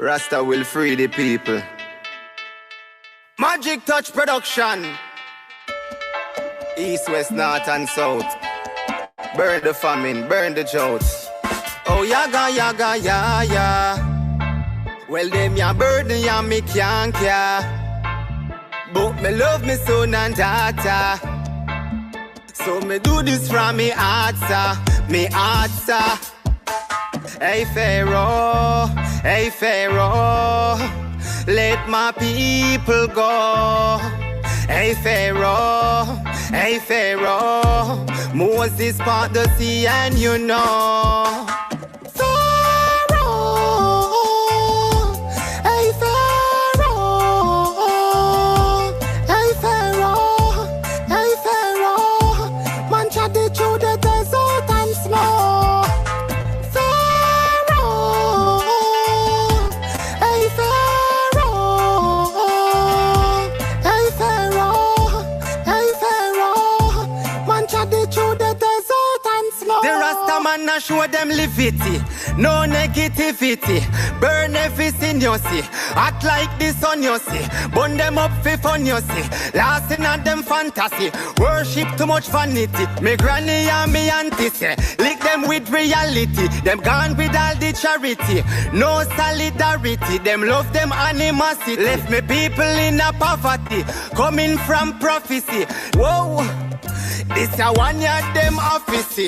Rasta will free the people. Magic Touch Production. East, west, north and south. Burn the famine, burn the drought. Oh yaga, yaga, ya, ya. Well them ya burden ya me can't care. But me love me son and daughter. So me do this from me heart, sir. Me heart, sir. Hey Pharaoh, let my people go. Hey Pharaoh, Moses part the sea and you know. Pharaoh, hey Pharaoh, man trod through the desert and snow. Man, I show them livity, no negativity. Burn every sin you see, act like this on you see. Burn them up for fun you see, lasting at them fantasy. Worship too much vanity, me granny and me auntie say. Lick them with reality, them gone with all the charity. No solidarity, them love them animosity. Left me people in a poverty, coming from prophecy. Whoa, this a one year them office.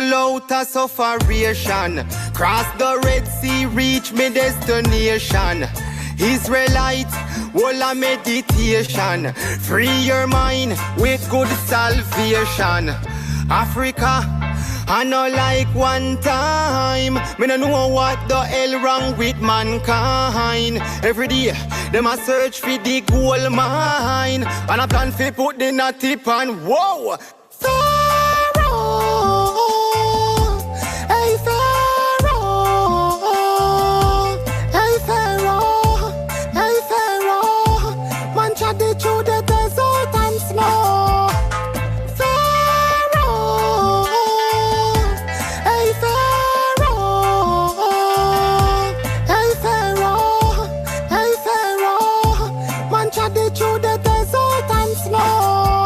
Out of sufferation, cross the Red Sea, reach me destination. Israelite, whole a meditation. Free your mind with good salvation. Africa, I know like one time. Me no know what the hell wrong with mankind. Every day, them a search for the gold mine, and I plan to put the natty on. Whoa! Through the desert and snow. Pharaoh, hey Pharaoh, man trod through the desert and snow.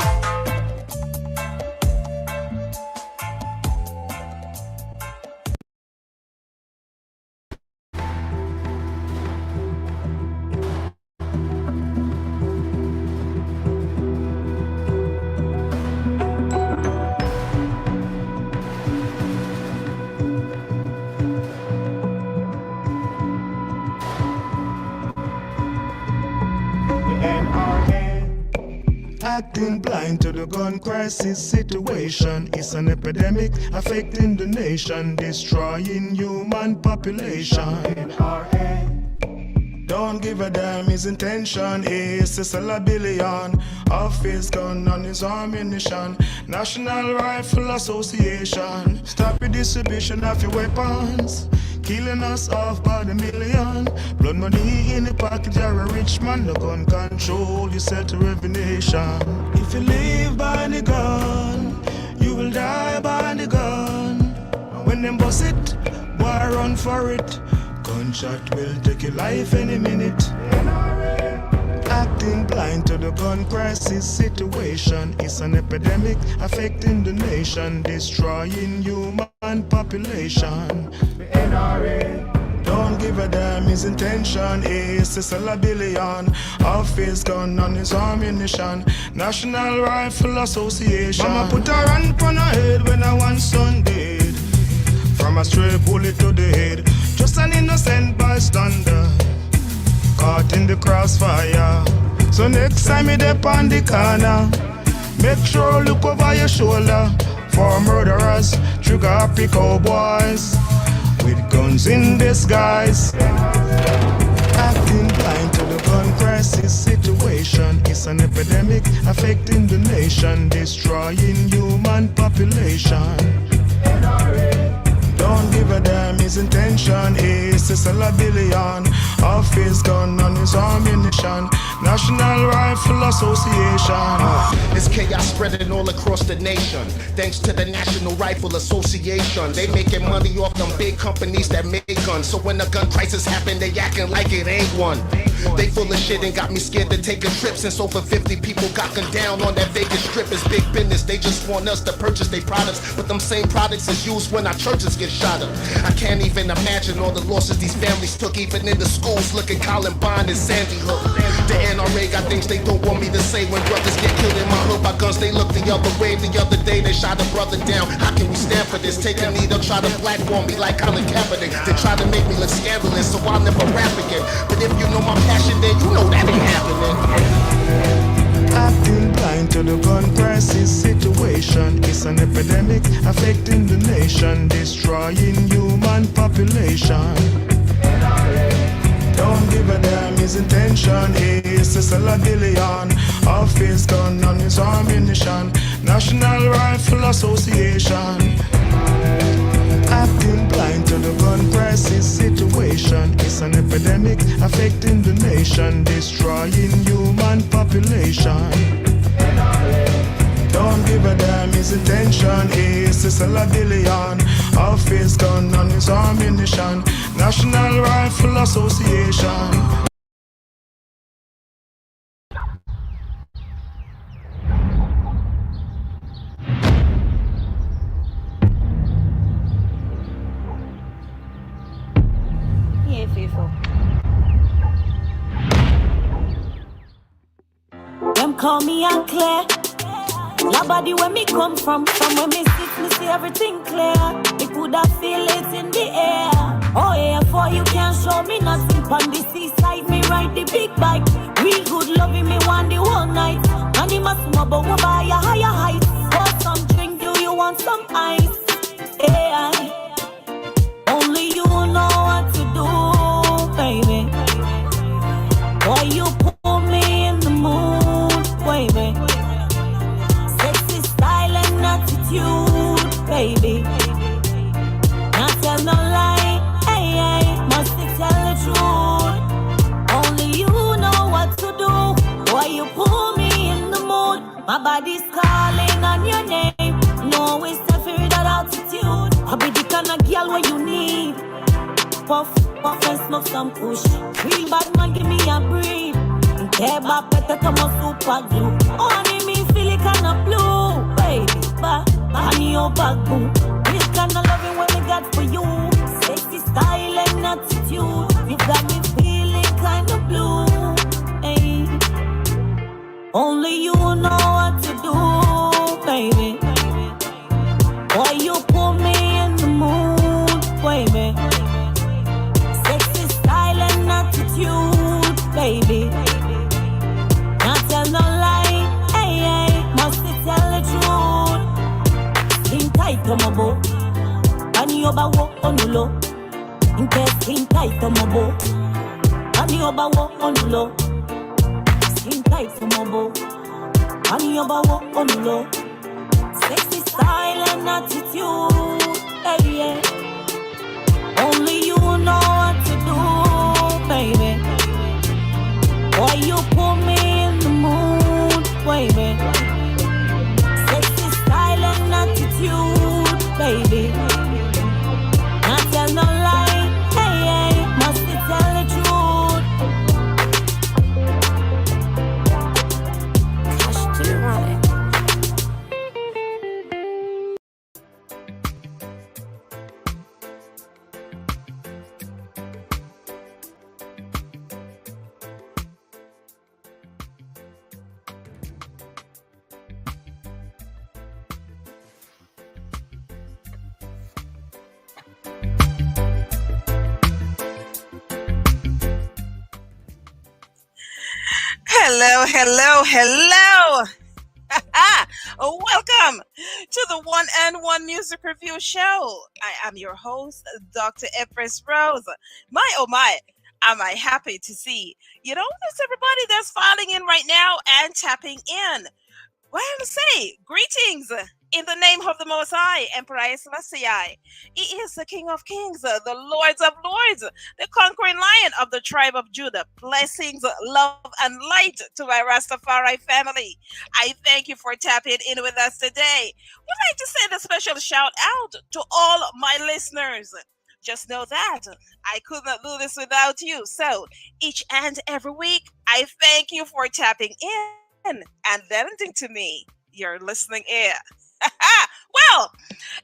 Acting blind to the gun crisis situation is an epidemic affecting the nation, destroying human population. Don't give a damn, his intention is to sell $1 billion of his gun on his ammunition. National Rifle Association, stop the distribution of your weapons, killing us off by the million. Blood money in the pocket, you're a rich man. No gun control, you set to revelation. If you live by the gun, you will die by the gun. And when them bust it, boy run for it. Gunshot will take your life any minute. Acting blind to the gun crisis situation is an epidemic affecting the nation, destroying human population. Don't give a damn, his intention is to sell $1 billion of his gun on his ammunition. National Rifle Association. Mama put her hand on her head when I want son dead. From a stray bullet to the head, just an innocent bystander caught in the crossfire. So next time you dip on the corner, make sure look over your shoulder for murderers, trigger happy cowboys. with guns in disguise. Acting blind to the gun crisis situation is an epidemic affecting the nation, destroying human population. Don't give a damn, his intention is to sell $1 billion of his gun and his ammunition. National Rifle Association. It's chaos spreading all across the nation. Thanks to the National Rifle Association. They making money off them big companies that make guns. So when a gun crisis happen, they acting like it ain't one. They full of shit and got me scared to take a trip. Since over 50 people got gunned down on that Vegas strip. It's big business, they just want us to purchase their products. But them same products is used when our churches get shot up. I can't even imagine all the losses these families took. Even in the schools, look at Columbine and Sandy Hook. The NRA got things they don't want me to say. When brothers get killed in my hood by guns, they look the other way. The other day they shot a brother down. How can we stand for this? Take a knee, they'll try to blackball me like Colin Kaepernick. They try to make me look scandalous, so I'll never rap again. But if you know my passion, then you know that ain't happening. Acting blind to the gun crisis situation is an epidemic affecting the nation, destroying human population. Don't give a damn, his intention is to sell $1 billion of his gun and his ammunition. National Rifle Association. Acting blind to the gun crisis situation is an epidemic affecting the nation, destroying human population. Don't give a damn, his intention is to sell $1 billion of his gun and his ammunition. National Rifle Association. Them call me Aklerh. Labb where me come from when me sit, me see everything clear. Me coulda feel it in the air. Oh yeah, for you can't show me nothing. On the seaside, me ride the big bike. Real good loving me one the whole night. And it must move over by a higher height. Want some drink, do you want some ice? Yeah, only you know what to do, baby. Boy, you put me in the mood, baby. Sexy style and attitude, baby. Not tell no lie, hey, hey, must tell the truth. Only you know what to do. Boy, you put me in the mood. My body's calling on your name. No, it's time for that altitude. I'll be the kind of girl what you need. Puff, puff and smoke some push. Real bad man, give me a breathe. Care about better come a super glue. Oh, honey, me feel it kinda blue. Baby, but honey, your back boo. This kind of loving what me got for you. Sexy style and attitude. You got me feeling kinda blue. Hey. Only you know what to do, baby. Boy, you put me in the mood, baby. Sexy style and attitude, baby. Not tell no lie, hey, hey, must tell the truth. Skin tight on my boat, and you walk on the low. In case skin tight on my boat, and you walk on the low. Skin tight on my boat, and you walk on the low. Sexy style and attitude, hey, yeah. Only you know what to do, baby. Boy, you put me in the mood, baby. Sexy style and attitude, baby. Not tell no lie, hey, hey, must tell the truth. Cash to the running. Hello, hello, hello. Welcome to the One and One Music Review Show. I am your host, Dr. Empress Rose. My, oh my, am I happy to see, there's everybody that's filing in right now and tapping in. Well, say, greetings in the name of the Most High, Emperor Selassie. He is the King of Kings, the Lords of Lords, the conquering lion of the tribe of Judah. Blessings, love, and light to my Rastafari family. I thank you for tapping in with us today. We'd like to send a special shout out to all my listeners. Just know that I could not do this without you. So each and every week, I thank you for tapping in and lending to me your listening ear. Well,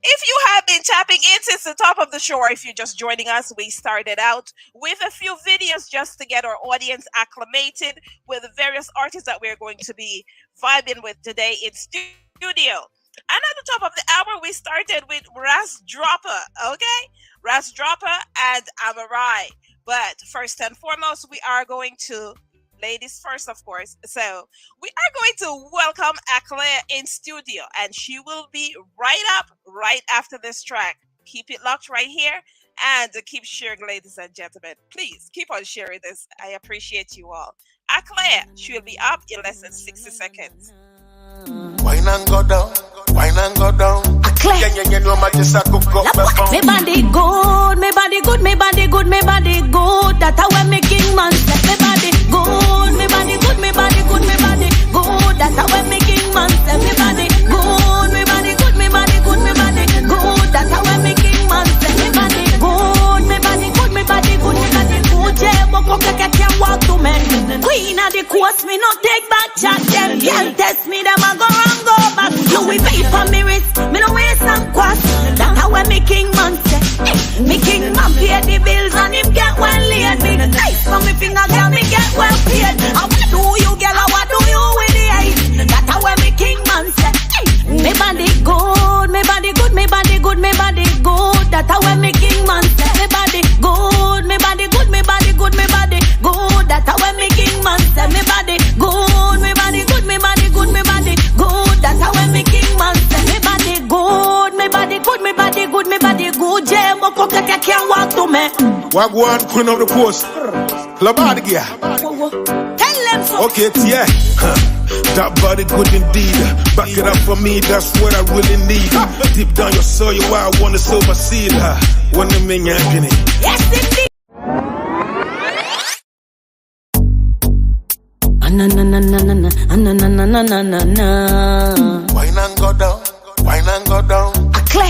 if you have been tapping in since the top of the show, or if you're just joining us, we started out with a few videos just to get our audience acclimated with the various artists that we're going to be vibing with today in studio. And at the top of the hour, we started with Droppa, okay? Droppa and Iamuri. But first and foremost, we are going to ladies first, of course. So we are going to welcome Aklerh in studio, and she will be right up right after this track. Keep it locked right here and keep sharing, ladies and gentlemen. Please keep on sharing this. I appreciate you all. Aklerh, she will be up in less than 60 seconds. Wine and go down, wine and go down. Me body good, me body good, me body good, me body good. That's how we making man say. Me body good, me body good, me body good, me body good. That's how we making man say. Me body good, me body good, me body good, me body good. That's how we making man say. Me body good, me body good, me body good, me body good. Yeah, but can't walk to me. Queen of the coast, me no take back chat. Them can't test me, them a go wrong, go back. Louis V for me wrist, me no waste and quash. That's how me king man say. Me king man pay the bills and him get well laid. Me nice for me finger, girl, me get well paid. What do you, girl, what do you with the eyes? That's how me king man say. Me body good, me body good, me body good, me body good. That's how me king man say. Me body good, me body good, me body good, me body good. That's how me king man say. Me body good, me body good, me body good, me body good. That's how me king man say. Me body good, me body good, me body good, me body good. Yeah, but can't walk to me. Wagwan, queen of the coast. Labb, yeah. Tell them so. Okay, yeah. That body good indeed. Back it up for me, that's what I really need. Deep down your soul, you why I wanna sow my seed. When the men you're in it. Yes, indeed. Na na na na na na na na na na na na. Wine and go down, wine and go down. Me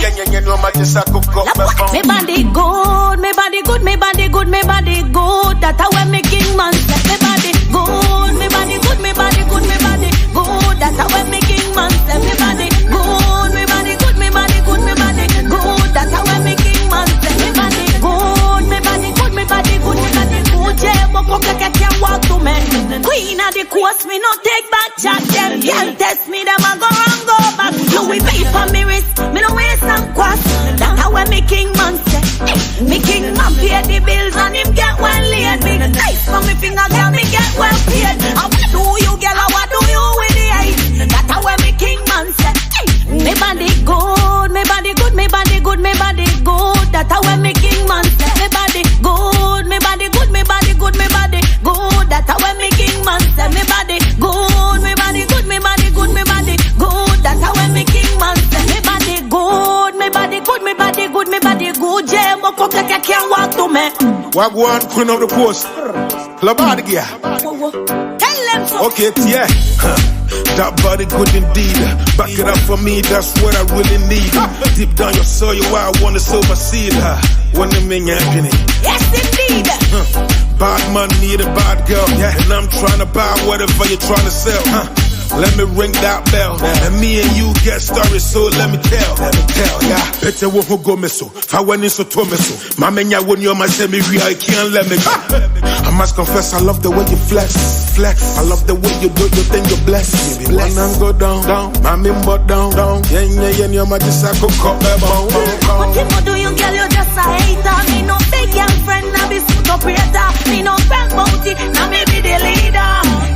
body good, me body good, me body good, me body good. That's how we king man say. Me body good, me body good, me body good, me body good. That's how we king man say. Me body good, me body good, me body good, me body good. That's how we king man say. Me body good, me body good, me body good, me body good. Yeah, but can't walk to me. Queen of the coast, me no take back chat. Them can't test me, them a go wrong, go back. Louis V for me wrist, me no waste and quash. That's how me king man say. Me king man pay the bills and him get well laid. Me nice for me finger, girl, me get well paid. What do you, girl, what do you with the eyes? That's how me king man say. Me body good, me body good, me body good, me body good. That's how me king man say. Me body good, me body good, me body good, me body good. That's how me king man say. Me body good, me body good, me body good, me body good. That's how me king man say. Me body good, me body good, me body good, me body good. Yeah, but can't walk to me. Wagwan, queen of the coast. Labb, yeah. Tell them so. Okay, yeah. That body good indeed. Back it up for me, that's what I really need. Deep down your soul, you why I wanna sow my seed. When the men you're in it. Yes, indeed. Bad man need a bad girl, yeah. And I'm trying to buy whatever you're trying to sell. Let me ring that bell, and me and you get stories, so let me tell, yeah. Better won't go miso, if I went in so to miso. My man, ya when you're my semi real, I can't let me go. I must confess, I love the way you flex. I love the way you do your thing, you're blessed. One and go down, my man, but down. Yeah, you're my disciple, cut my bone. What you do, you girl, you just a hater. Me no big girlfriend, I be super operator. Me no bank bounty, now me be the leader.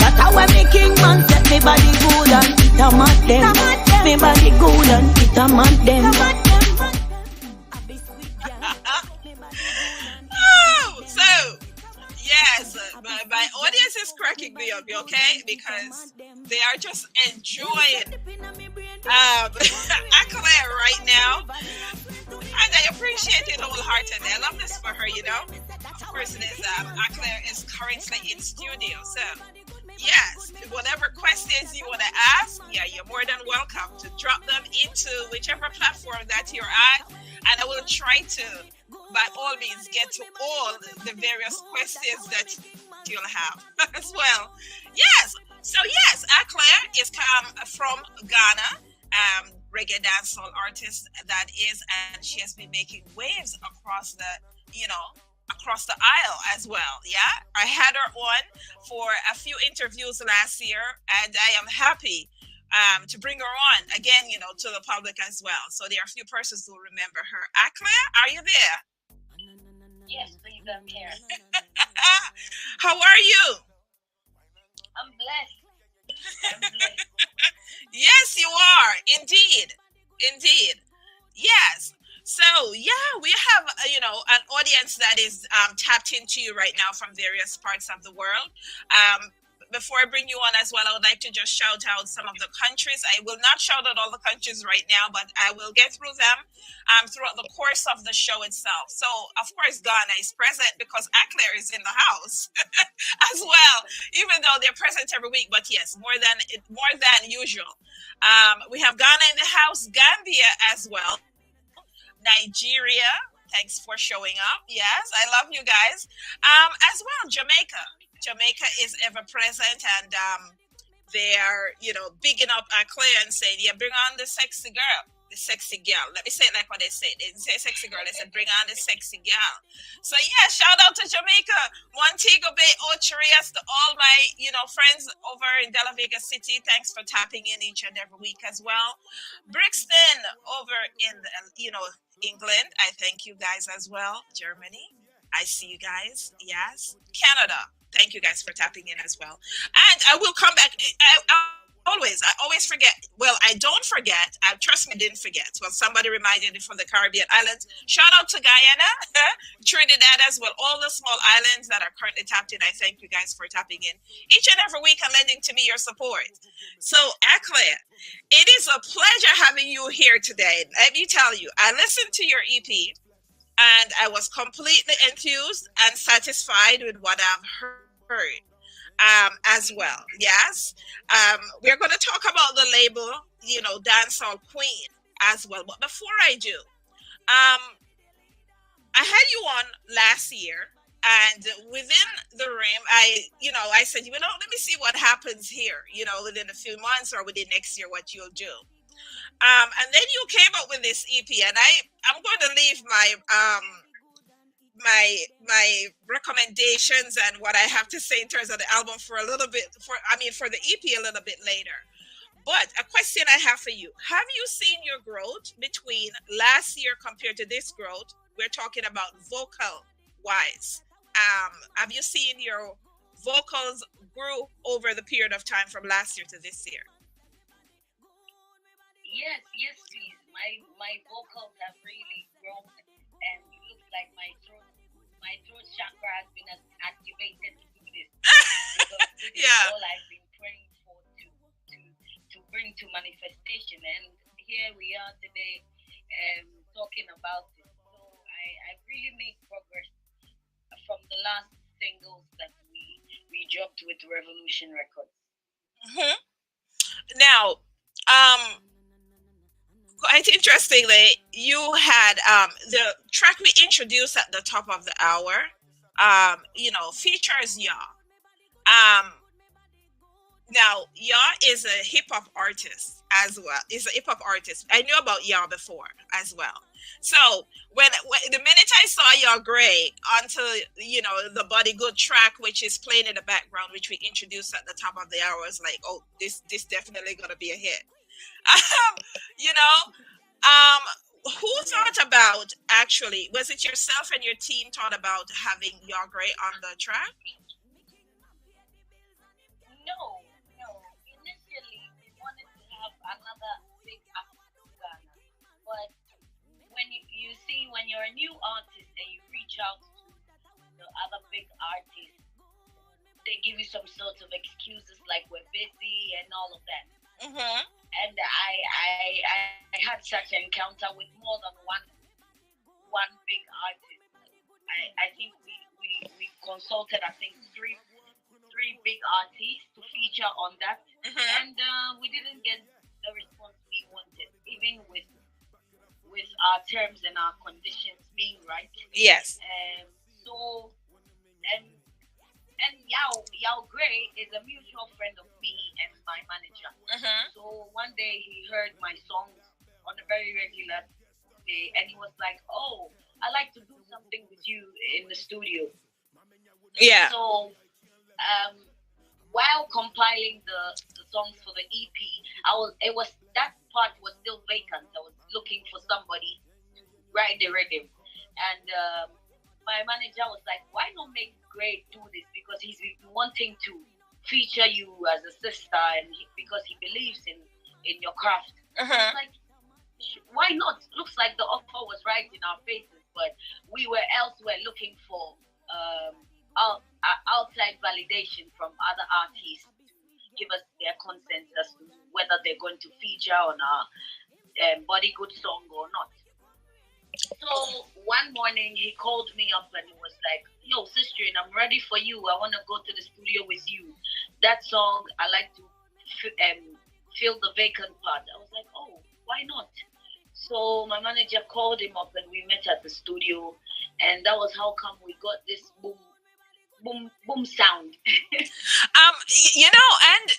That's how I make king man set me body good and it a mad them. Me body good and it a mad them. Oh, so yes, my audience is cracking me up, okay? Because they are just enjoying Aklerh right now. And I appreciate it wholeheartedly. I love this for her, you know. Of course, it is. Aklerh is currently in studio, so yes, whatever questions you want to ask, yeah, you're more than welcome to drop them into whichever platform that you're at, and I will try to, by all means, get to all the various questions that you'll have as well. Yes, so yes, Aklerh is from Ghana. Reggae dancehall artist that is, and she has been making waves across the, across the aisle as well. Yeah, I had her on for a few interviews last year, and I am happy to bring her on again, to the public as well. So there are a few persons who remember her. Aklerh, are you there? Yes, please, I'm here. How are you? I'm blessed. Yes, you are. Indeed. Yes. So, yeah, we have, an audience that is tapped into you right now from various parts of the world. Before I bring you on as well, I would like to just shout out some of the countries. I will not shout out all the countries right now, but I will get through them throughout the course of the show itself. So, of course, Ghana is present because Aklerh is in the house as well, even though they're present every week. But yes, more than usual. We have Ghana in the house, Gambia as well, Nigeria. Thanks for showing up. Yes, I love you guys. As well, Jamaica is ever present, and they are, bigging up Aklerh and saying, yeah, bring on the sexy girl. Let me say it like what they say. They didn't say sexy girl, they said bring on the sexy girl. So yeah, shout out to Jamaica, Montego Bay, Ocho Rios, to all my, friends over in De La Vega City. Thanks for tapping in each and every week as well. Brixton over in, England. I thank you guys as well. Germany, I see you guys. Yes. Canada. Thank you guys for tapping in as well. And I will come back. I always forget. Well, I don't forget. Trust me, I didn't forget. Well, somebody reminded me from the Caribbean islands. Shout out to Guyana, Trinidad as well. All the small islands that are currently tapped in. I thank you guys for tapping in each and every week and lending to me your support. So, Aklerh, it is a pleasure having you here today. Let me tell you, I listened to your EP. And I was completely enthused and satisfied with what I've heard as well. Yes. We're going to talk about the label, Dancehall Queen as well. But before I do, I had you on last year, and within the rim, I said, let me see what happens here, within a few months or within next year, what you'll do. And then you came up with this EP, and I'm going to leave my my recommendations and what I have to say in terms of the album for the EP a little bit later. But a question I have for you: have you seen your growth between last year compared to this growth? We're talking about vocal wise. Have you seen your vocals grew over the period of time from last year to this year? Yes, please. My vocals have really grown, and it looks like my throat chakra has been activated to do this. Because this is all I've been praying for to bring to manifestation, and here we are today, talking about it. So I really made progress from the last singles that we dropped with Revolution Records. Mm-hmm. Now, quite interestingly, you had the track we introduced at the top of the hour, features Ya. Now, Ya is a hip hop artist as well. Is a hip hop artist. I knew about Ya before as well. So when the minute I saw Ya Gray onto the Body Good track, which is playing in the background, which we introduced at the top of the hour, I was like, oh, this definitely gonna be a hit. Who thought about, actually, was it yourself and your team thought about having Ya Gray on the track? No. Initially, we wanted to have another big give you some sort of excuses like we're busy and all of that. Mm-hmm. And I had such an encounter with more than one big artist. I think we consulted, I think, three big artists to feature on that. Mm-hmm. And we didn't get the response we wanted, even with our terms and our conditions being right. Yes. So and Yao Gray is a mutual friend of me and my manager. Mm-hmm. So one day he heard my songs on a very regular day, and he was like, "Oh, I like to do something with you in the studio." Yeah. So while compiling the songs for the EP, that part was still vacant. I was looking for somebody to write the rhythm, and my manager was like, "Why not make Gray do this? Because he's been wanting to feature you as a sister, and because he believes in your craft." Uh-huh. I was like, why not? Looks like the offer was right in our faces, but we were elsewhere looking for outside validation from other artists to give us their consent as to whether they're going to feature on our Body Good song or not. So one morning he called me up and he was like, "Yo, sister, I'm ready for you. I want to go to the studio with you. That song, I like to fill the vacant part." I was like, "Oh, why not?" So my manager called him up and we met at the studio, and that was how come we got this boom, boom, boom sound. You know, and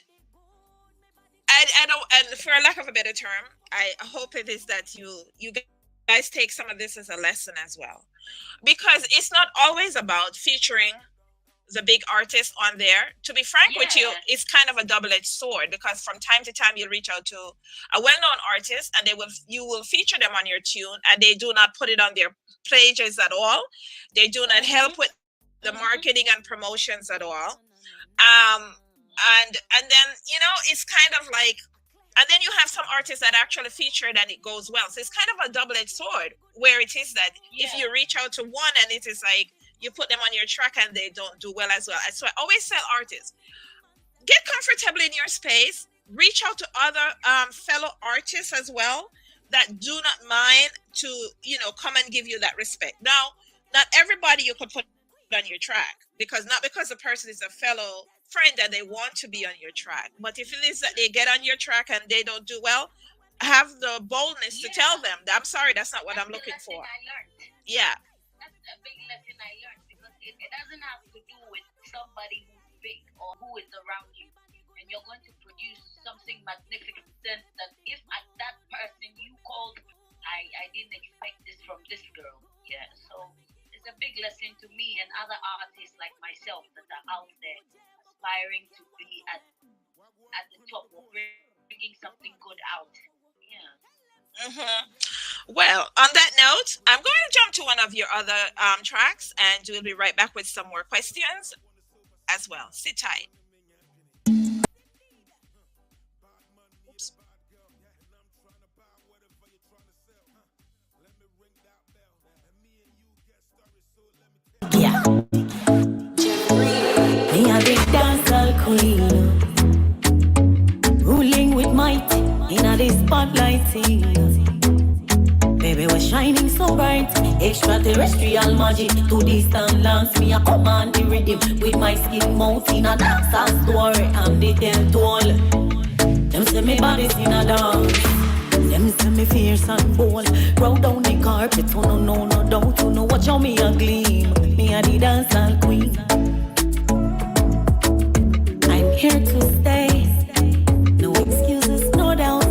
for a lack of a better term, I hope it is that you guys take some of this as a lesson as well, because it's not always about featuring the big artist on there. To be frank with you, it's kind of a double-edged sword, because from time to time you'll reach out to a well-known artist and you will feature them on your tune, and they do not put it on their pages at all. They do not help with the marketing and promotions at all. And then, you know, it's kind of like, and then you have some artists that actually featured and it goes well. So it's kind of a double-edged sword, where it is that if you reach out to one and it is like you put them on your track and they don't do well as well. And so I always tell artists, get comfortable in your space, reach out to other fellow artists as well that do not mind to, you know, come and give you that respect. Now, not everybody you could put on your track, because the person is a fellow friend that they want to be on your track. But if it is that they get on your track and they don't do well, have the boldness to tell them, "I'm sorry, that's not what I'm looking for." Yeah. That's a big lesson I learned, because it doesn't have to do with somebody who's big or who is around you. And you're going to produce something magnificent that if at that person you called, I didn't expect this from this girl. Yeah. So it's a big lesson to me and other artists like myself that are out there aspiring to be at the top or bringing something good out. Yeah. Mm-hmm. Well, on that note, I'm going to jump to one of your other tracks, and we'll be right back with some more questions as well. Sit tight. Oops. Yeah. Me a big dancehall queen, ruling with might in a this spotlight scene. Baby, we're shining so bright, extraterrestrial magic. To distant lands, me a command the rhythm with my skin mouth in a dancehall story. I'm the tell toll. Them say me body's in a dance. Them say me fierce and bold. Roll down the carpet, so no doubt. You know watch how me a gleam. Me a the dancehall queen. I'm here to stay. No excuses, no doubts.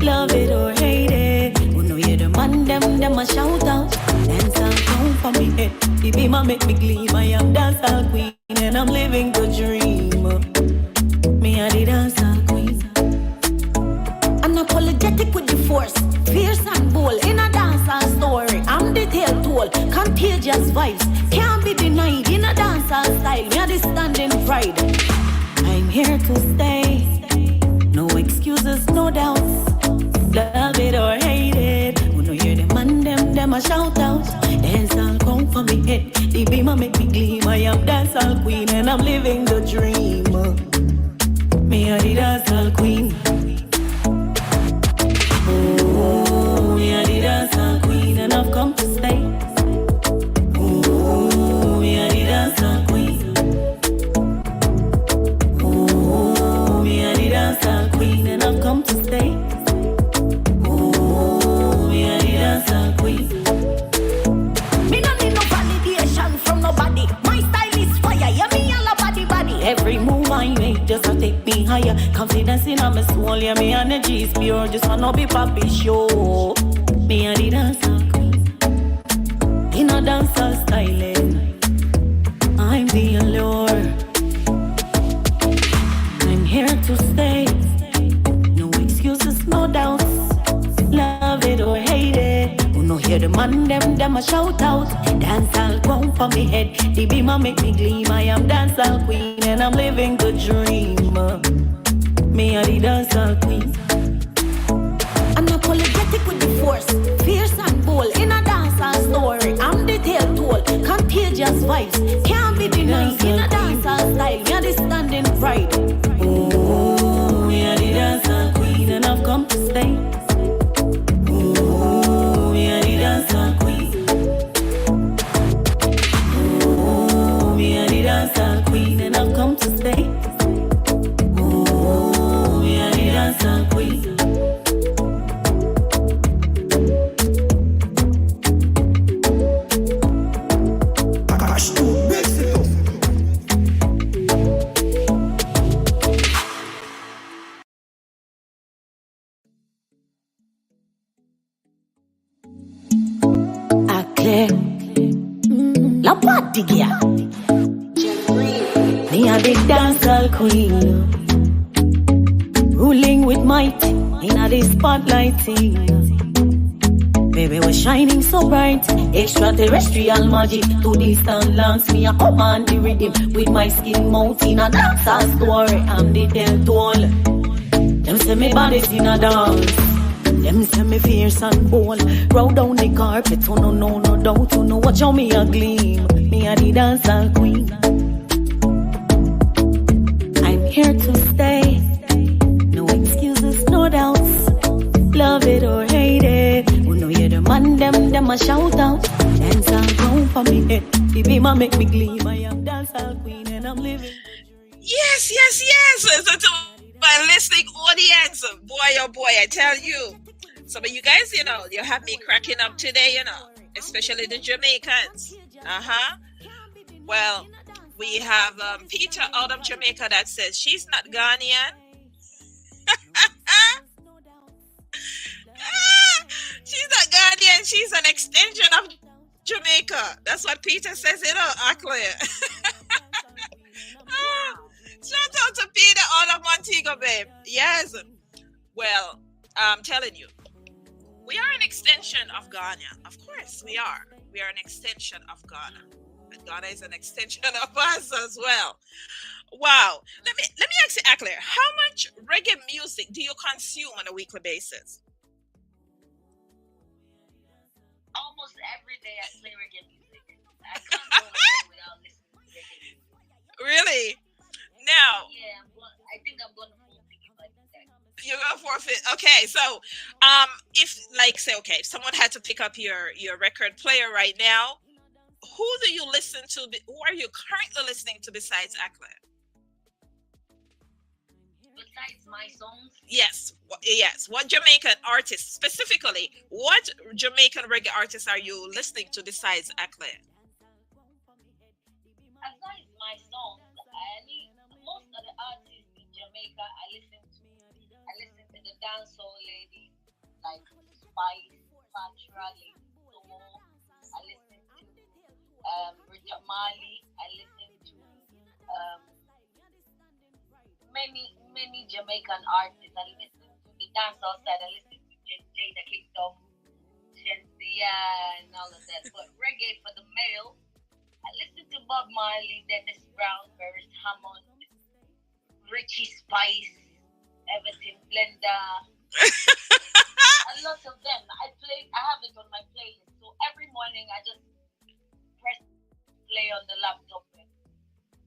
Love it or hate it. You know you're the man, them a shout out. Dancehall down for me head. The beam a make me gleam. I am dancehall queen and I'm living the dream. Me a the dancehall queen. Unapologetic with the force, fierce and bold. In a dancehall story, I'm the tale told. Contagious vibes, can't be denied. In a dancehall style, me a the standing pride. I'm here to stay. No excuses, no doubts. Love it or hate it. When you hear the man, them a shout out. Dancehall come for me head. The beamer make me gleam. I am dancehall queen and I'm living the dream. Me a the dancehall queen. Oh, me a the dancehall queen and I've come to stay. Oh, me a the dancehall queen. Oh, me a the dancehall queen and I've come to stay. Oh, me a the dancehall queen. Me no need no validation from nobody. My style is fire, yeah, me all about the body. Every move I make just to take me higher. Confidence in my soul, yeah, me energy is pure. Just wanna be papi show. Me a the dancehall queen. In a dancehall styling, I'm the allure. I'm here to stay. No excuses, no doubts. Love it or hate it. Who no hear the man, them a shout out. Dancehall come for me head. The beamer make me gleam. I am dancehall queen and I'm living the dream. Me a the dancehall queen. Unapologetic with the force, fierce and bold. In a dancehall story, I'm the tale told. Contagious vibes, can't be denied. In a dancehall style, me a the standing pride. Oh, me a the dancehall queen and I've come to stay. Oh, me a the dancehall queen. Oh, me a the dancehall queen and I've come to stay. Oh, me a the dancehall queen. Aklerh, Labb digga. Me a big dancehall queen, ruling with might in a the spotlight scene. Baby, we're shining so bright, extraterrestrial magic. To distant lands, me a command the rhythm with my skin mouth in a dancehall story. I'm the tell toll. Them say me body's in a dance. Them say me fierce and bold. Roll down the carpet, oh no doubt. Oh no, watch how me a gleam. Me a the dancehall queen. I'm here to stay. No excuses, no doubts. Love it or hate it. Oh no, you're the man, them a shout out. Dancehall ground for me head. The beamer make me gleam. I am dancehall queen and I'm living. Yes. So to my listening audience, boy, oh boy, I tell you. Some of you guys, you have me cracking up today, especially the Jamaicans. Well, we have Peter out of Jamaica that says she's not Ghanaian. She's not Ghanaian. She's an extension of Jamaica. That's what Peter says, Aklerh. Shout out to Peter out of Montego, babe. Yes. Well, I'm telling you, we are an extension of Ghana. Of course, we are. We are an extension of Ghana. And Ghana is an extension of us as well. Wow. Let me ask you, Aklerh, how much reggae music do you consume on a weekly basis? Almost every day I play reggae music. I can't go a day without listening to reggae music. Really? Now. Yeah, I think I'm going to forfeit like that. You're going to forfeit. Okay, so if someone had to pick up your record player right now, who do you listen to? Who are you currently listening to besides Aklerh? Besides my songs? Yes. What Jamaican artists, specifically, what Jamaican reggae artists are you listening to besides Aklerh? Besides my songs, most of the artists in Jamaica I listen to the dancehall ladies like Spice, Patrally, Tomo. I listen to Rita Marley. I listen to many Jamaican artists. I listen to the dancehall side. I listen to Jada Kingdom, Shensia, and all of that. But reggae for the male, I listen to Bob Marley, Dennis Brown, Beres Hammond, Richie Spice, Everton Blender. A lot of them. I have it on my playlist. So every morning I just play on the laptop, and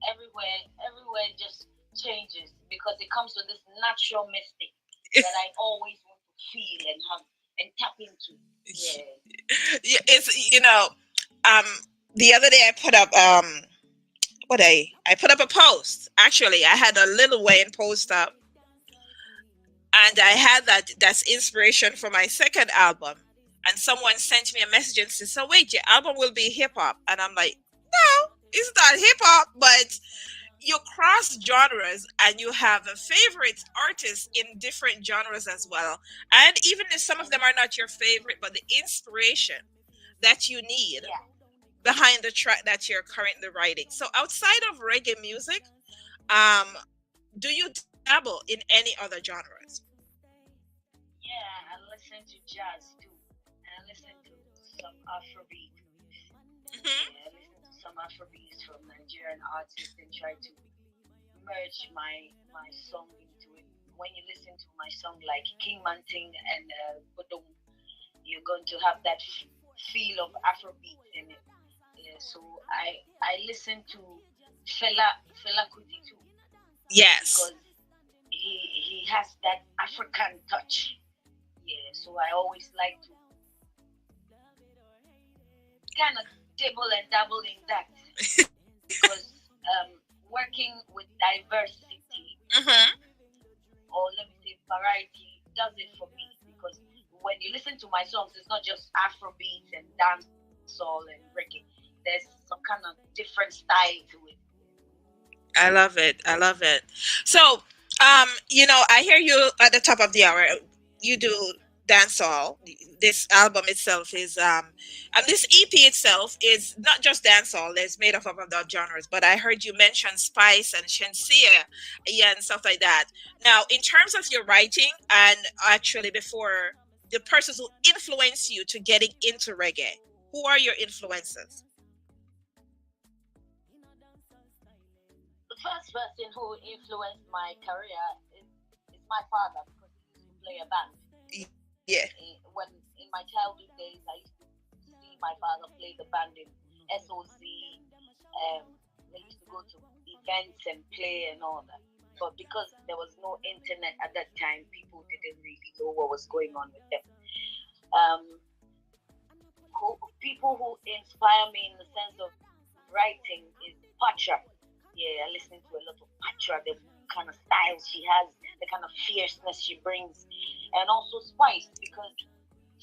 everywhere just changes because it comes with this natural mystic that I always want to feel and have and tap into. Yeah, it's the other day I put up I put up a post. Actually, I had a Lil Wayne post up, and I had that's inspiration for my second album. And someone sent me a message and said, "So wait, your album will be hip hop?" And I'm like, "No, it's not hip hop, but you cross genres and you have a favorite artist in different genres as well. And even if some of them are not your favorite, but the inspiration that you need behind the track that you're currently writing. So outside of reggae music, do you dabble in any other genres? Yeah, I listen to jazz too. And I listen to some Afrobeat. Mm-hmm. Yeah, I listen to some Afrobeats from Nigerian artists and try to merge my song into it. When you listen to my song like King Manting and Bodom, you're going to have that feel of Afrobeat in it. Yeah, so I listen to Fela Kuti too. Yes. Because he has that African touch. Yeah, so I always like to kind of dabble and dabble in that because working with diversity or let me say variety does it for me because when you listen to my songs, it's not just Afrobeat and dancehall and reggae. There's some kind of different style to it. I love it. I love it. So, I hear you at the top of the hour. You do dancehall. This album itself is, and this EP itself is not just dancehall. It's made up of other genres. But I heard you mention Spice and Shensia, and stuff like that. Now, in terms of your writing, and actually before the persons who influence you to getting into reggae, who are your influences? The first person who influenced my career is my father because he used to play a band. Yeah. When in my childhood days, I used to see my father play the band in SOC. They used to go to events and play and all that. But because there was no internet at that time, people didn't really know what was going on with them. People who inspire me in the sense of writing is Patra. Yeah, I listen to a lot of Patra, the kind of style she has, the kind of fierceness she brings, and also Spice because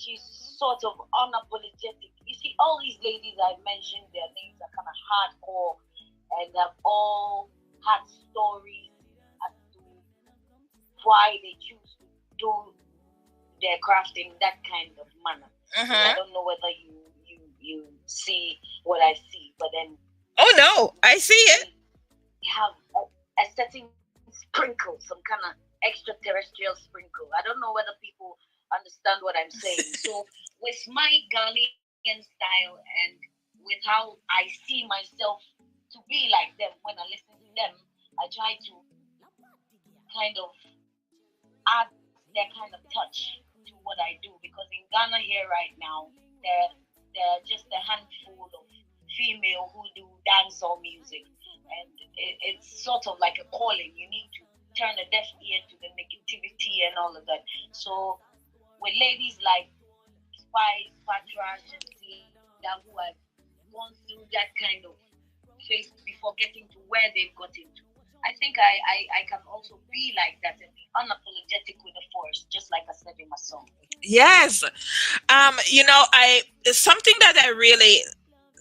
she's sort of unapologetic. You see, all these ladies I mentioned, their names are kind of hardcore and have all had stories as to why they choose to do their craft in that kind of manner. So I don't know whether you see what I see, but then oh no, I see it. You have a certain sprinkle, some kind of extraterrestrial sprinkle. I don't know whether people understand what I'm saying. So with my Ghanaian style and with how I see myself to be like them when I listen to them, I try to kind of add their kind of touch to what I do because in Ghana here right now, there are just a handful of female who do dancehall music. And it's sort of like a calling. You need to turn a deaf ear to the negativity and all of that. So with ladies like Spice, Patra, Shensia, who have gone through that kind of phase before getting to where they've gotten to, I think I can also be like that and be unapologetic with the force, just like I said in my song. Yes. Something that I really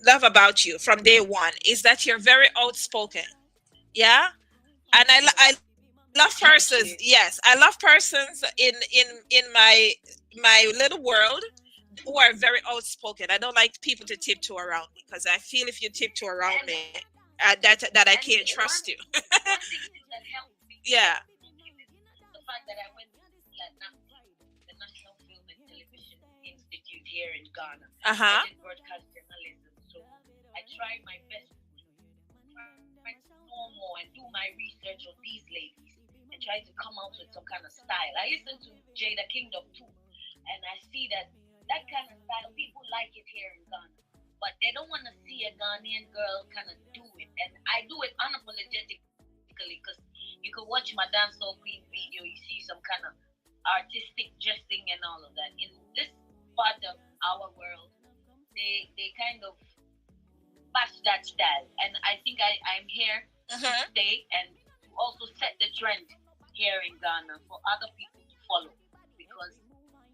love about you from day one is that you're very outspoken. Yeah. And I love persons. Yes. I love persons in my little world who are very outspoken. I don't like people to tiptoe around me because I feel if you tiptoe around me, that I can't trust you. One thing that helped me. Yeah. The fact that I went to the National Film and Television Institute here in Ghana. I did broadcast journalism. I try my best to know more and do my research on these ladies and try to come out with some kind of style. I listen to Jada Kingdom too, and I see that kind of style, people like it here in Ghana. but they don't want to see a Ghanaian girl kind of do it. And I do it unapologetically because you can watch my Dancehall Queen video, you see some kind of artistic dressing and all of that. In this part of our world, they kind of bash that style. And I think I'm here to stay and to also set the trend here in Ghana for other people to follow, because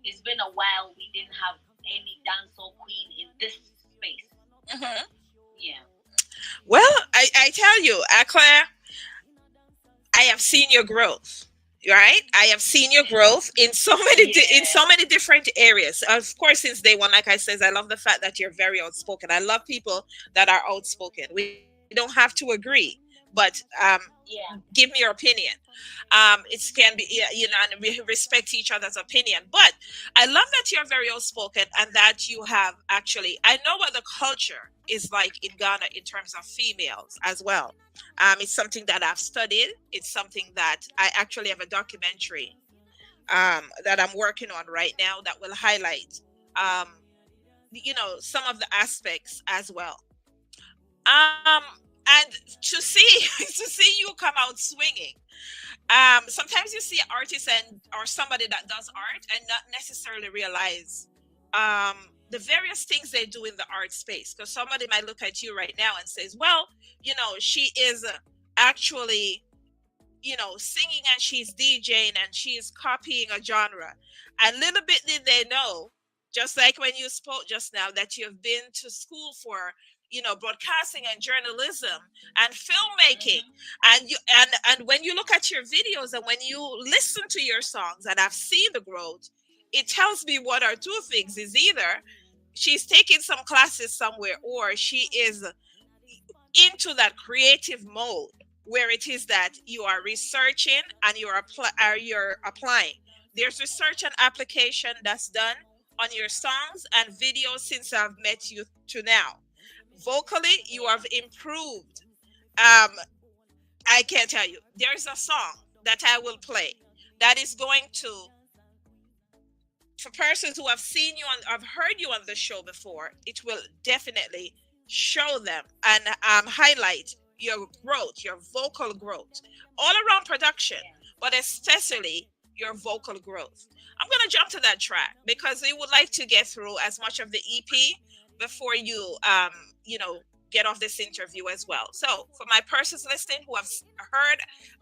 it's been a while we didn't have any dancehall queen in this space. Yeah. Well, I tell you, Aklerh, I have seen your growth. Right, I have seen your growth in so many in so many different areas. Of course, since day one, like I said, I love the fact that you're very outspoken. I love people that are outspoken. We don't have to agree, but give me your opinion. It can be, you know, and we respect each other's opinion. But I love that you're very outspoken and that you have actually, I know what the culture is like in Ghana in terms of females as well. It's something that I've studied. It's something that I actually have a documentary that I'm working on right now that will highlight, you know, some of the aspects as well. And to see you come out swinging. Sometimes you see artists or somebody that does art and not necessarily realize the various things they do in the art space. Because somebody might look at you right now and says, well, you know, she is actually, you know, singing and she's DJing and she's copying a genre. And little bit did they know, just like when you spoke just now, that you've been to school for, you know, broadcasting and journalism and filmmaking. And when you look at your videos and when you listen to your songs, and I've seen the growth, it tells me one or two things. Is either she's taking some classes somewhere, or she is into that creative mode where it is that you are researching and you're applying. There's research and application that's done on your songs and videos since I've met you to now. Vocally, you have improved. I can't tell you. There's a song that I will play that is going to, for persons who have seen you and have heard you on the show before, it will definitely show them and highlight your growth, your vocal growth, all around production, but especially your vocal growth. I'm going to jump to that track because we would like to get through as much of the EP before you, you know, get off this interview as well. So for my persons listening who have heard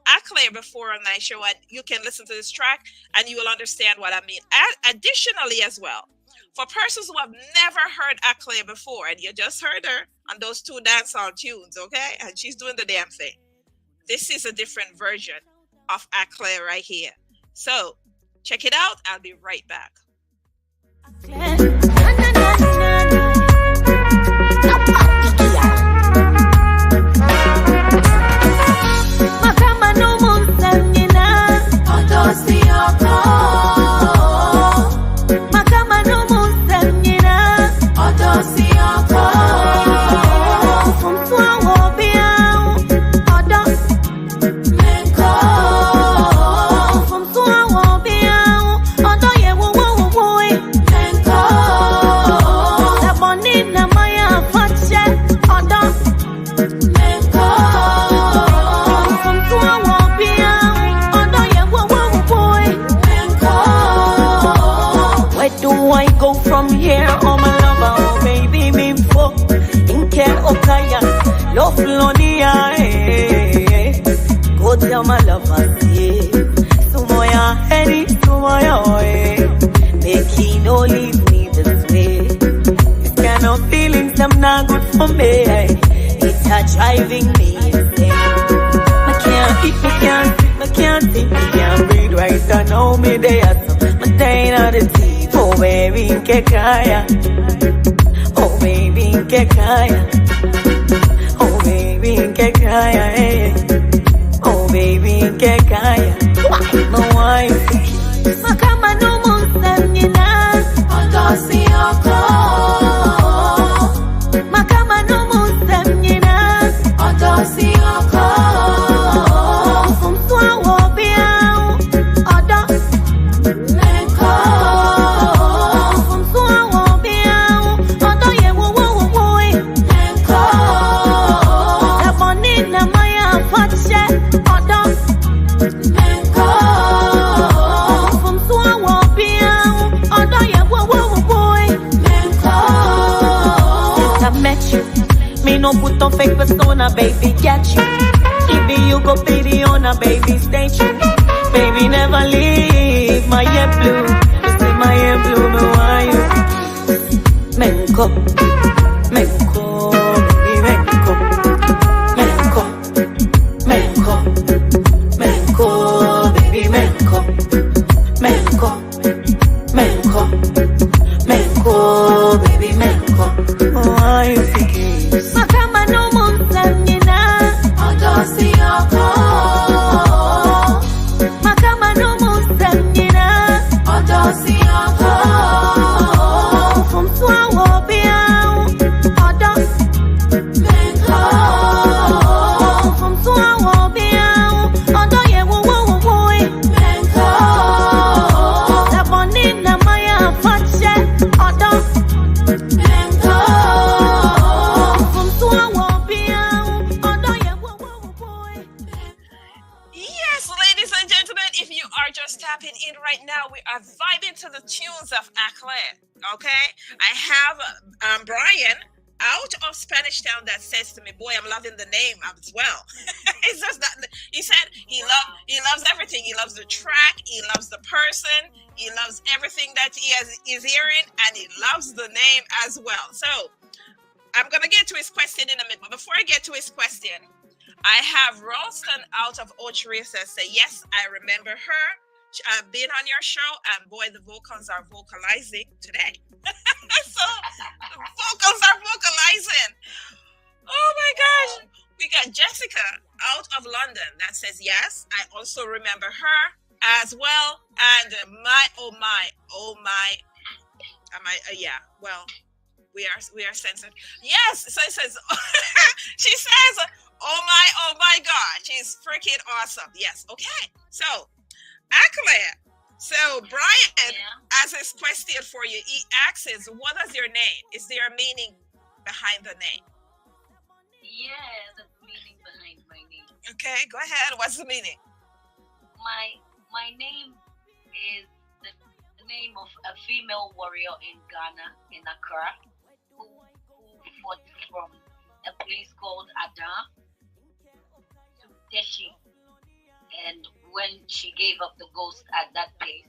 Aklerh before on my show, and you can listen to this track and you will understand what I mean. Additionally as well, for persons who have never heard Aklerh before, and you just heard her on those two dancehall tunes, okay? And she's doing the damn thing. This is a different version of Aklerh right here. So check it out. I'll be right back. From here, oh my lover, oh baby, me for Inke Okaya, love Lonia, go tell my lover, yeah. Sumoya, Eddie, Sumoya, make he no leave me this way. This kind of feelings, them not good for me. It's driving me insane. I can't eat, I can't sleep, I can't think, I can't breathe right. I know me there, so my day not the tea. Oh baby, que kaya. Oh baby, que kaya. Oh baby, que kaya. Oh baby, que kaya. No wife. Makama no musanyina. Odosi oko. Makama no musanyina. Odosi oko. Fumswa wobiao. Odo. Menko. fake persona, baby, get you. If you go pay the owner, baby, stay true. Baby, never leave my head blue. Just leave my head blue, but why you? Menko, Menko, baby, Menko, Menko, Menko, Menko, baby, Menko, Menko, Menko, Menko, baby, Menko. Why you thinking? Makama no mumsanyina, odosi yoko. Makama no mumsanyina, odosi yoko. From Swawo Biao, odos Menko. From Swawo Biao, odo ye wo wo wo boy Menko. La bonina maya fache, odos Menko. From Swawo Biao, odo ye wo wo wo boy. Yes, ladies and gentlemen, if you are just tapping in right now, we are vibing to the tunes of Aklerh. Okay, I have Brian out of Spanish Town that says to me, "Boy, I'm loving the name as well." It's just that he said he loves everything. He loves the track. He loves the person. He loves everything that is hearing, and he loves the name as well. So I'm gonna get to his question in a minute. But before I get to his question, I have Ralston out of Ochery says, "Yes, I remember her. I've been on your show, and boy, the vocals are vocalizing today." So vocals are vocalizing. Oh my gosh. We got Jessica out of London that says, "Yes, I also remember her as well." And oh my. Yeah, well, we are censored. Yes, so it says, she says, oh my God, she's freaking awesome. Yes, okay. So, Aklerh. So, Brian has his question for you. He asks, what is your name? Is there a meaning behind the name? Yeah, the meaning behind my name. Okay, go ahead. What's the meaning? My name is the name of a female warrior in Ghana, in Accra, who fought from a place called Ada to Teshi. And when she gave up the ghost at that place,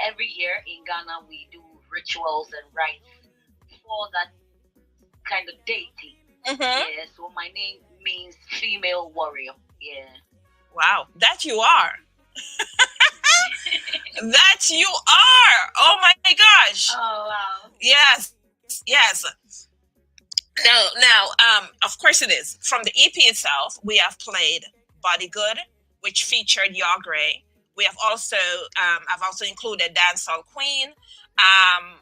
every year in Ghana we do rituals and rites for that kind of deity. Mm-hmm. Yeah, so my name means female warrior. Yeah. Wow, that you are. That you are. Oh my gosh. Oh wow. Yes. Now, of course it is. From the EP itself, we have played Body Good, which featured Yaw Gray. We have also, I've also included Dancehall Queen. And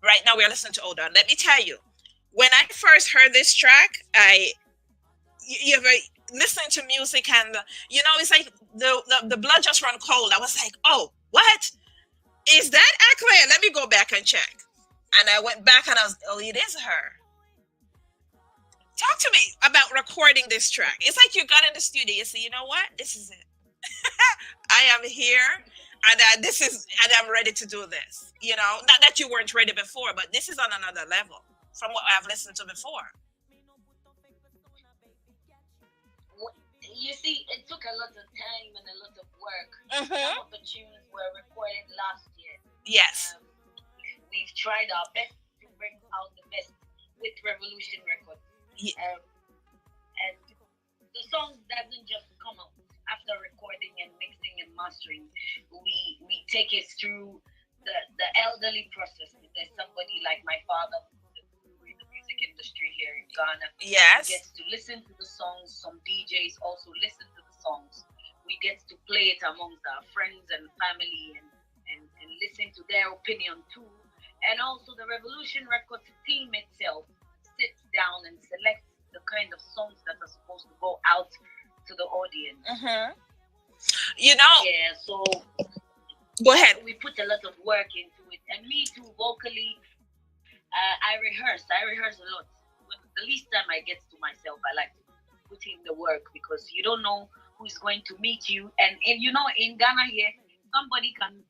right now we're listening to Oda. Let me tell you, when I first heard this track, you ever listening to music and, it's like the blood just run cold. I was like, oh, what? Is that Aklerh? Let me go back and check. And I went back and it is her. Talk to me about recording this track. It's like you got in the studio, you say, you know what? This is it. I am here and I'm ready to do this. Not that you weren't ready before, but this is on another level from what I've listened to before. You see, it took a lot of time and a lot of work. Mm-hmm. Some of the tunes were recorded last year. Yes. We've tried our best to bring out the best with Revolution Records. Yeah. And the song doesn't just come out after recording and mixing and mastering. We take it through the elderly process. There's somebody like my father, who's in the music industry here in Ghana. Yes. Gets to listen to the songs. Some DJs also listen to the songs. We get to play it amongst our friends and family and listen to their opinion too. And also the Revolution Records team itself sits down and selects the kind of songs that are supposed to go out to the audience. Mm-hmm. Yeah, so go ahead. We put a lot of work into it. And me too, vocally, I rehearse a lot. The least time I get to myself, I like to put in the work because you don't know who's going to meet you. And in Ghana here, somebody can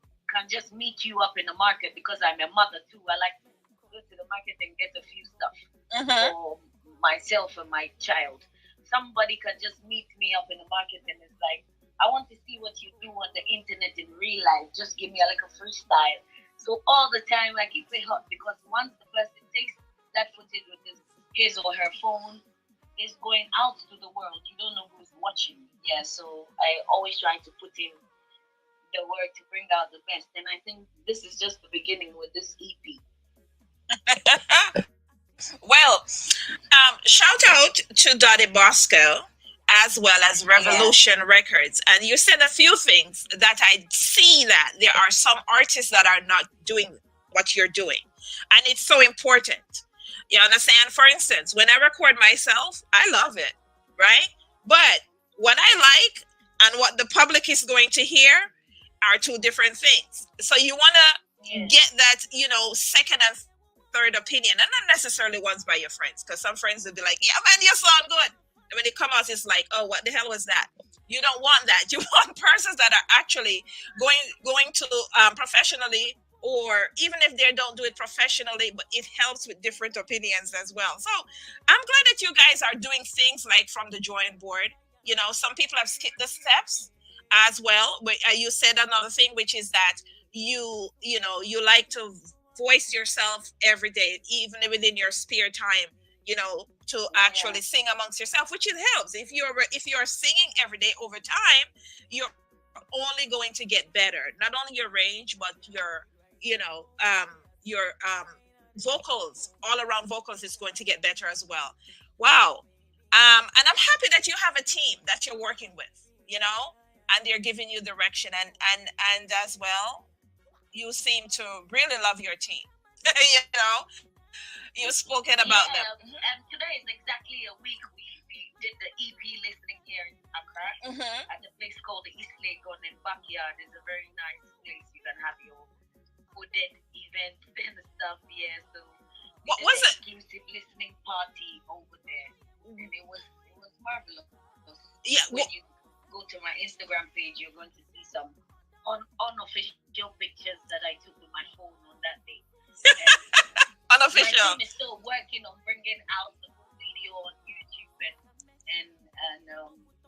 just meet you up in the market because I'm a mother too. I like to go to the the market and get a few stuff for myself and my child. Somebody can just meet me up in the market and it's like, I want to see what you do on the internet in real life. Just give me a freestyle. So all the time I keep it hot, because once the person takes that footage with his or her phone, is going out to the world. You don't know who's watching. Yeah, so I always try to put in the work to bring out the best. And I think this is just the beginning with this EP. Well, shout out to Dottie Bosco as well as Revolution Records. And you said a few things that I see that there are some artists that are not doing what you're doing. And it's so important. You understand? For instance, when I record myself, I love it, right? But what I like and what the public is going to hear are two different things. So you want to get that, second and third opinion, and not necessarily ones by your friends, because some friends will be like, yeah, man, you sound good. And when it comes out, it's like, oh, what the hell was that? You don't want that. You want persons that are actually going to professionally, or even if they don't do it professionally, but it helps with different opinions as well. So I'm glad that you guys are doing things like from the drawing board. Some people have skipped the steps as well. But you said another thing, which is that you like to voice yourself every day, even within your spare time, to actually sing amongst yourself, which it helps. If you're singing every day over time, you're only going to get better. Not only your range, but your vocals, all around vocals is going to get better as well. Wow. And I'm happy that you have a team that you're working with, and they're giving you direction, and as well, you seem to really love your team. You've spoken about them. And today is exactly a week we did the EP listening here in Aklerh at a place called the East Lake on the backyard. It's a very nice place. You can have your coded event and stuff. Yeah, so what was it? Exclusive listening party over there, and it was marvelous. Yeah. When you go to my Instagram page, you're going to see some unofficial pictures that I took with my phone on that day. Unofficial. My team is still working on bringing out the full video on YouTube and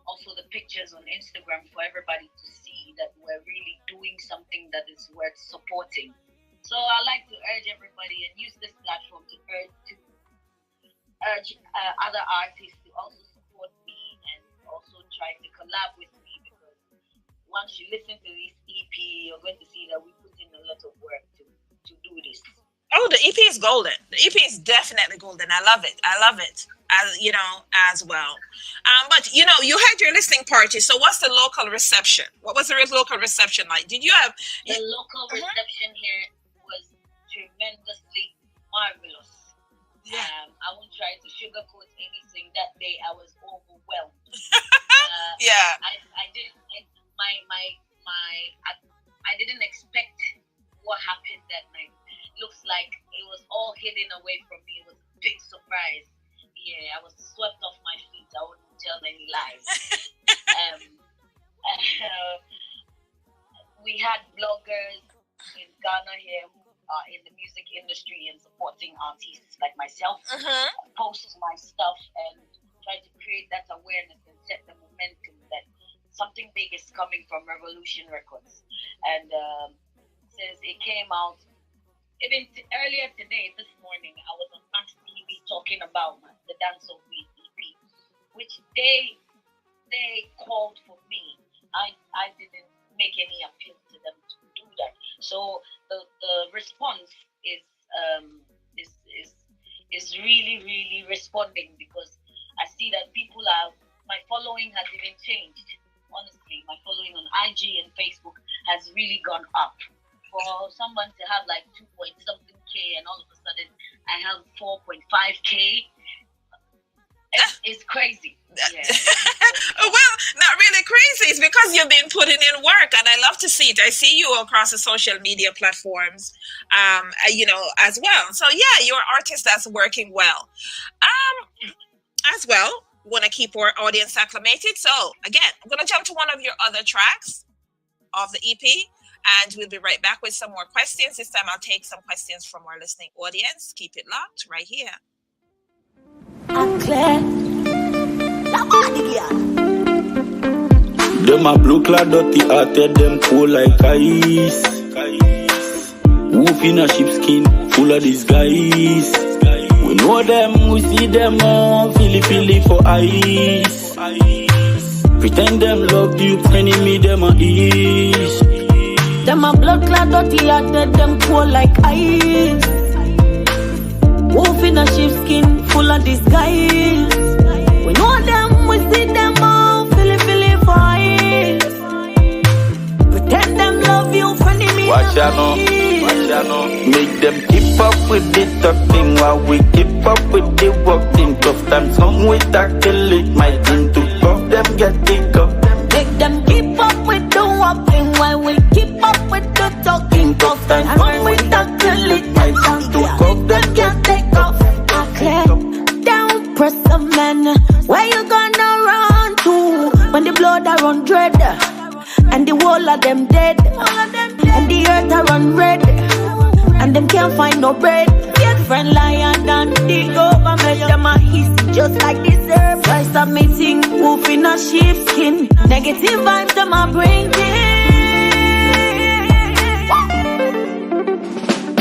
also the pictures on Instagram for everybody to see that we're really doing something that is worth supporting. So I like to urge everybody and use this platform to urge other artists to also support me and also try to collab with me, because once you listen to this EP, you're going to see that we put in a lot of work to do this. Oh, the EP is golden. The EP is definitely golden. I love it. As well. But you had your listening party. So what's the local reception? What was the local reception like? Did you have the local reception here was tremendously marvelous. Yeah. I won't try to sugarcoat anything. That day I was overwhelmed. Yeah. I didn't. I didn't expect what happened that night. Looks like it was all hidden away from me. It was a big surprise. Yeah, I was swept off my feet. I wouldn't tell any lies. We had bloggers in Ghana here who are in the music industry and supporting artists like myself. Post my stuff and try to create that awareness and set the momentum that something big is coming from Revolution Records. And since it came out, even earlier today, this morning, I was on Max TV talking about the Dance of Weed EP, which they called for me. I didn't make any appeal to them to do that. So the response is really, really responding, because I see that people my following has even changed. Honestly, my following on IG and Facebook has really gone up. For someone to have like 2-point-something K and all of a sudden I have 4.5K, it's crazy. Yeah. Well, not really crazy. It's because you've been putting in work, and I love to see it. I see you across the social media platforms, as well. So yeah, you're an artist that's working well. As well, want to keep our audience acclimated. So again, I'm going to jump to one of your other tracks of the EP. And we'll be right back with some more questions. This time I'll take some questions from our listening audience. Keep it locked right here. Aklerh, them a blue clad dirty hearted, them cool like ice. Wolf in a sheepskin, full of disguise. We know them, we see them on Philly for ice. Pretend them love you, enemy them a ease. them a blood clad dirty hearted, them cold like ice. Wolf in a sheepskin, full of disguise. We know them, we see them all, Philly for ice. Pretend them love you, friendly me. Watch out now, watch out now. Make them keep up with the talking while we keep up with the walking. Tough times come we tackle it, my thing to puff them get it up. Make them keep up with the walking while we keep up with the talking. Tough times come we tackle it, my thing to puff them get take off. Aklerh, down press a man. Where you gonna run to when the blood are run dread and the whole of them dead and the earth are run red and them can't find no bread? Get friend lion and the government them a hiss just like this herb. Price of me thing, wolf in a sheepskin. Negative vibes them a bring in.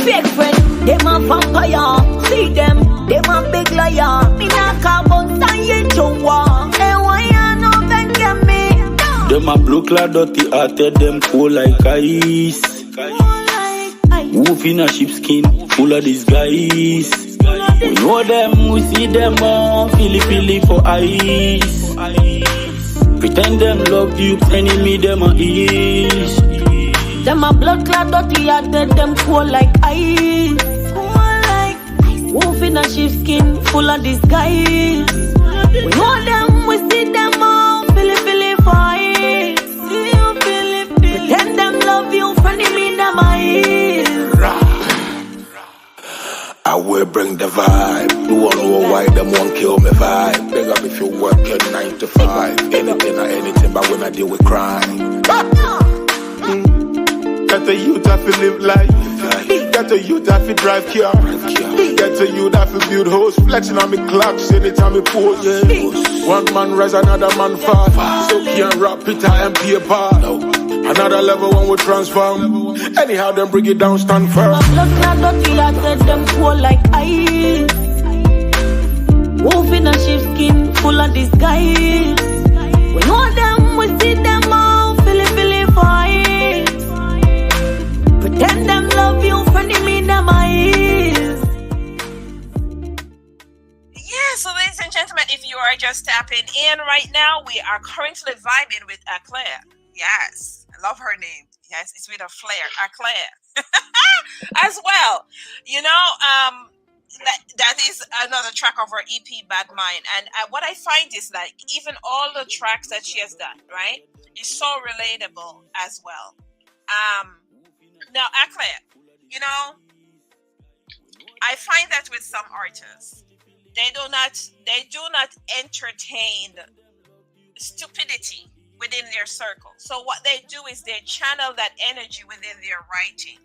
Fake friend, them a vampire. See them a big liar. Me not carbon science jowa. And why you no beg me? Them a blue clad dirty hearted, them cool like ice. Wolf in a sheepskin, full of disguise. We know them, we see them on Philly for ice. Pretend them love you, enemy them a ease. Them a blood clad dirty hearted, them cold like ice. Wolf in a sheepskin, full of disguise. We know them, we see them all, Philly for ice. Pretend them love you, friendly me them eyes. I will bring the vibe. You won't know why them won't kill me vibe. Big up if you working 9 to 5. Anything or anything, but when I deal with crime. Get the youth that fi live life. Get the youth that fi drive car. Get the youth that fi build house. Flexing on me clocks anytime me pose. Yeah. One man rise, another man fall. So can't rap Peter and paper. Another level when we transform. Anyhow, them bring it down, stand firm. Blood clad dirty hearted, them cold like ice. Wolf in a sheepskin, full of disguise. We know them, we see them all, Philly for ice. Pretend them love you, friendly me them eyes. Yeah, so ladies and gentlemen, if you are just tapping in right now, we are currently vibing with Aklerh. Yes, I love her name. Yes, it's with a flair, Aklerh. As well. You know, that is another track of her EP, Bad Mind. And what I find is like, even all the tracks that she has done, right, is so relatable as well. Now, Aklerh, you know, I find that with some artists, they do not entertain stupidity within their circle. So what they do is they channel that energy within their writing.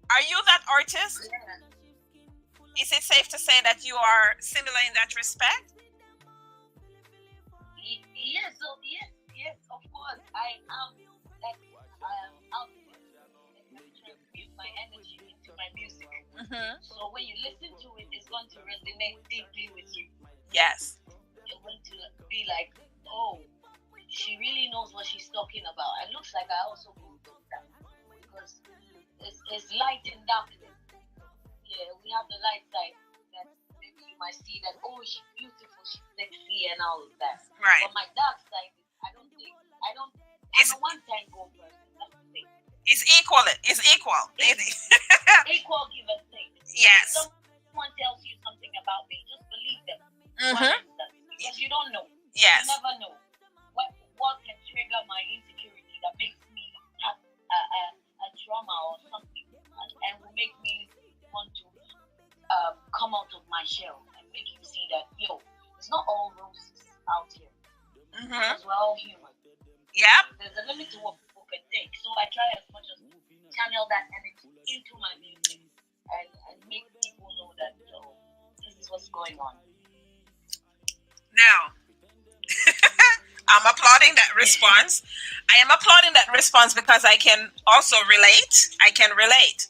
Are you that artist? Yeah. Is it safe to say that you are similar in that respect? Yes, of course. I am like out transmute my energy into my music. Mm-hmm. So when you listen to it, it's going to resonate deeply with you. Yes. You're going to be like, oh, she really knows what she's talking about. It looks like I also go through that because it's light and darkness. Yeah, we have the light side that maybe you might see that, oh, she's beautiful, she's sexy and all of that. Right. But my dark side is I'm a one-time go person. That's the thing. It's equal. It's equal. Equal give and take. Yes. If someone tells you something about me, just believe them. Mm-hmm. Because you don't know. Yes. You never know. What can trigger my insecurity that makes me have a trauma or something and will make me want to come out of my shell and make you see that, it's not all roses out here. Mm-hmm. Because we're all human. Yep. There's a limit to what people can take. So I try as much as channel that energy into my music and make people know that, this is what's going on. Now, I'm applauding that response. I am applauding that response because I can also relate. I can relate.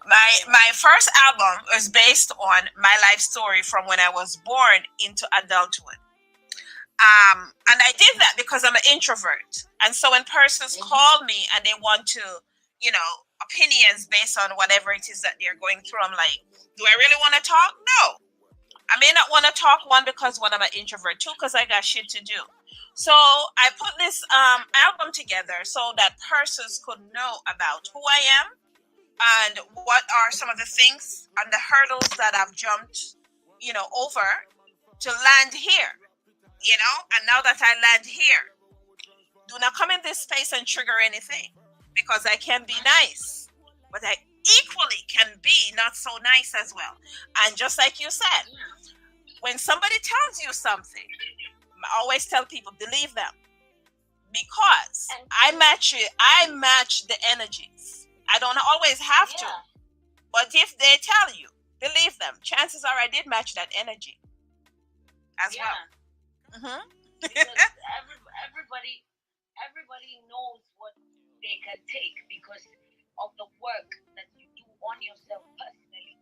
My first album was based on my life story from when I was born into adulthood. And I did that because I'm an introvert. And so when persons call me and they want to, opinions based on whatever it is that they're going through, I'm like, do I really want to talk? No. I may not want to talk, one, because I'm an introvert, two, because I got shit to do. So I put this album together so that persons could know about who I am and what are some of the things and the hurdles that I've jumped, over to land here, and now that I land here, do not come in this space and trigger anything, because I can be nice, but I equally can be not so nice as well. And just like you said, when somebody tells you something, I always tell people, believe them, because I match the energies. I don't always have to, but if they tell you, believe them. Chances are I did match that energy as well. Mm-hmm. Because everybody knows what they can take because of the work that you do on yourself personally.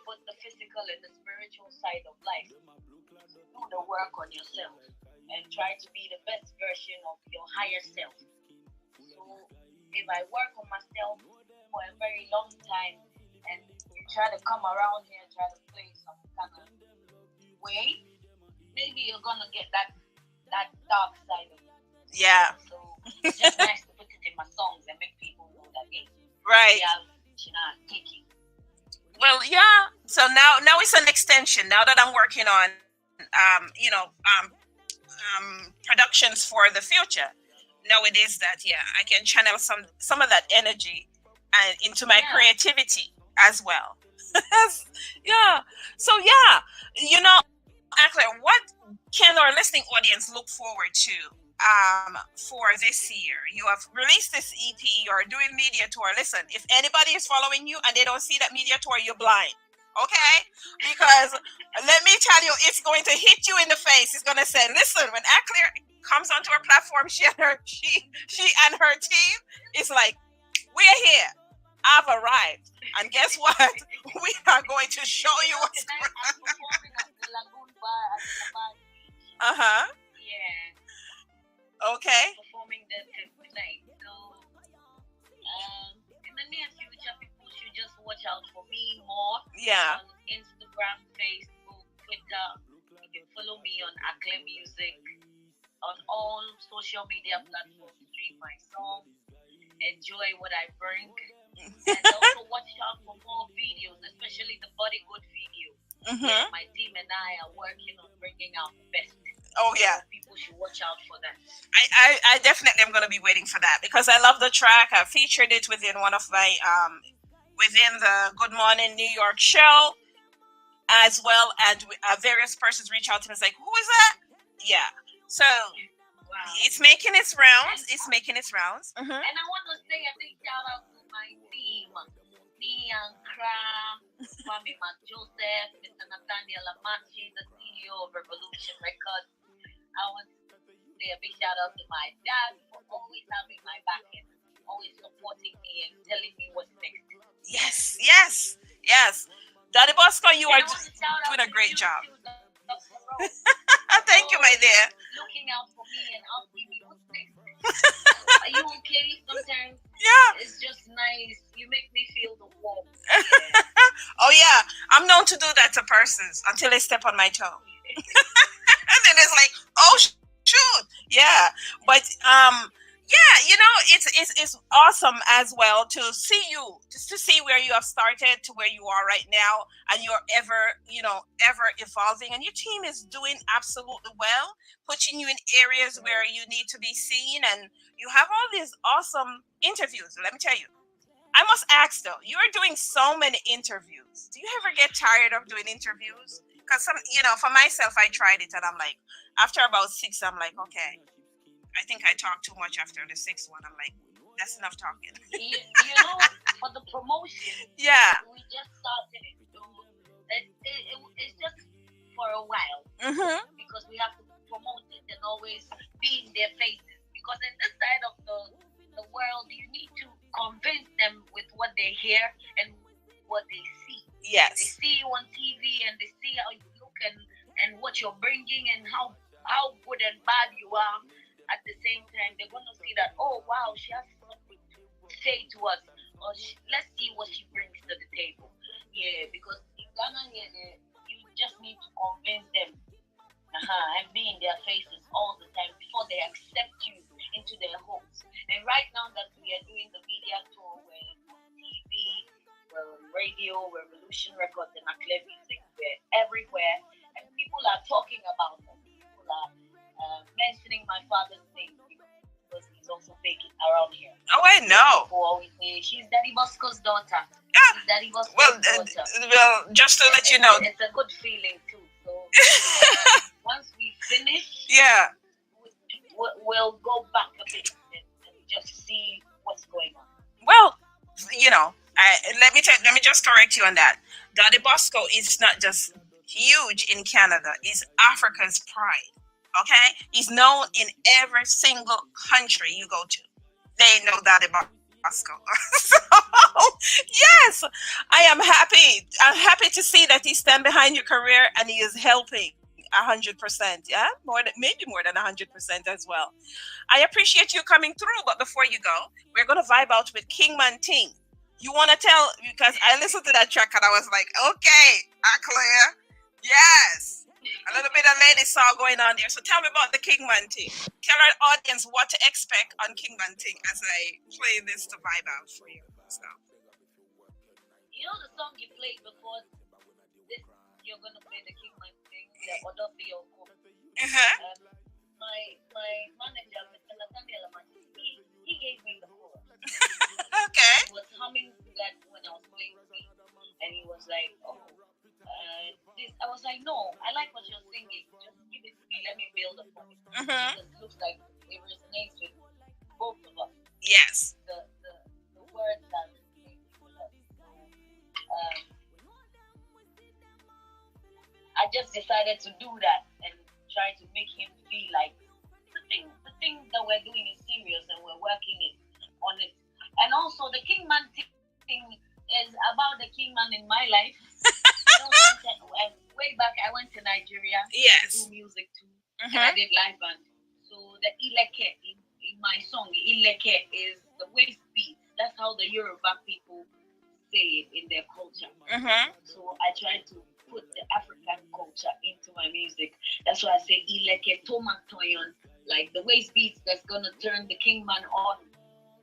Both the physical and the spiritual side of life. Do the work on yourself and try to be the best version of your higher self. So if I work on myself for a very long time and you try to come around here and try to play some kind of way, maybe you're gonna get that dark side of it. Yeah. So it's just nice to put it in my songs and make people know that, hey, right. Taking. Well, yeah. So now it's an extension. Now that I'm working on, productions for the future. Now it is that, I can channel some of that energy and into my creativity as well. Yeah. So Aklerh, what can our listening audience look forward to for this year? You have released this EP, you're doing media tour. Listen, if anybody is following you and they don't see that media tour, you're blind. Okay? Because let me tell you, it's going to hit you in the face. It's going to say, listen, when Aklerh comes onto our platform, she and her team, it's like, we're here. I've arrived. And guess what? We are going to show you what's going on. Uh-huh. Yeah. Okay. Performing that tonight. So, in the near future, people should just watch out for me more. Yeah. On Instagram, Facebook, Twitter. You can follow me on Aklerh Music. On all social media platforms. Stream my songs. Enjoy what I bring. And also watch out for more videos, especially the Body Good video. Yeah, my team and I are working on bringing out the best. Oh yeah, people should watch out for that. I definitely am going to be waiting for that because I love the track. I featured it within one of my within the Good Morning New York show as well, and various persons reach out to me. It's like, who is that? Yeah, so it's making its rounds. It's making its rounds. And I want to say a big shout out to my team. Me and Kra, Kwame Joseph, Mr. Nathaniel Amachi, the CEO of Revolution Records. I want to say a big shout out to my dad for always having my back and always supporting me and telling me what's next. Yes. Daddy Bosco, you are doing a great job. Thank you, my dear. Looking out for me and asking me what's next. Are you okay? Sometimes it's just nice. You make me feel the warmth. Oh yeah, I'm known to do that to persons until they step on my toe, and then it's like, oh shoot, yeah. But it's awesome as well to see you, just to see where you have started to where you are right now, and you're ever evolving, and your team is doing absolutely well, putting you in areas where you need to be seen, and you have all these awesome interviews. Let me tell you, I must ask though, you are doing so many interviews. Do you ever get tired of doing interviews? Because for myself, I tried it, and I'm like, after about 6, I'm like, okay. I think I talked too much after the 6th one. I'm like, That's enough talking. You know, for the promotion, yeah, we just started it. So it's just for a while because we have to promote it and always be in their faces. Because in this side of the world, you need to convince them with what they hear and what they see. Yes. They see you on TV and they see how you look and what you're bringing and how good and bad you are. At the same time, they're going to see that, oh, wow, she has something to say to us. Or let's see what she brings to the table. Yeah, because in Ghana here, you just need to convince them and be in their faces all the time before they accept you into their homes. And right now that we are doing the media tour, we're on TV, we're on radio, Revolution Records and Aklerh Music, we're everywhere. And people are talking about them. People are mentioning my father's name because he's also baking around here. Oh, I know. People always say, she's Daddy Bosco's daughter. Yeah. She's Daddy Bosco's daughter. Well, just to let you know. It's a good feeling too. So once we finish, we'll go back a bit and just see what's going on. Well, you know, let me just correct you on that. Daddy Bosco is not just huge in Canada; he's Africa's pride. Okay, he's known in every single country you go to. They know Daddy Bosco. So, yes, I am happy. I'm happy to see that he stand behind your career and he is helping 100%. Yeah, maybe more than 100% as well. I appreciate you coming through, but before you go, we're gonna vibe out with King Man Ting. You want to tell, because I listened to that track and I was like, okay, Aklerh, yes. A little bit of lady song going on there. So tell me about the King Man Ting. Tell our audience what to expect on King Man Ting as I play this to vibe out for you. So. You know the song you played before this, you're going to play the King Man Ting, the Odofi Oko. My manager, Mr. Latanya Lamati, he gave me the chorus. Okay. He was humming that when I was playing with me. And he was like, oh, I was like, no, I like what you're singing. Just give it to me. Let me build upon it. Because it looks like it resonates with both of us. Yes. The words that resonate with us. So, I just decided to do that and try to make him feel like the thing that we're doing is serious and we're working on it. And also the King Man thing is about the King Man in my life. Way back, I went to Nigeria to do music too. And I did live band. So the ileke in my song, ileke is the waist beat. That's how the Yoruba people say it in their culture. So I try to put the African culture into my music. That's why I say ileke tomatoyon, like the waist beats that's gonna turn the King Man on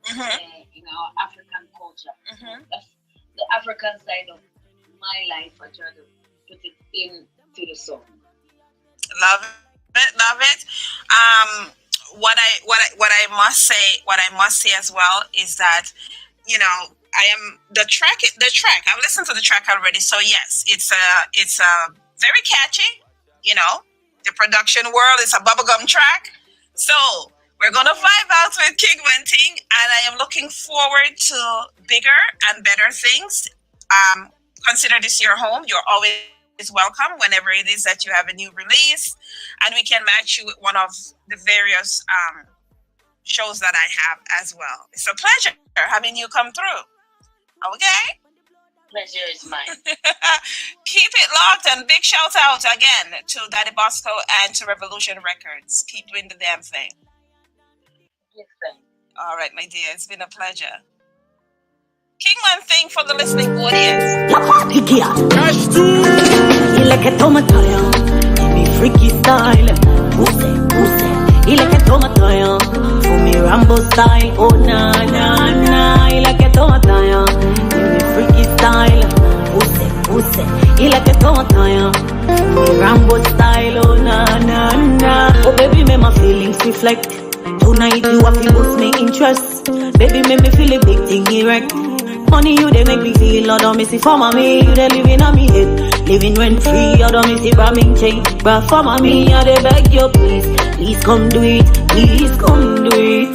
in our African culture. That's the African side of my life. I try to put it into the song. Love it. What I must say as well is that, you know, I am the track. I've listened to the track already, so yes, it's a very catchy. You know, the production world is a bubblegum track, so we're gonna vibe out with King Man Ting, and I am looking forward to bigger and better things. Consider this your home. You're always welcome whenever it is that you have a new release, and we can match you with one of the various shows that I have as well. It's a pleasure having you come through. Okay? Pleasure is mine. Keep it locked, and big shout out again to Daddy Bosco and to Revolution Records. Keep doing the damn thing. Yes, sir. All right, my dear. It's been a pleasure. King Man Ting for the listening audience. Cash too. He like a tomato, give me freaky style. He like a tomato, for me Rambo style. Oh na na na. He like a tomato, give me freaky style. He like a tomato, for me Rambo style. Oh na na na. Oh baby, make my feelings reflect. Tonight you have to boost me interest. Baby, make me feel a big thing erect. Money you they make me feel, Lord, don't miss it for me. You they living on me head, living rent free. You don't miss it, bra me change, bra for me. I they beg you, please come do it, please come do it.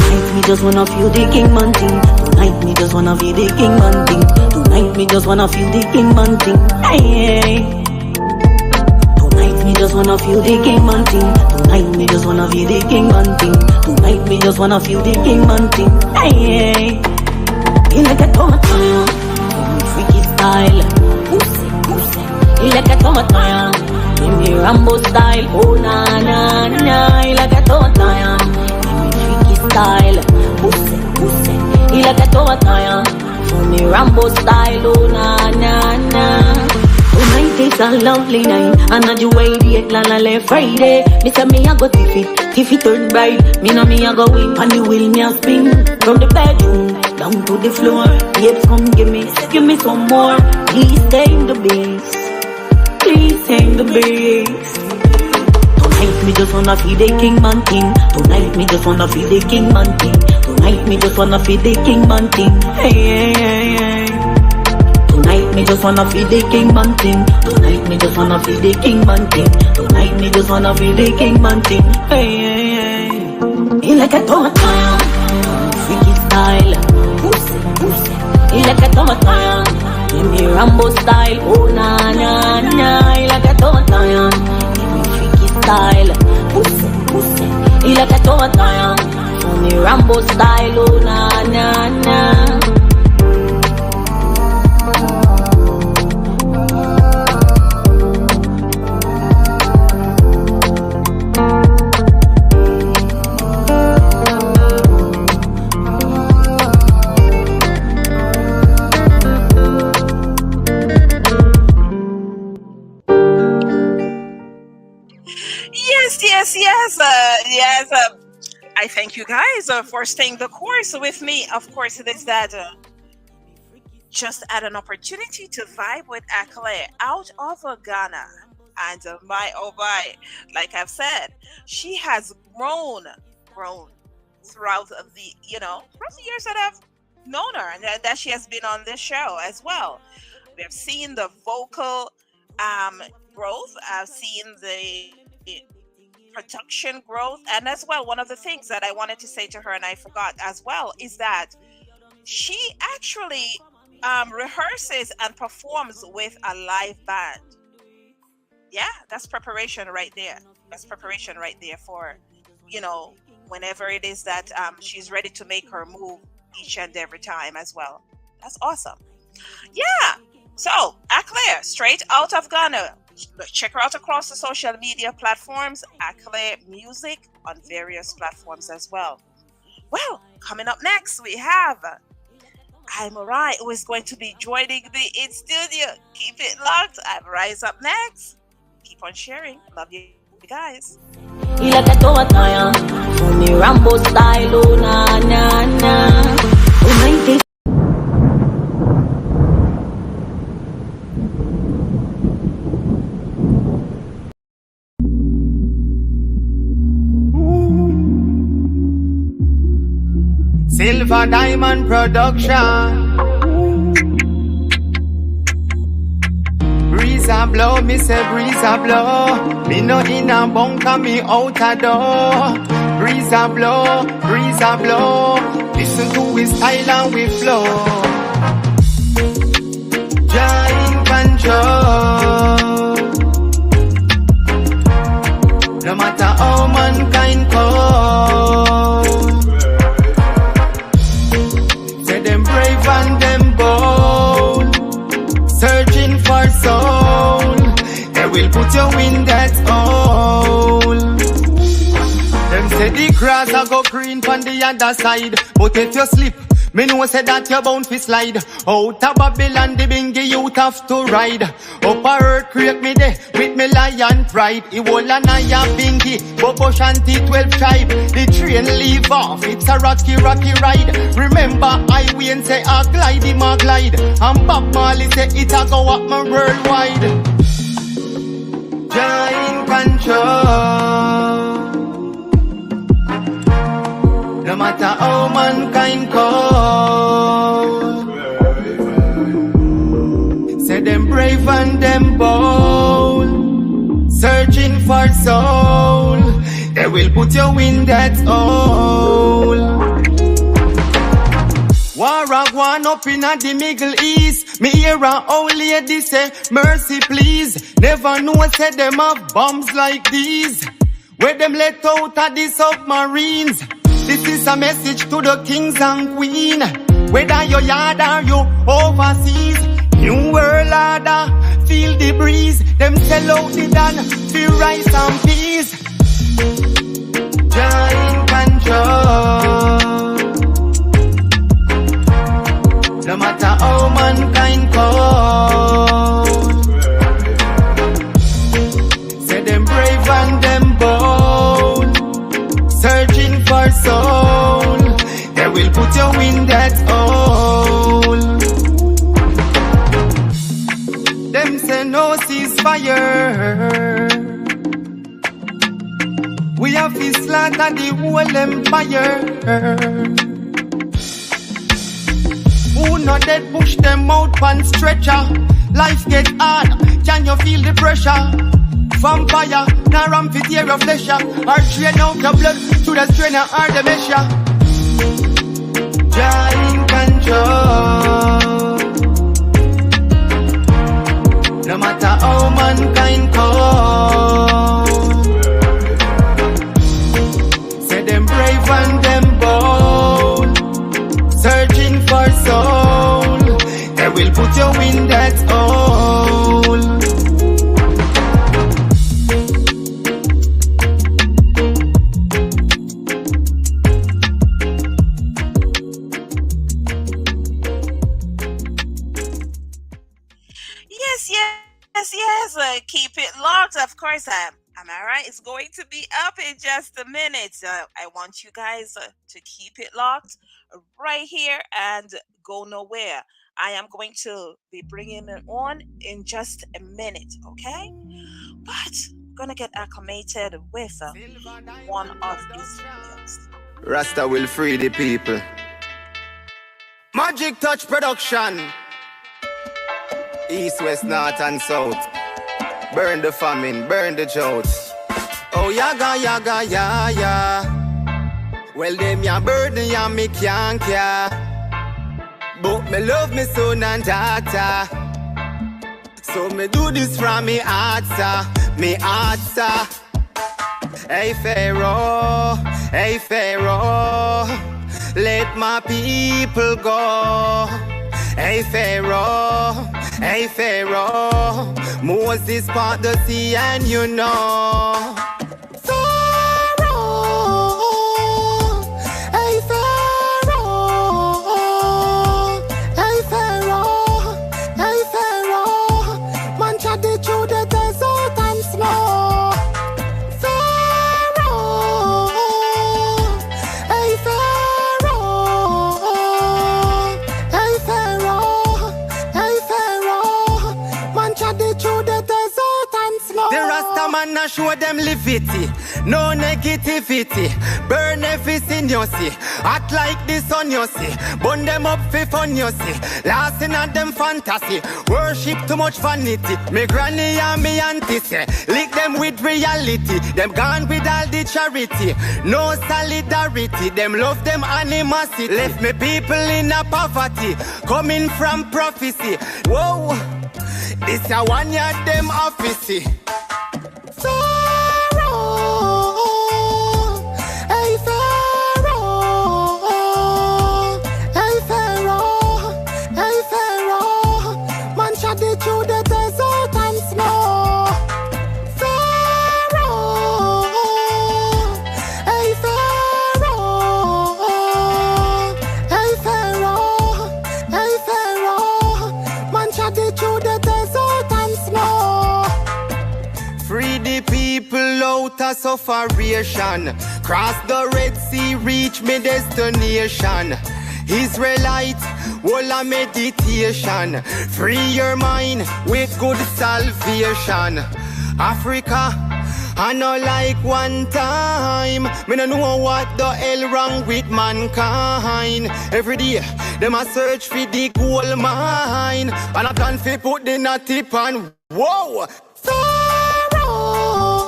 Make me me just wanna feel the king man thing. Tonight me just wanna feel the king man thing. Tonight me just wanna feel the king man thing. Hey. Tonight me just wanna feel the king man thing. Tonight me just wanna feel the king man thing. Tonight me just wanna feel the king man thing. Hey. You like a tomato, freaky style. You like a tomato, give me Rambo style. Oh na na na, you like a tomato, give me freaky style. You like a tomato, give me Rambo style. Oh na na na. Tonight is a lovely night, and I do wait yet, la la la Friday. Me say me a go tiffy turn bright. Me know me a go win, and you will me a spin from the bedroom down to the floor. Babes, come give me some more. Please take the bass, please take the bass. Tonight me just wanna feel the king man thing. Tonight me just wanna feel the king man thing. Tonight me just wanna feel the king man thing. Hey hey hey hey. Tonight me just wanna feel the king man thing. Tonight me just wanna feel the king man thing. Tonight me just wanna feel the king man thing. Hey hey hey. You like a tomato, freaky style. You like a tomato, give me Rambo style. Oh na na na. You like a tomato, give me freaky style. You like a tomato, give me Rambo style. Oh na na na. Yes. I thank you guys for staying the course with me. Of course, it is that just had an opportunity to vibe with Aklerh out of Ghana. And my, like I've said, she has grown throughout the years that I've known her, and that she has been on this show as well. We have seen the vocal growth. I've seen the production growth, and as well, one of the things that I wanted to say to her and I forgot as well is that she actually rehearses and performs with a live band. Yeah, that's preparation right there. That's preparation right there for, whenever it is that she's ready to make her move each and every time as well. That's awesome. Yeah. So Aklerh, straight out of Ghana. Check her out across the social media platforms, Aklerh Music on various platforms as well. Well, coming up next, we have Iamuri, who is going to be joining me in studio. Keep it locked. Iamuri's up next. Keep on sharing. Love you guys. Rambo style, oh na na na. Silver Diamond Production. Breeze a blow, me say breeze a blow. Me no in a bunker, me out a door. Breeze a blow, breeze a blow. Listen to his style and we flow. Jah in control. No matter how mankind calls. And them bold, searching for soul. They will put you in that hole. Them say the grass a go green from the other side, but if you slip, me know say that you're bound to slide. Out of Babylon, the bingy youth have to ride. Up a earthquake me there with me lion pride. It will an aya bingy, Bobo Shanti 12 tribe. The train leave off, it's a rocky ride. Remember I win say I glide, him a glide. And Bob Marley say it a go up my worldwide. Jah in control. No matter how mankind calls. Say them brave and them bold, searching for soul. They will put you in that hole. War a gone up in the Middle East. Me hear a old lady say, mercy please. Never know say them have bombs like these. Where them let out of the submarines. This is a message to the kings and queen. Whether you're yard or you overseas. New world order, feel the breeze. Them sell out the dan, feel rice and peas. Jah in control. No matter how mankind cold. Say them brave and them bold. Searching for soul. They will put you in that hole. Them say no ceasefire. We have to slaughter the whole empire. Who not dead push them out on stretcher. Life get hard, can you feel the pressure? Vampire, now amphitheater of flesh. Or drain out the blood through the strainer or the measure. Jah in control. No matter how mankind cold. Say them brave and them bold. Searching for soul. They will put you in that hole. Yes. Keep it locked. Of course, am I right? It's going to be up in just a minute. I want you guys to keep it locked right here and go nowhere. I am going to be bringing it on in just a minute, okay? But I'm going to get acclimated with one of these videos. Rasta will free the people. Magic Touch Production. East, west, north and south. Burn the famine, burn the drought. Oh yaga, yaga, ya, ya. Well them ya burden ya me can't care. But me love me son and daughter. So me do this from me heart, sir. Me heart, sir. Hey Pharaoh, let my people go. Hey Pharaoh, Moses part the sea and you know. Pharaoh, hey Pharaoh, man trod through the desert and snow. Pharaoh, hey man trod through the desert and snow. The Rasta man a show them livity, no negativity. Burn everything you see, act like the sun you see. Burn them up for fun you see, lasting at them fantasy. Worship too much vanity. Me granny and me auntie say, lick them with reality. Them gone with all the charity, no solidarity. Them love them animosity. Left me people in a poverty, coming from prophecy. Whoa, this a one year them office. Pharaoh, hey Pharaoh, man trod through the desert and snow. Pharaoh, hey Pharaoh, man trod through the desert and snow. Free the people out of sufferation. Cross the Red Sea, reach me destination. Israelite, whole a meditation. Free your mind with good salvation. Africa, I know like one time. Me no know what the hell wrong with mankind. Every day, them a search for the gold mine. And I plan to put the tip on. Whoa! Pharaoh,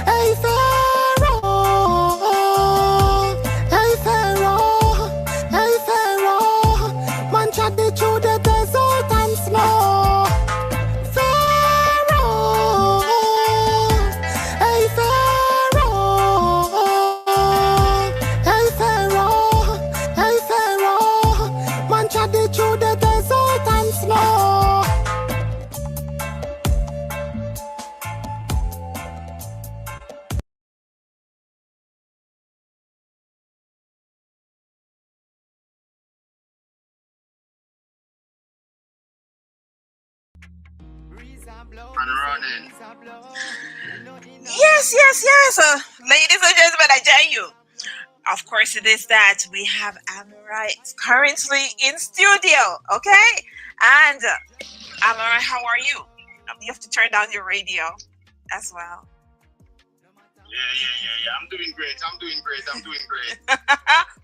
hey Pharaoh, And running. Yes. Ladies and gentlemen, I tell you. Of course, it is that we have Iamuri currently in studio, okay? And Iamuri, how are you? You have to turn down your radio as well. Yeah. I'm doing great.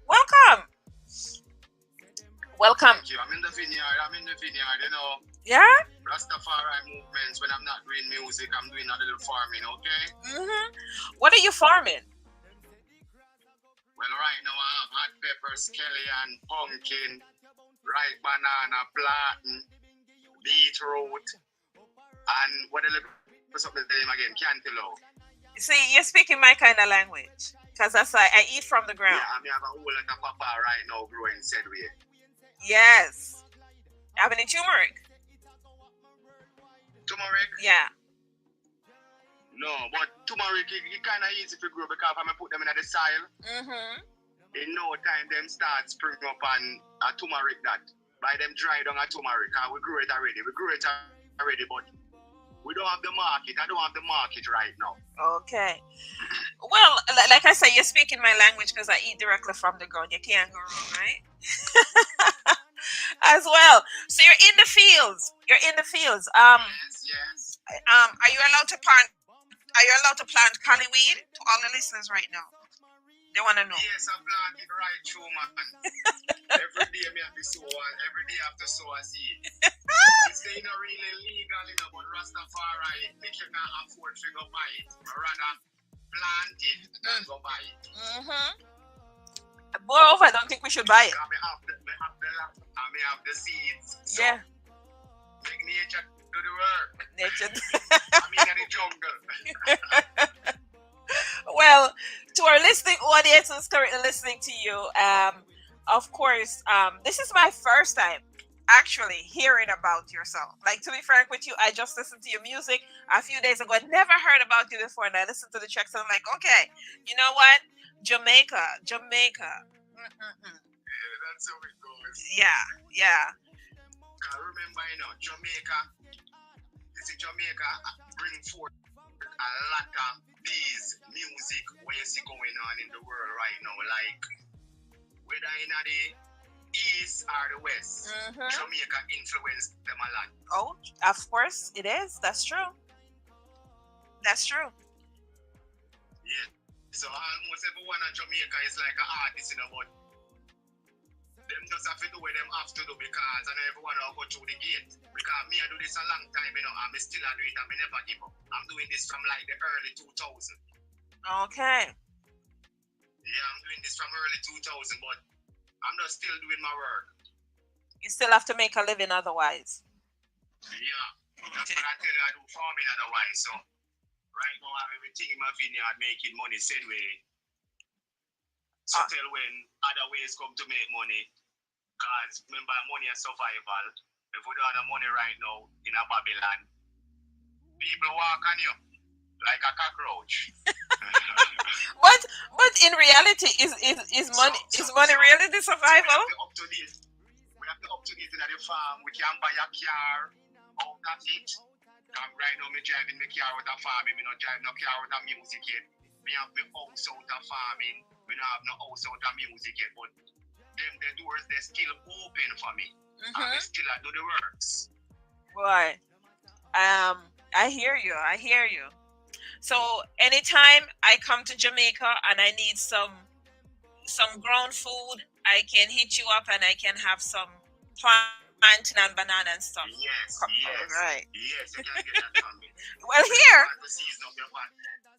Welcome. Thank you. I'm in the vineyard, you know. Yeah? Rastafari movements. When I'm not doing music, I'm doing a little farming, okay? Mm-hmm. What are you farming? Well, right now I have hot peppers, scallion, pumpkin, ripe banana, plantain, beetroot, and what the what's up with the name again? Cantaloupe. See, you're speaking my kind of language. Because that's why I eat from the ground. Yeah, I mean, I have a whole lot of papa right now growing said way. Yes. Have any turmeric? Turmeric? Yeah. No, but turmeric it kind of easy to grow because when I put them in the soil, in no time them start spring up and a turmeric that. By them dry down a turmeric, and we grow it already, but we don't have the market. I don't have the market right now. Okay. Well, like I said, you're speaking my language because I eat directly from the ground. You can't go wrong, right? As well. So you're in the fields. Yes. Are you allowed to plant? Are you allowed to plant collyweed to all the listeners right now? They want to know. Yes, I plant it right through, man. Every day I have to sow, every day I have to sow a seed. It's not really legal, you know, but Rastafari, they cannot afford to go buy it. But rather plant it than go buy it. Moreover, I don't think we should buy it. I may have the seeds. So yeah. Make nature do the work. Nature. I'm in the jungle. Well, to our listening audience who's currently listening to you, of course, this is my first time actually hearing about yourself. Like, to be frank with you, I just listened to your music a few days ago. I'd never heard about you before, and I listened to the tracks, and I'm like, okay, you know what? Jamaica. Yeah, that's how it goes. Yeah. I remember, you know, Jamaica bring forth a lot of these music what you see going on in the world right now, like whether in the east or the west, Jamaica influenced them a lot. Oh, of course it is. That's true. Yeah. So almost everyone in Jamaica is like an artist, you know, but them just have to do what them have to do because I know everyone will go through the gate. Because me, I do this a long time, you know, and I still do it and I never give up. I'm doing this from like the early 2000s. Okay. Yeah, I'm doing this from early 2000, but I'm just still doing my work. You still have to make a living otherwise. Yeah, that's what I tell you, I do farming otherwise. So right now I'm everything in my vineyard making money, said way. So tell when other ways come to make money. Because remember, money is survival. If we don't have the money right now in a Babylon, people walk on you like a cockroach. but in reality, is money really the survival? We have to up to date in the farm. We can buy a car out of it. Right now, I'm driving my car out of farming. I'm not driving no car out of music yet. We have the house out of farming. We don't have no house out of music yet, but the doors, they're still open for me. And they still do the works. Right. I hear you. So anytime I come to Jamaica and I need some ground food, I can hit you up and I can have some plantain and banana and stuff. Yes. Right. Yes, you can get that from me. Well, here. The season of your pot.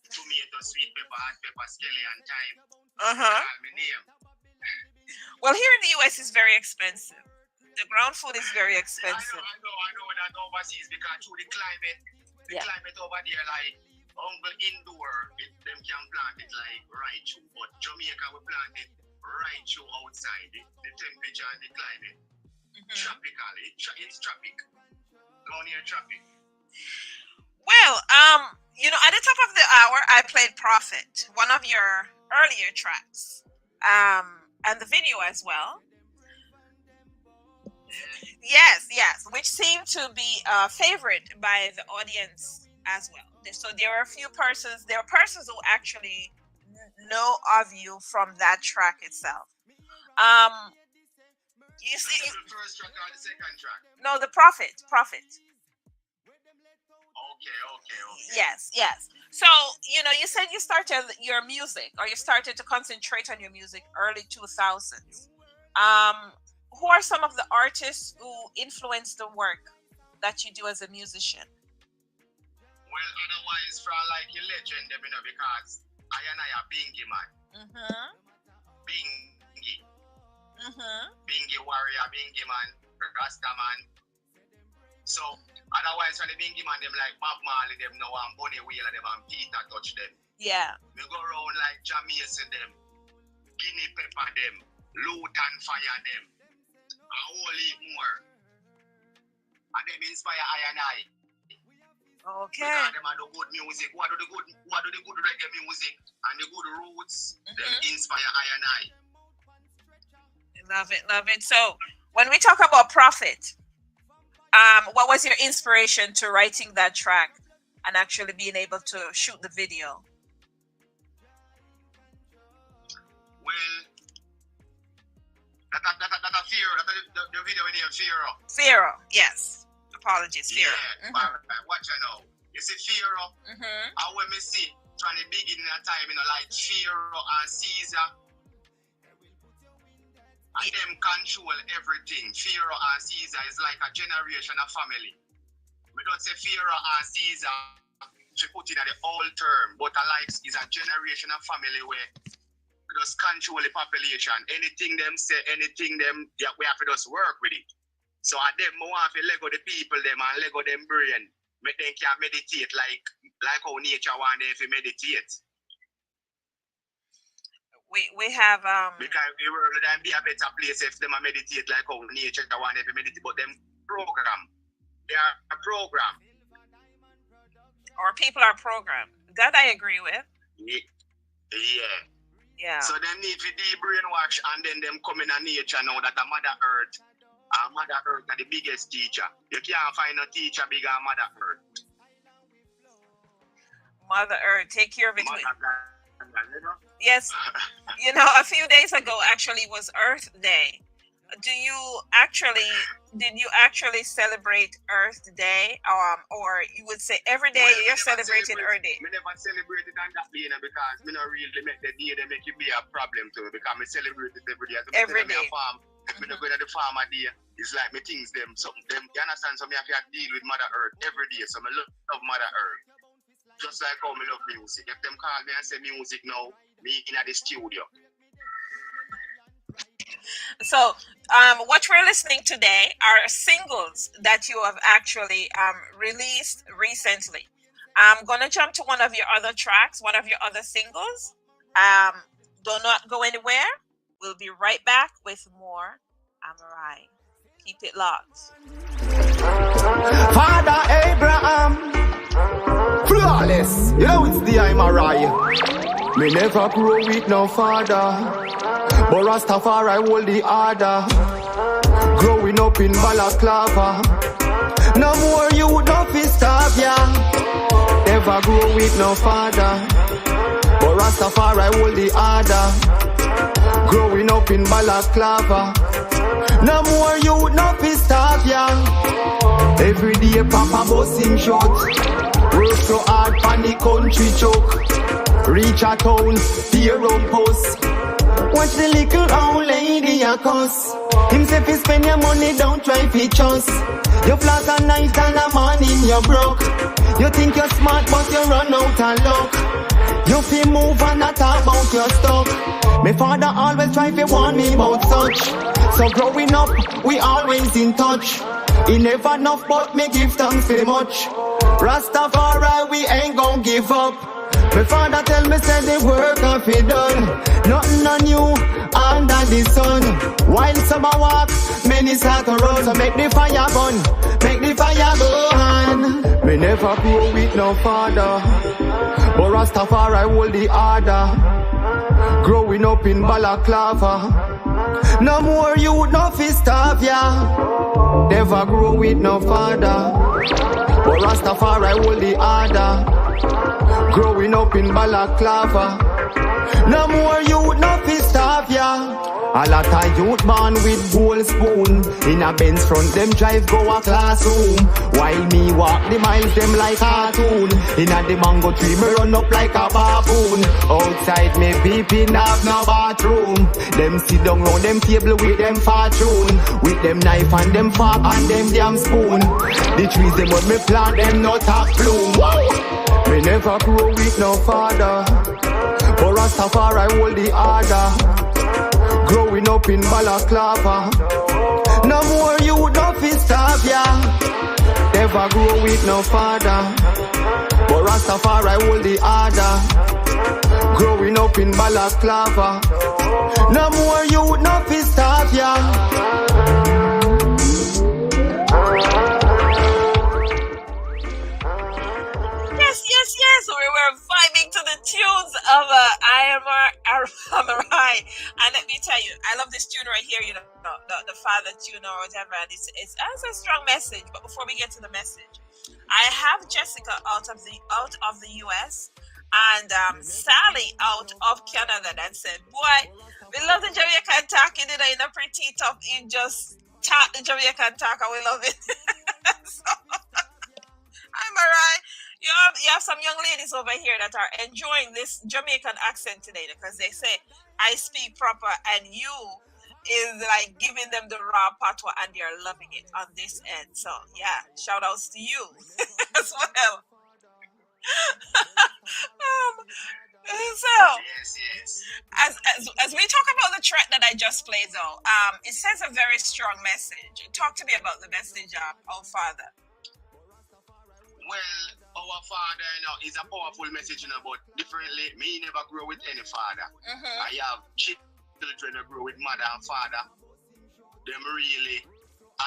Tomato, sweet pepper, hot pepper, scallion, thyme. Well, here in the US it's very expensive. The ground food is very expensive. I know that overseas because through the climate over there, like indoor, them can plant it like right through. But Jamaica we plant it right through outside. The temperature and the climate. Tropical. It's tropic. Down here tropic. Well, at the top of the hour, I played Prophet, one of your earlier tracks, and the video as well. Yes, which seem to be favorite by the audience as well. So there are a few persons. There are persons who actually know of you from that track itself. You see, The first track or the second track? no, the Prophet. Okay. Yes. So, you said you started your music, or you started to concentrate on your music early 2000s. Who are some of the artists who influenced the work that you do as a musician? Well, otherwise, from like a legend, because I a Bingy man. Bingy warrior, Bingy man, Rasta man. So, otherwise, when the Bingy man, them like Bob Marley, them now and Bunny Wheeler, them and Peter touch them. Yeah. We go around like Jamaica them, Guinea Pepper them, Lutan Fire them, and whole heap more. And them inspire I and I. Okay. Because them are the good music. What do the good reggae music and the good roots? Them inspire I and I. Love it. So when we talk about Prophet, what was your inspiration to writing that track and actually being able to shoot the video? Well, that a fear. The video in here, Fear. Pharaoh, yes. Apologies, Pharaoh. Yeah, watch you know. You see Pharaoh? And when we see from the beginning of time, like Pharaoh and Caesar, and them control everything. Pharaoh and Caesar is like a generation of family. We don't say Pharaoh and Caesar to put it at the old term, but is a generation of family where we just control the population. Anything them say, anything them, yeah, we have to just work with it. So at them, we want to Lego the people them and Lego them brain. Make them can meditate like how nature want them to meditate. We have because the world would be a better place if them meditate like how nature want them to meditate, but them program. They are a program. Or people are programmed. That I agree with. Yeah. So them need to de-brainwash and then them come in a nature now that a Mother Earth. Mother Earth are the biggest teacher. You can't find a teacher bigger than Mother Earth. Mother Earth, take care of it. Yes. A few days ago actually was Earth Day. Did you actually celebrate Earth Day? Or you would say every day you're celebrating Earth Day? I never celebrated on that day because I don't really make the day they make it be a problem to me because I celebrate it every day. Every day. When I go to the farm a day, it's like me things them you understand, so me have to deal with Mother Earth every day. So I love Mother Earth. Just like how I love music. If them call me and say music now, me in the studio. So what we're listening today are singles that you have actually released recently. I'm gonna jump to one of your other tracks, one of your other singles. Do not go anywhere. We'll be right back with more Iamuri. Keep it locked. Father Abraham, flawless. It's the Iamuri. Me never grow with no father, but Rastafari hold the order. Growing up in Balaclava, no more you don't feel starve ya. Never grow with no father, but Rastafari hold the order. Growing up in Balaclava, no more you no fi starve ya. Every day Papa boss him short. Work so hard on the country choke. Reach a town, fear up post. Watch the little old lady a cuss. Him say fi spend your money, don't try fi trust. You flat at night and a morning you broke. You think you're smart but you run out of luck. You fi move and not talk about your stuff. My father always try to warn me about such. So growing up, we always in touch. He never enough, but me give thanks very much. Rastafari, we ain't gon' give up. My father tell me, say the work of it done. Nothing on you under the sun. While some a walk, many start to run. So make the fire burn, make the fire burn. Me never grow with no father, but Rastafari hold the order. Growing up in Balaclava, No more youth, no fi starve ya. Never grow with no father. But Rastafari hold the order. Growing up in Balaclava. No more youth, no fi starve ya. A lot of youth born with gold spoon. In a Benz front, them drive go a classroom. While me walk the miles, them like cartoon. In a the mango tree, me run up like a baboon. Outside me peeping, have no bathroom. Them sit down round them table with them fortune. With them knife and them fork and them damn spoon. The trees them what me plant, them not have bloom. Me never grow with no father. But Rastafari hold the order. Growing up in Balaclava. No more youth, no fi starve ya. Never grow with no father. But Rastafari hold the order. Growing up in Balaclava. No more youth, no fi starve ya. Yes, we were vibing to the tunes of Iamuri. And let me tell you, I love this tune right here, you know, the father tune or whatever. And it has a strong message. But before we get to the message, I have Jessica out of the US and Sally out of Canada that said, boy, we love the Jamaican talk, you know, in a pretty tough, you just talk the Jamaican talk and we love it. So, Iamuri. You have some young ladies over here that are enjoying this Jamaican accent today because they say, I speak proper and you is like giving them the raw patois and they're loving it on this end. So, yeah, shout outs to you as well. So, Yes. as we talk about the track that I just played though, it says a very strong message. Talk to me about the message of our father. Well, our father, you know, is a powerful message, you know, but differently, me never grow with any father. I have children that grow with mother and father. Them really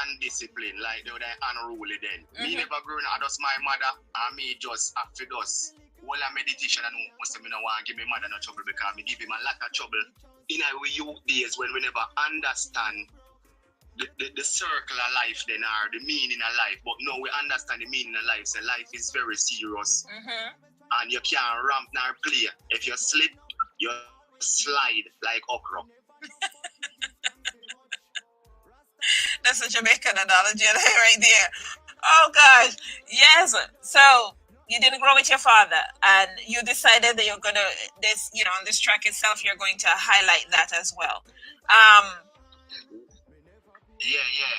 undisciplined, like they were unruly then. Me never grow up, just my mother, and me just after us. All a meditation and most of me don't want to give my mother no trouble because me give him a lot of trouble in our youth days when we never understand the circle of life then are the meaning of life, but now we understand the meaning of life. So life is very serious, and you can't ramp nor play. If you slip, you slide like okra. That's a Jamaican analogy right there. Oh gosh, yes. So you didn't grow with your father, and you decided that you're gonna on this track itself, you're going to highlight that as well. Yeah.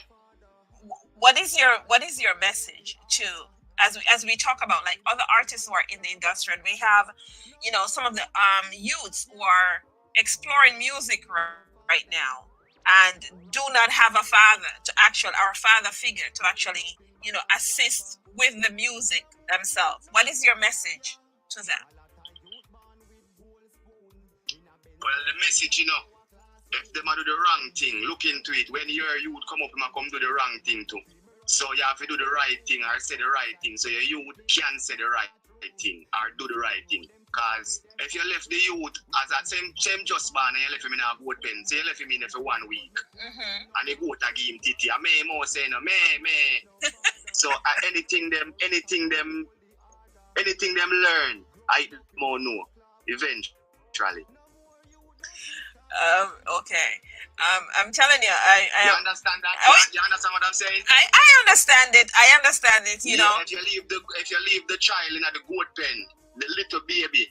What is your message to as we talk about like other artists who are in the industry, and we have, some of the youths who are exploring music right now and do not have a father figure to actually, assist with the music themselves. What is your message to them? Well, the message, if them do the wrong thing, look into it. When your youth come up, come do the wrong thing too. So you have to do the right thing or say the right thing. So your youth can say the right thing or do the right thing. Because if you left the youth as that same just born and you left him in a goat pen, so you left him in there for 1 week. And the goat give him titty. And me more say no, me. So anything them learn, I more know eventually. Okay. I'm telling you, you understand that? You understand what I'm saying? I understand it. You know. If you leave the child in the goat pen, the little baby,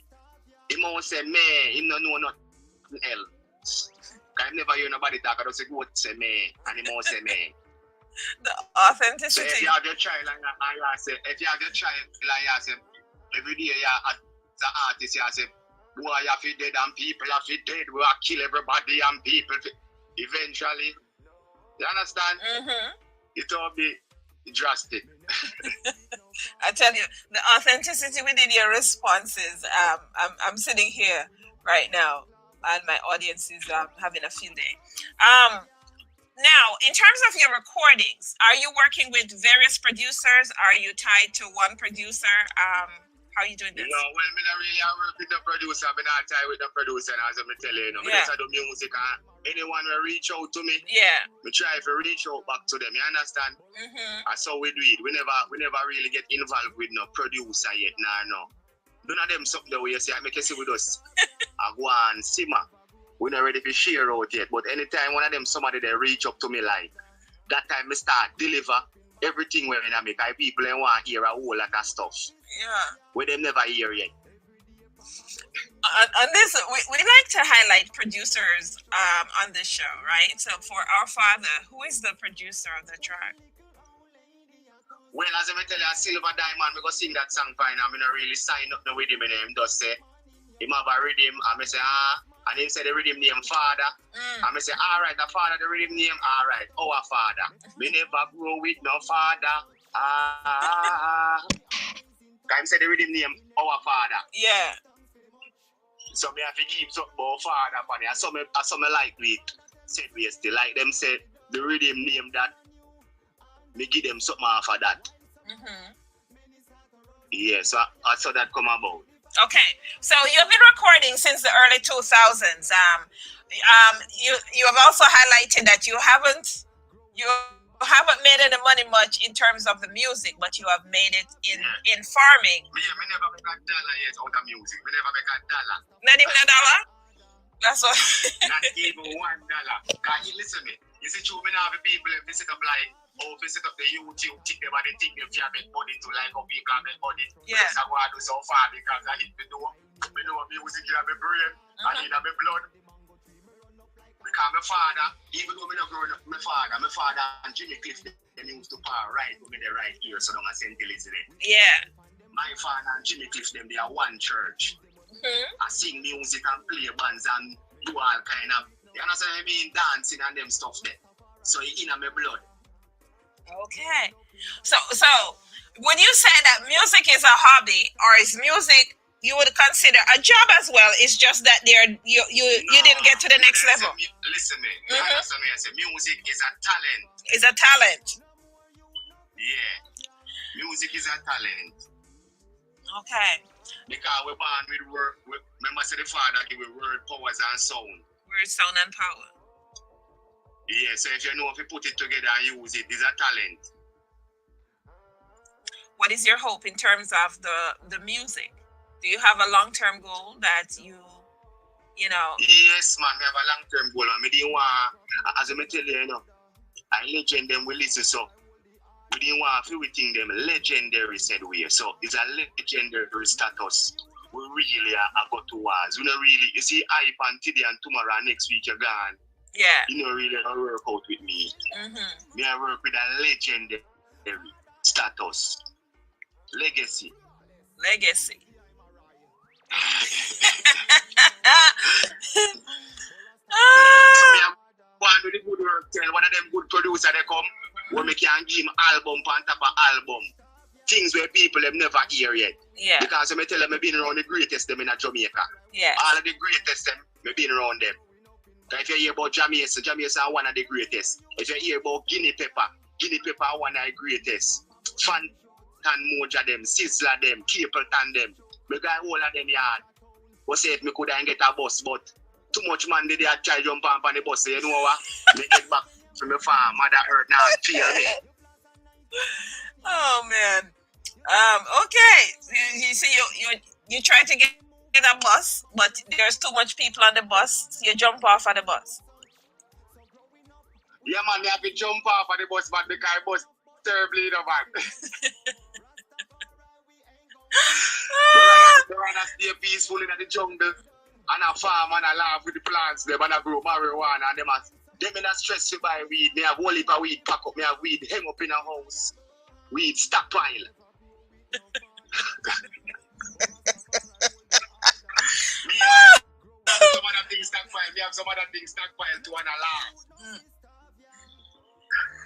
he won't say me. He don't know nothing else. I never hear nobody talk. I don't say goat say me, and he won't say me. The authenticity. So if you have your child and you say, every day you as an artist, you say, boy, you have to dead and people have to dead. We have to kill everybody and people. Eventually, you understand? It will be drastic. I tell you, the authenticity within your responses. I'm sitting here right now, and my audience is having a field day. Now, in terms of your recordings, are you working with various producers? Are you tied to one producer? How are you doing this? No, well, me not really work with the producer. I'm not tie with the producer, as I'm telling you. Me just do music. Anyone will reach out to me. Yeah. We try to reach out back to them. You understand? That's how we do it. We never really get involved with no producer yet. No. None of them something that we say, I make you see with us. I go and simmer. We're not ready to share out yet. But anytime one of them, somebody they reach up to me like, that time I start deliver everything when I make. People they want to hear a whole lot of stuff. Yeah. We them never hear yet. On this, we like to highlight producers on this show, right? So for Our Father, who is the producer of the track? Well, as I tell you, Silver Diamond, we go sing that song fine. I'm not really sign up with him and him just say, him have a rhythm, and I say, and him say the rhythm name Father. And I say, all right, the Father, the rhythm name, all right, our Father. Me never grow with no Father. Can say the rhythm name, our Father. Yeah. So me have to give something about Father for it. Some like we said we still like them said the rhythm name that me give them something off of that. Yeah, so that come about. Okay, so you've been recording since the early 2000s. You have also highlighted that you haven't made any money much in terms of the music, but you have made it in farming. Me never make a dollar yet out of music. Me never make a dollar. Not even a dollar? That's what. Not even $1. Can you listen me? You see, true, me now have people if they set up like, set up the YouTube, think about the thing, if you make money to like how people make money. Yeah. Because I want to do so far because I hit me know music in my brain and in my blood. Because my father, even though I'm not growing up, my father and Jimmy Cliff, they used to power right with me the right here, so long as St. Elizabeth. Yeah. My father and Jimmy Cliff, they are one church. I sing music and play bands and do all kind of, you understand what I mean, dancing and them stuff there. So it's in my blood. Okay. So when you say that music is a hobby, or is music you would consider a job as well, it's just that you didn't get to the next level. Listen me. You understand me? I say music is a talent. It's a talent. Yeah. Music is a talent. Okay. Because we're born with word. Remember, say the Father give we word, powers, and sound. Word, sound, and power. Yeah, so if you know if you put it together and use it, it's a talent. What is your hope in terms of the music? Do you have a long-term goal that you know? Yes, man, we have a long-term goal. I didn't want, as I tell you, I legend them we listen so. We didn't want everything them legendary said we. So it's a legendary status. We really are go towards. We don't really, you see, hype and today and tomorrow and next week you're gone. Yeah. You know, really work out with me. Me I work with a legendary status. Legacy. One with the good work, tell one of them good producer they come where we can give him album on top of album. Things where people have never hear yet. Yeah. Because I tell them I've been around the greatest them in Jamaica. Yeah. All of the greatest them, I've been around them. If you hear about Jamaica are one of the greatest. If you hear about Guinea Pepper are one of the greatest. Fantan Moja them, Sizzler them, Capleton them. Me got all of them yard. We say if me could get a bus, but too much man they try jump on the bus. You know what? Me get back to my farm, Mother Earth now feel me. Oh man. Okay. You see, you try to get a bus, but there's too much people on the bus. So you jump off of the bus. Yeah, man, you have to jump off of the bus, but the car bus terribly in the man. They rather stay peaceful in the jungle and a farm and a laugh with the plants. They wanna grow marijuana and them in a stress to buy weed. They have whole heap of weed pack up. They have weed hang up in a house. Weed stockpile. Some other things stockpile. We have some other things stockpile to an alarm.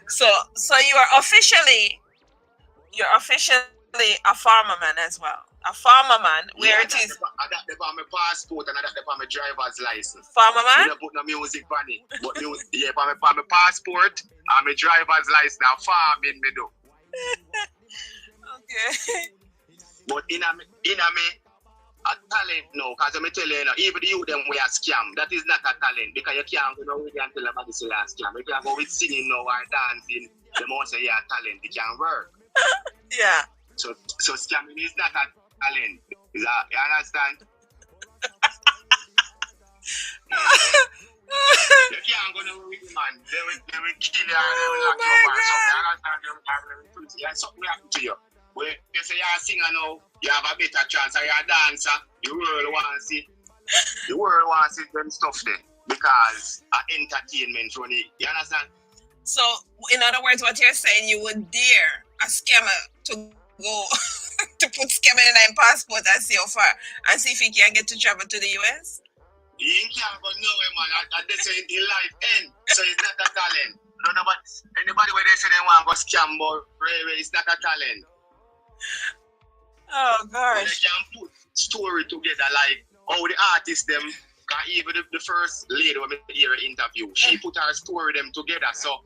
So you're officially a farmer man as well. A farmer man, where it is. I got the my passport and I got the my driver's license. Farmer man? I don't put no music on it. But yeah, for my passport and my driver's license, now farming me do. Okay. But in a a talent now, because I'm telling you, even the youth them we are scam. That is not a talent because you can't go with and tell them about this scam. You can't go with singing now or dancing. They must say you're a talent. It can't work. Yeah. So scamming is not a talent. You understand? You can't go now with man. They will kill you and they will lock you up or something. You understand? Something will happen to you. When you say you're a singer now, you have a better chance. Or you're a dancer, the world wants it. The world wants it, them stuff there. Because entertainment running. You understand? So, in other words, what you're saying, you would dare a scammer to go to put scamming in a passport and see how far and see if he can get to travel to the US? He can't go nowhere, man. They say in life end. So it's not a talent. Anybody where they say they want to go scam, but it's not a talent. Oh gosh. They can put story together like how the artists them, cause even the first lady when we hear an interview, she put her story them together so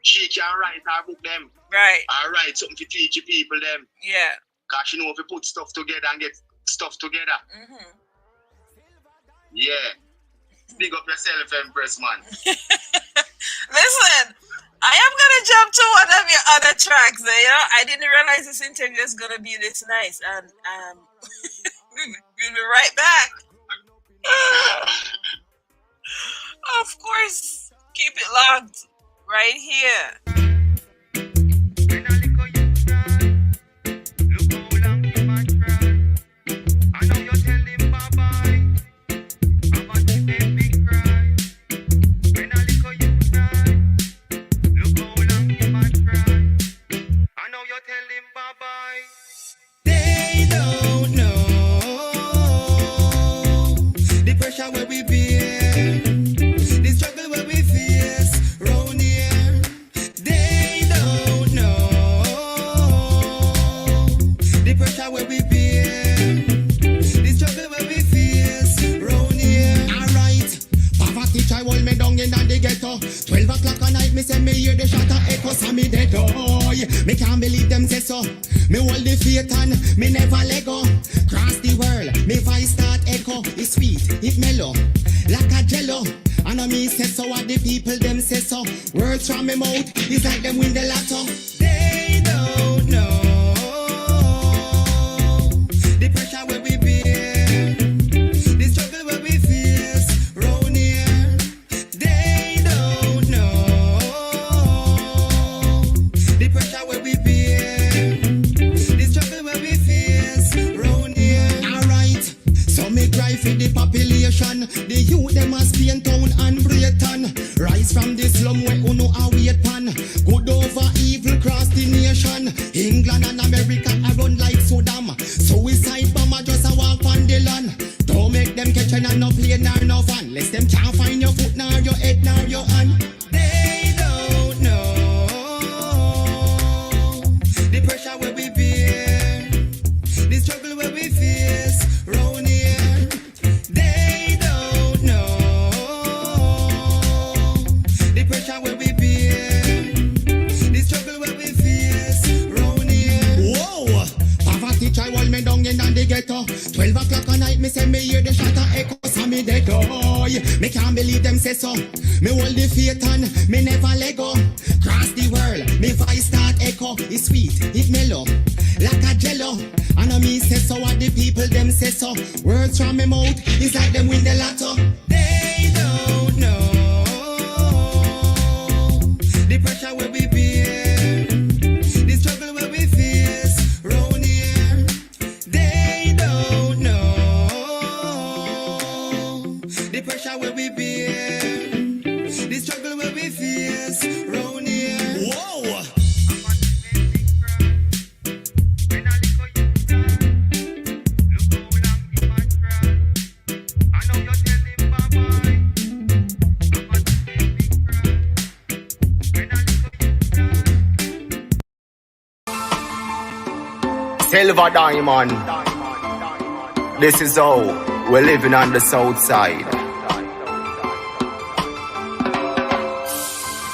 she can write her book them. Right. Or write something to teach the people them. Yeah. Cause she know if you put stuff together and get stuff together. Yeah. Big up yourself, Empress, man. Listen, I am gonna jump to one of your other tracks. You know, I didn't realize this interview is gonna be this nice, and we'll be right back. Of course, keep it locked right here. They don't know the pressure where we bear, the struggle where we face round here. They don't know the pressure where we bear, the struggle where we face round here. Alright, poverty try hold me down in the ghetto. 12 o'clock at night, me say me hear the shot of echo, so me dead boy. Me can't believe them say so. Me hold the faith and me never let go. Cross the world, me voice start echo. It's sweet, it's mellow, like a jello. And me say so, what the people them say so. Words from me mouth, it's like them win the lotto. They don't know the pressure where we bear, the struggle where we face round here. They don't know the pressure where we bear, the struggle where we face round here. Alright, so me cry for the population, the youth them as Spain Town and Brighton. Rise from the slum where uno a wait pan. Good over evil cross the nation. England and America a run like Saddam. Suicide bomber just a walk on the land. Don't make them catch and no plane nor no van. Lest them can't find your foot nor your head nor your hand. They don't know the pressure where we bear, the struggle where we face round here. They don't know the pressure where we bear, the struggle where we face round here. Whoa, poverty try hold me down in the ghetto. 12 o'clock at night, me say me hear the shot of echo, so me dead boy. Me can't believe them say so. Me hold the faith and me never let go. Cross the world, me voice start echo. It's sweet, it's mellow, like a jello. And me say so, what the people them say so. Words from me mouth, it's like them win the lotto. They don't know the pressure where we bear, the struggle where we face round here. They don't know the pressure where we bear, the struggle where we face round here. Whoa. Silver Diamond. This is how we're living on the south side.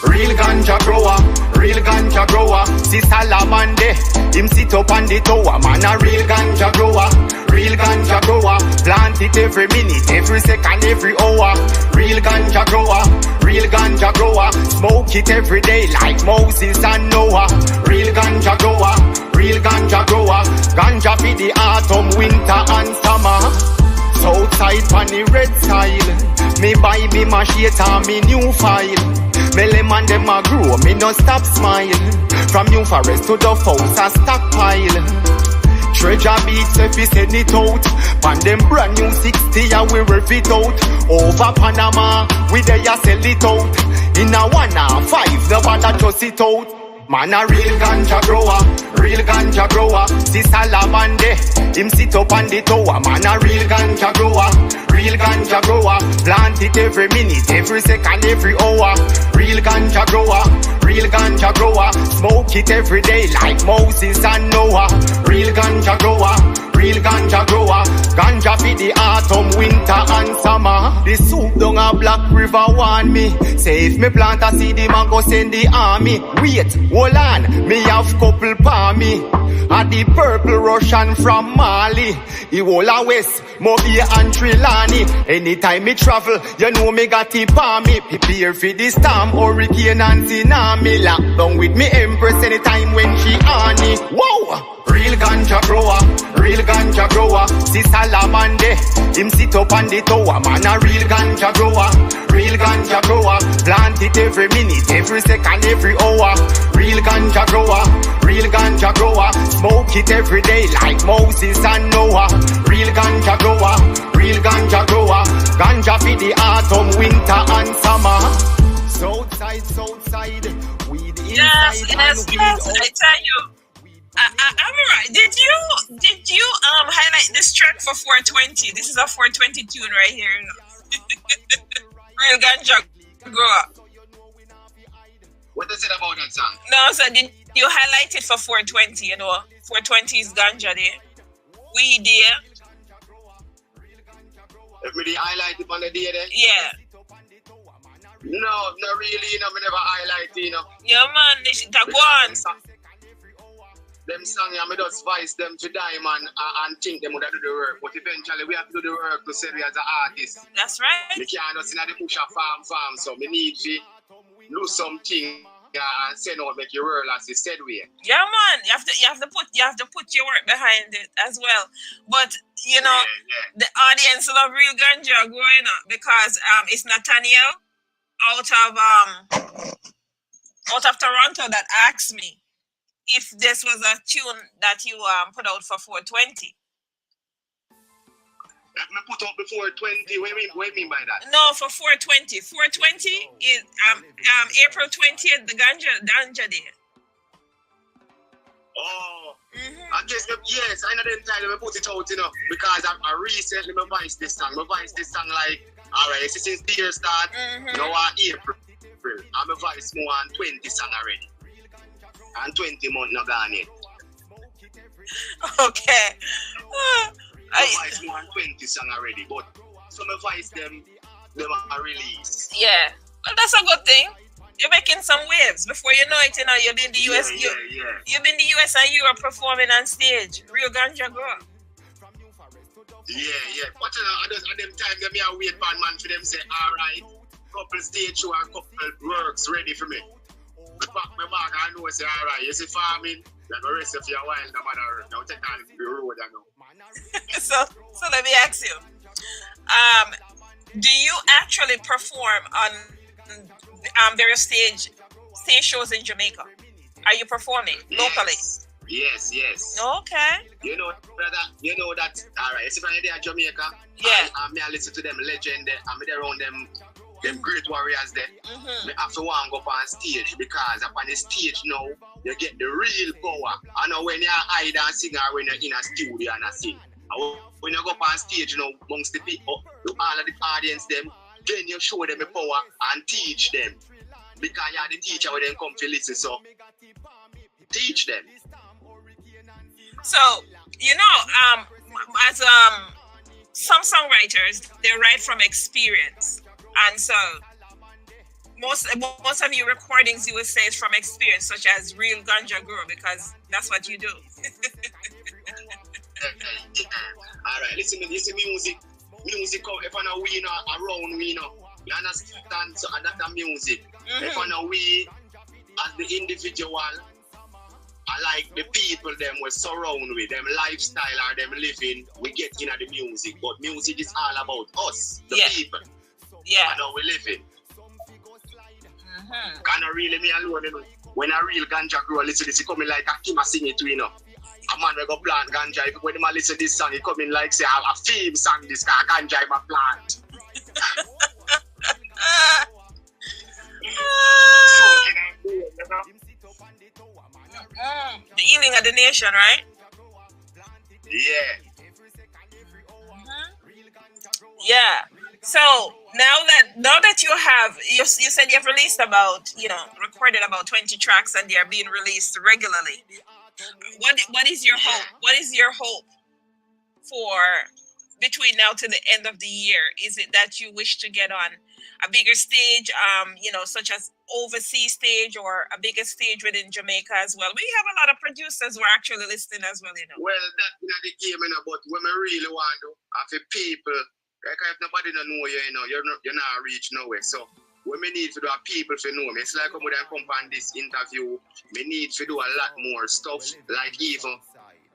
Real ganja grower, real ganja grower. Sister Lavande, him sit up on the tower. Man a real ganja grower, real ganja grower. Plant it every minute, every second, every hour. Real ganja grower, real ganja grower. Smoke it every day like Moses and Noah. Real ganja grower, real ganja grower. Ganja for the autumn, winter and summer. Southside on the red soil. Me buy me machete and me new file. Me lemon them a grow, me no stop smile. From New Forest to the house a stockpile. Treasure beats if we send it out. Pan them brand new 60 and we rip it out. Over Panama, we there ya sell it out. In a 1 or 5, the bother just it out. Man a real ganja grower, real ganja grower. Sister Lavande, him sit up on the tower. Man a real ganja grower, real ganja grower. Plant it every minute, every second, every hour. Real ganja grower, real ganja grower. Smoke it every day like Moses and Noah. Real ganja grower, real ganja grower. Ganja for the autumn, winter and summer. The soup down a Black River want me. Say if me plant a seed, him a go send the army. Wait, hold on, me have couple pa me. At the purple Russian from Mali. Iwola West, Mobile and Trilani. Anytime me travel, you know me got it pa me. Prepare for the storm, hurricane and tsunami. Lock down with me empress anytime when she on it. Whoa! Real ganja grower, real ganja grower. Sister Lavande, him sit up on the tower. Man a real ganja grower, real ganja grower. Plant it every minute, every second, every hour. Real ganja grower, real ganja grower. Smoke it every day like Moses and Noah. Real ganja grower, real ganja grower. Ganja for the autumn, winter and summer. Southside, southside, weed inside and weed outside. I tell you. I'm right. Did you highlight this track for 420? This is a 420 tune right here. Real ganja grower. What is it about that song? No, so did you highlight it for 420? You know, 420 is ganja there. We there. If me highlight it on the day there? Yeah. No, not really. You know, me never highlight it. You know. Yeah, man. This is go on. Them songs, I just voice them to die, man, and think them would do the work. But eventually, we have to do the work to sell as an artist. That's right. We can't just in the bush a farm, so we need to do something and send out make your world as you said we. Yeah, man. You have to put your work behind it as well. But you know, the audience love real ganja growing up because it's Nathaniel out of Toronto that asked me if this was a tune that you put out for 420. Let me put out before 20. What do you mean by that? No, for 420. 420 is April 20th, the ganja day. Oh, I guess yes. I know them time I put it out, you know, because I recently voiced this song. I voiced this song like alright, since the year start. Now April. I'm a voice more on 20 song already. And 20 months not gone yet. Okay. I voice more than 20 songs already, but some voice them are released. Yeah. Well, that's a good thing. You're making some waves. Before you know it, you know, you've been in the US. You've been in the US and Europe performing on stage. Real ganja girl. Yeah. But at them time, they may wait for man for them say, alright, couple stage show and couple works ready for me. My back, I know, say, alright, you see farming, then the rest of your while, no matter, now take on the road, I know. So let me ask you, do you actually perform on various stage shows in Jamaica? Are you performing locally? Yes. Okay. You know that, alright, if I'm there in Jamaica, I listen to them legend, I'm there around them great warriors there. We have to want to go up on stage because up on the stage now you get the real power. I know when you're hide and sing or when you're in a studio and sing. When you go up on stage now amongst the people, all of the audience them, then you show them the power and teach them. Because you're the teacher when they come to listen, so teach them. So, you know, as some songwriters, they write from experience. And so, most of your recordings you would say is from experience, such as real ganja grow, because that's what you do. All right, listen, music. Music, if I know we know around we know, you understand? So that's music. If I know we as the individual, I like the people them we surround with, them lifestyle or them living, we get into the music. But music is all about us, the people. Yeah. And how we living. Cannot really me alone, you know. When a real ganja grow, listen this, it coming like a Kima sing it, you know. A man will go plant ganja. If when I listen to this song, it coming like say a theme song. This guy ganja in my plant. The healing of the nation, right? Yeah. Yeah. So now that you said you've released recorded about 20 tracks and they are being released regularly. What is your hope? What is your hope for between now to the end of the year? Is it that you wish to get on a bigger stage, such as overseas stage or a bigger stage within Jamaica as well? We have a lot of producers who are actually listening as well, you know. Well, that's not the game, you know, but when we really want to have people, like if nobody don't know you, you know, you're not reach nowhere. So what we need to do are people to know me. It's like when I come on this interview, we need to do a lot more stuff. Like even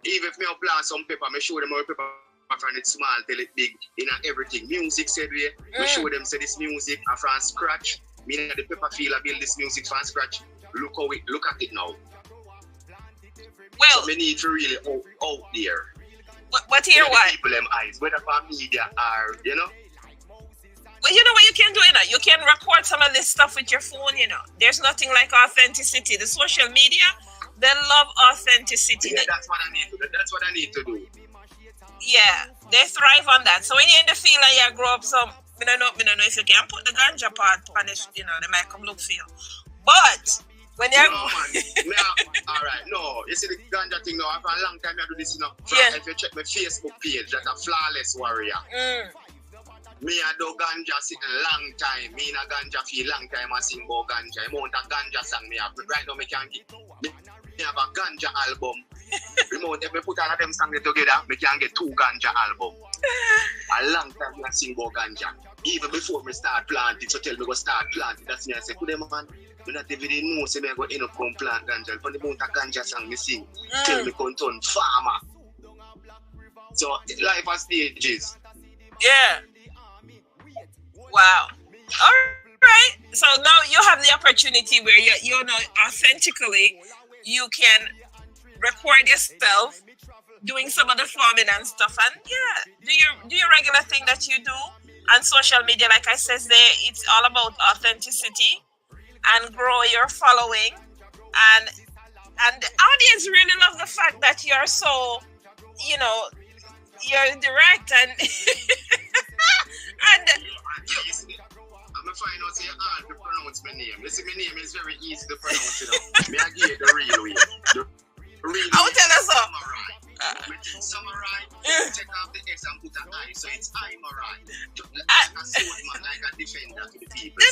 if me plant some paper, I show them our paper from it small till it big, everything. Music said we show them say this music from scratch. Me the paper feel I build this music from scratch. Look at it now. Well, so we need to really out there. But here what? People them eyes, whether for media or, you know. Well, you know what you can do, you know? You can record some of this stuff with your phone, you know. There's nothing like authenticity. The social media, they love authenticity. Yeah, that's what I need to do. That's what I need to do. Yeah, they thrive on that. So when you're in the field and you grow up some, I don't know if you can put the ganja part on it, you know, they might come look for you. But when you're... No, man. Alright, no. You see the ganja thing now, for a long time I do this, you know. If you check my Facebook page, that's a flawless warrior. Me I do ganja sitting long time. Me in a ganja feel long time I sing about ganja. Amount of ganja song me have. Right now me can't get... Me have a ganja album. If me put all of them songs together, me can get 2 ganja album. A long time I sing about ganja. Even before me start planting, so tell me go start planting. That's me I say, good man, me not even know say me I go end up come plant ganja. For the amount of ganja song me sing, tell me come turn farmer. So life has stages. Yeah. Wow. All right. So now you have the opportunity where you know authentically you can record yourself doing some of the farming and stuff, and do your regular thing that you do on social media. Like I said there, it's all about authenticity and grow your following, and the audience really love the fact that you're so, you know, you're direct and and I'm gonna find out say hard to pronounce my name. You see, my name is very easy to pronounce, you know. Me I give you the real way. I will tell us so. Samurai, take off the S and put an I, so it's Iamuri. Like a swordman, like a defender to the people. No,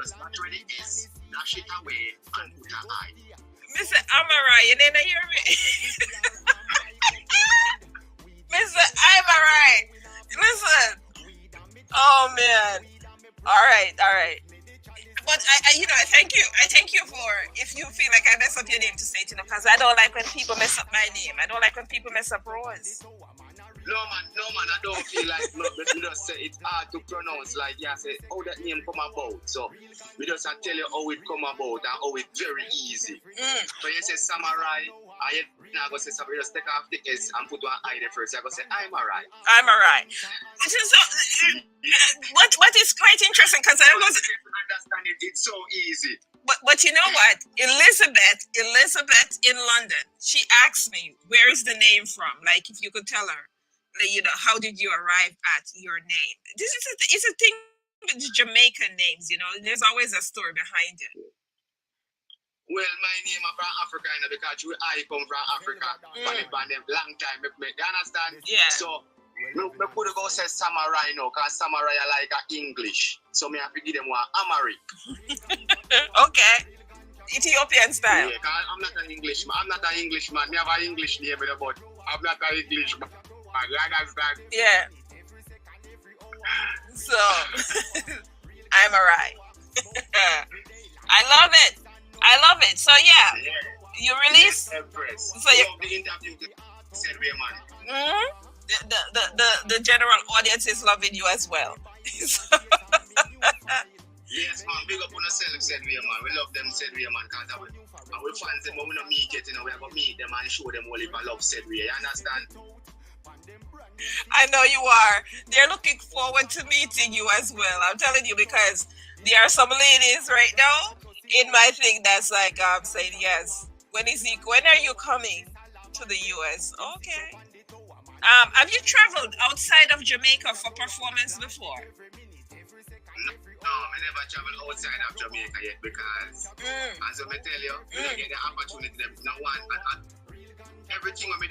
just battery the S, dash it away, and put an I. Mr. Iamuri, you didn't hear me. Mr. Iamuri, listen. Oh man. All right. But I thank you. I thank you for if you feel like I mess up your name to say it, you know, because I don't like when people mess up my name. I don't like when people mess up Rose. No man, I don't feel like we just say it's hard to pronounce. Like say how that name come about. So we just tell you how it come about and how it's very easy. So you say samurai, I now go say somebody just take off the S and put one I there first. I go say Iamuri. So, what is quite interesting because I was understand it. It's so easy. But you know what? Elizabeth in London, she asked me, where is the name from? Like, if you could tell her, you know, how did you arrive at your name? It's a thing with Jamaican names, you know. There's always a story behind it. Well, my name is from Africa, you know, because I come from Africa. But long time, you understand? Yeah. So Me could go say samurai now, because samurai are like a English. So me have to give them one Amari. Okay. Ethiopian style. Yeah, because I'm not an Englishman. I'm not an Englishman. Me have an English name, but I'm not an Englishman. You understand? Yeah. So, I'm alright. I love it. I love it. So yeah, you release. Empress. So you the interview said we man. The general audience is loving you as well. Yes, man. Big up on yourself, said we man. We love them, said we man. Cause we fans them, but we don't meet it. You know, we have to meet them and show them all if I love said we. You understand? I know you are. They're looking forward to meeting you as well. I'm telling you, because there are some ladies right now in my thing that's like saying yes. When are you coming to the US? Okay. Have you traveled outside of Jamaica for performance before? No, I never travel outside of Jamaica yet because, as I tell you, we don't get the opportunity. No one. Everything when I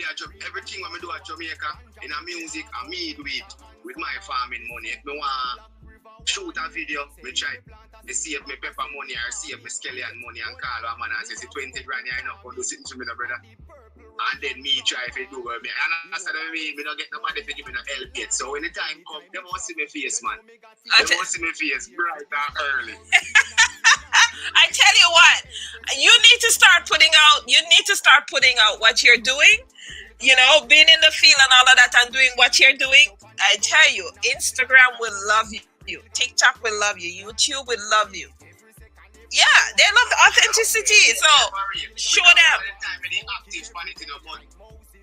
do at Jamaica in a music, I me do it with my farming money. If I want shoot a video, I try to save my pepper money or save my scallion money and call a man and say 20 grand here enough for do something to me, no brother. And then me try to do it. And that's what I mean. I don't get nobody to give me no help yet. So when the time comes, they won't see my face, man. They won't see my face bright and early. I tell you what, you need to start putting out what you're doing, you know, being in the field and all of that and doing what you're doing. I tell you, Instagram will love you. TikTok will love you. YouTube will love you. Yeah, they love the authenticity. So show them.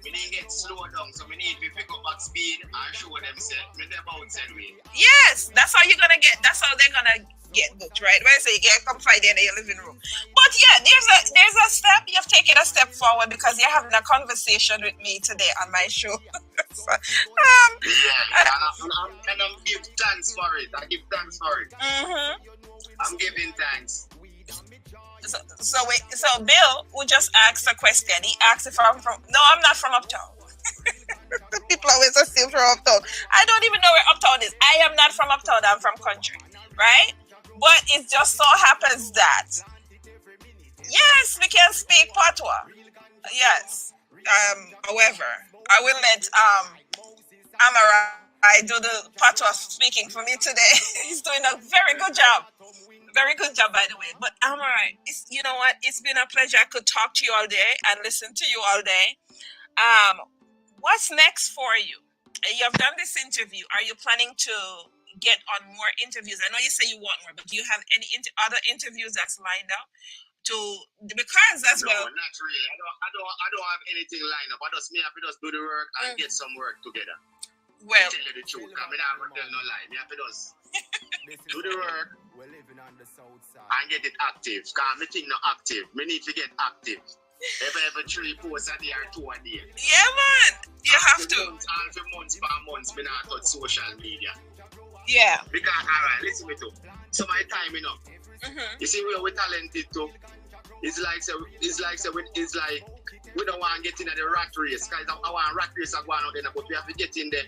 We need to get slowed down, so we need to pick up at speed and show them yes, that's how you're gonna get. That's how they're gonna get booked, right? When I say you get come find in your living room. But yeah, there's a step. You've taken a step forward because you're having a conversation with me today on my show. So, and I'm give thanks for it. I give thanks for it. I'm giving thanks. So Bill who just asked a question. He asked if I'm from. No, I'm not from Uptown. People always assume from Uptown. I don't even know where Uptown is. I am not from Uptown. I'm from country, right? But it just so happens that yes, we can speak patois. Yes. However, I will let Amara do the patois speaking for me today. He's doing a very good job. Very good job, by the way. But Amara, you know what? It's been a pleasure. I could talk to you all day and listen to you all day. What's next for you? You have done this interview. Are you planning to get on more interviews? I know you say you want more, but do you have any other interviews that's lined up? Because as well. No, not really. I don't have anything lined up. I just have to do the work and get some work together. Well, to tell you the truth, I'm not going to tell no lie. I have to just do the work and get it active. Because my thing not active. I need to get active. If I have 3 posts a day or 2 a day. Yeah, man. You have to. All for months by months, I not touch social media. Yeah. Because, alright, listen to me. So my time, you know. You see where we're talented too. It's like we don't want to get into the rat race. Because I want rat race to go on out there, but we have to get in there.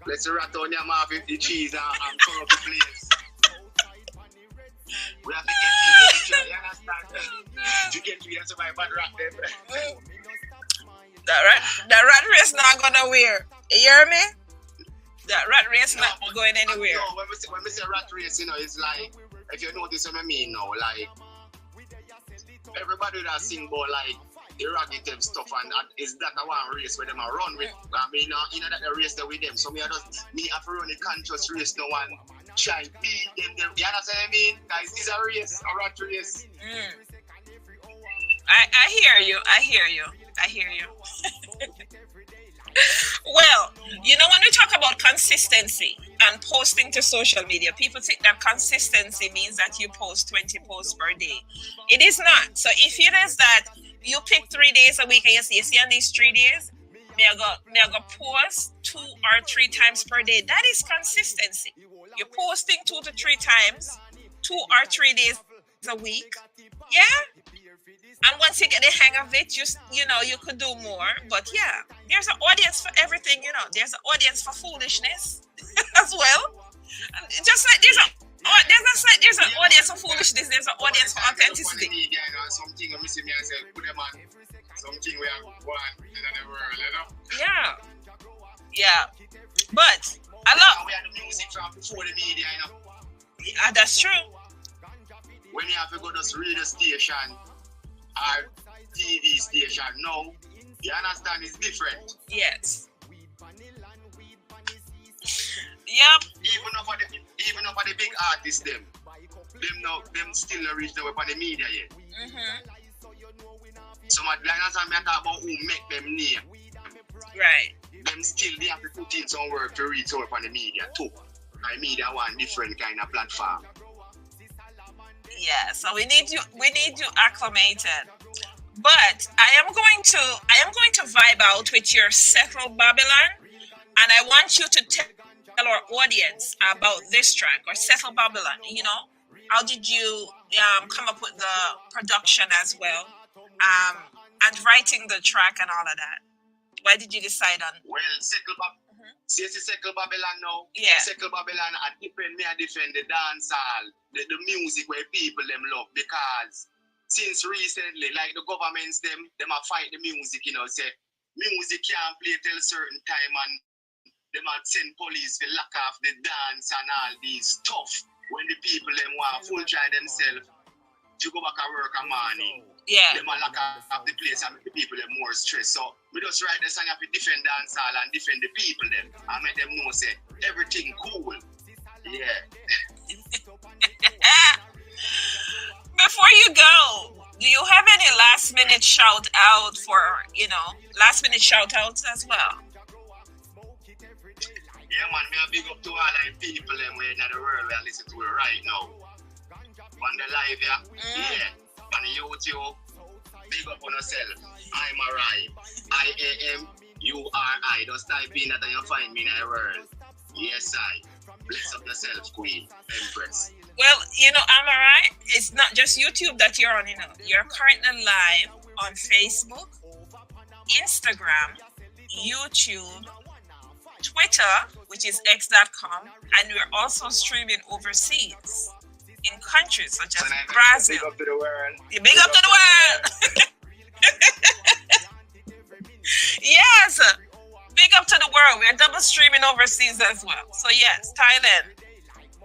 Let's rat on your mouth with the cheese and cover up the place. We have to get in there. You understand? To get to the bad rat them. The rat race not gonna wear. You hear me? That rat race not going anywhere. No, when we say rat race, you know, it's like, if you notice what I mean now, like, everybody that sing about, like, derogative stuff, and is that the one race where them are run with. I mean, you know that the race there with them. So me have to run a conscious race, no one try to beat them. You understand what I mean? Guys, it's a race, a rat race. I hear you. I hear you. Well, you know, when we talk about consistency and posting to social media, people think that consistency means that you post 20 posts per day. It is not. So if it is that you pick 3 days a week and you see on these 3 days, me I go post 2 or 3 times per day. That is consistency. You're posting 2 to 3 times, 2 or 3 days a week. Yeah? And once you get the hang of it, you know, you could do more. But yeah, there's an audience for everything, you know. There's an audience for foolishness as well. And just like there's an audience for foolishness, there's an audience for authenticity. Something I miss me and say, put them on something we have one in the world, you know? Yeah. Yeah. But I love we had the music from before the media, you know. Yeah, that's true. When you have to go to the radio station or TV station, no, you understand it's different. Yes. Yep. Even for the big artists, them still not reach the way on the media yet. Some of the I'm talk about who make them name. Right. Them still they have to put in some work to reach over on the media too. I media one different kind of platform. Yeah, so we need you acclimated. But I am going to vibe out with your Settle Babylon, and I want you to tell our audience about this track or Settle Babylon. You know, how did you come up with the production as well, and writing the track and all of that? Why did you decide on? Well, Settle Babylon now. Yeah. Settle Babylon, I defend the dancehall, the music where people them love, because since recently, like the governments them are fight the music, you know, say music can't play till a certain time, and them are send police to lock off the dance and all these stuff when the people them want full try themselves to go back and work a morning. Yeah. Them are lock off the place and make the people them more stressed. So we just write the song to defend dancehall and defend the people them and make them know say everything cool. Yeah. Before you go, do you have any last minute shout out for, you know, last minute shout outs as well? Yeah, man, me a big up to all the people them way in the world where I listen to it right now. On the live, yeah? Yeah. On the YouTube, big up on yourself. Iamuri. IAMURI. Just type in that and you'll find me in the world. Yes, I. Bless up yourself, Queen. Empress. Well, you know, Iamuri, it's not just YouTube that you're on, you know. You're currently live on Facebook, Instagram, YouTube, Twitter, which is x.com, and we're also streaming overseas in countries such as Brazil. Big up to the world. Big up to the world. Yes. Big up to the world. We're double streaming overseas as well. So yes, Thailand,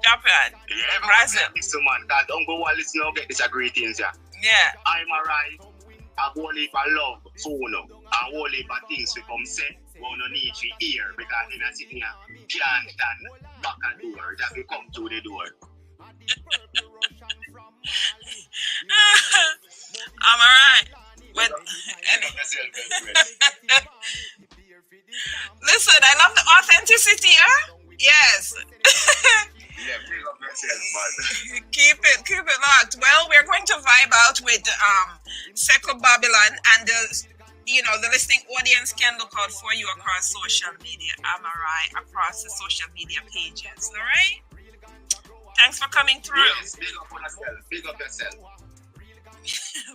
Japan, yeah, Brazil. So man, that Uncle Wallace now get this a greetings, yeah. Yeah. Iamuri. A whole heap of love, phone, a whole heap of things we come say, we don't need to hear, because in a sitting here, can't stand back a door, that will come through the door. I'm alright. Listen, I love the authenticity, huh? Yes. Yeah, big up yourself, man. Keep it locked. Well, we're going to vibe out with Settle Babylon, and the listening audience can look out for you across social media. Iamuri across the social media pages. All right. Thanks for coming through. Yes, big up on yourself. Big up yourself.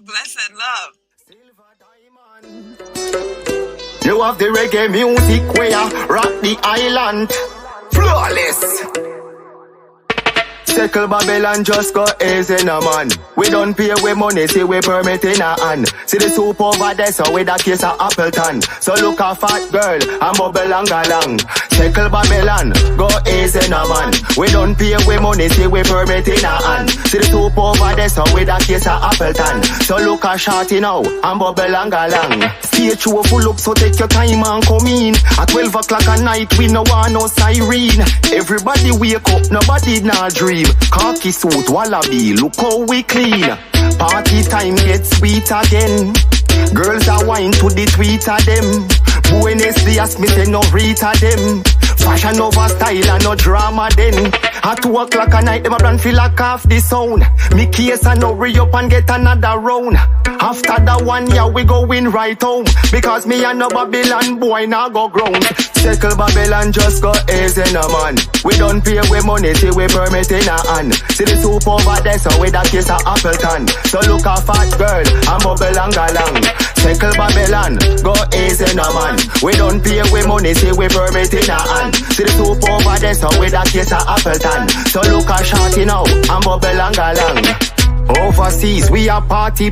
Blessed love. You have the reggae music where you rock the island. Flawless. Settle Babylon just go easy now, man. We don't pay with money, see we permit in a hand. See the soup over there, so with a case of Appleton. So look a fat girl and bubble and along. Settle Babylon, go easy now, man. We don't pay with money, see we permit in a hand. See the soup over there, so with a case of Appleton. So look a shorty now and bubble and along. Stage show full up, so take your time and come in. At 12 o'clock at night, we no want no siren. Everybody wake up, nobody not dream. Khaki suit, wallaby, look how we clean. Party time gets sweet again. Girls are wine to the tweet of them. Buenos Dias, me say no read of them. Fashion over style and no drama then. At 2 o'clock at night, them a plan feel like half the sound. Me case and hurry up and get another round. After that 1 year, we going right home. Because me and no Babylon boy now go ground. Circle Babylon just go easy no man. We don't pay with money till we permit in a hand. See the soup over there, so with that case of Appleton. So look a fat girl and bubble and galang. Circle Babylon, go easy no man. We don't pay with money till we permit in a hand. See the soup over there, so with that case of Appleton. So look a shorty now and bubble and galang. Overseas, we a party.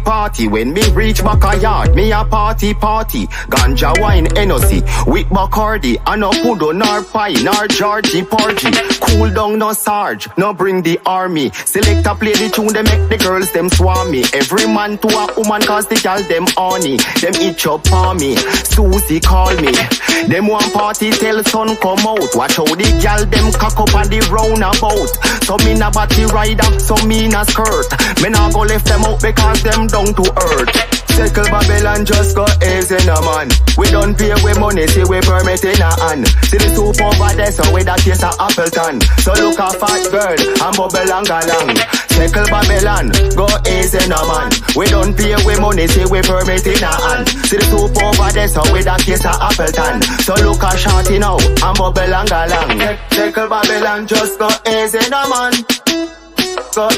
When me reach backyard, me a party. Ganja wine, NOC, with Bacardi. And no pudo, nor pie, nor Georgie porgy. Cool down, no Sarge, no bring the army. Select a play the tune, they make the girls them swarm me. Every man to a woman, cause the gal them horny. Them itch up on me, Susie call me. Them one party, tell sun come out. Watch how the gal them cock up on the roundabout. So me na body rider, so me na skirt. Me nah go left them out because them down to earth. Circle Babylon just go easy no man. We don't pay with money till we permit in a hand. See the soup over there, so with that case of Appleton. So look a fat girl and bubble and galang. Circle Babylon, go easy no man. We don't pay with money till we permit in a hand. See the soup over there, so with that case of Appleton. So look a shorty now and bubble and galang. Circle Babylon just go easy no man. Go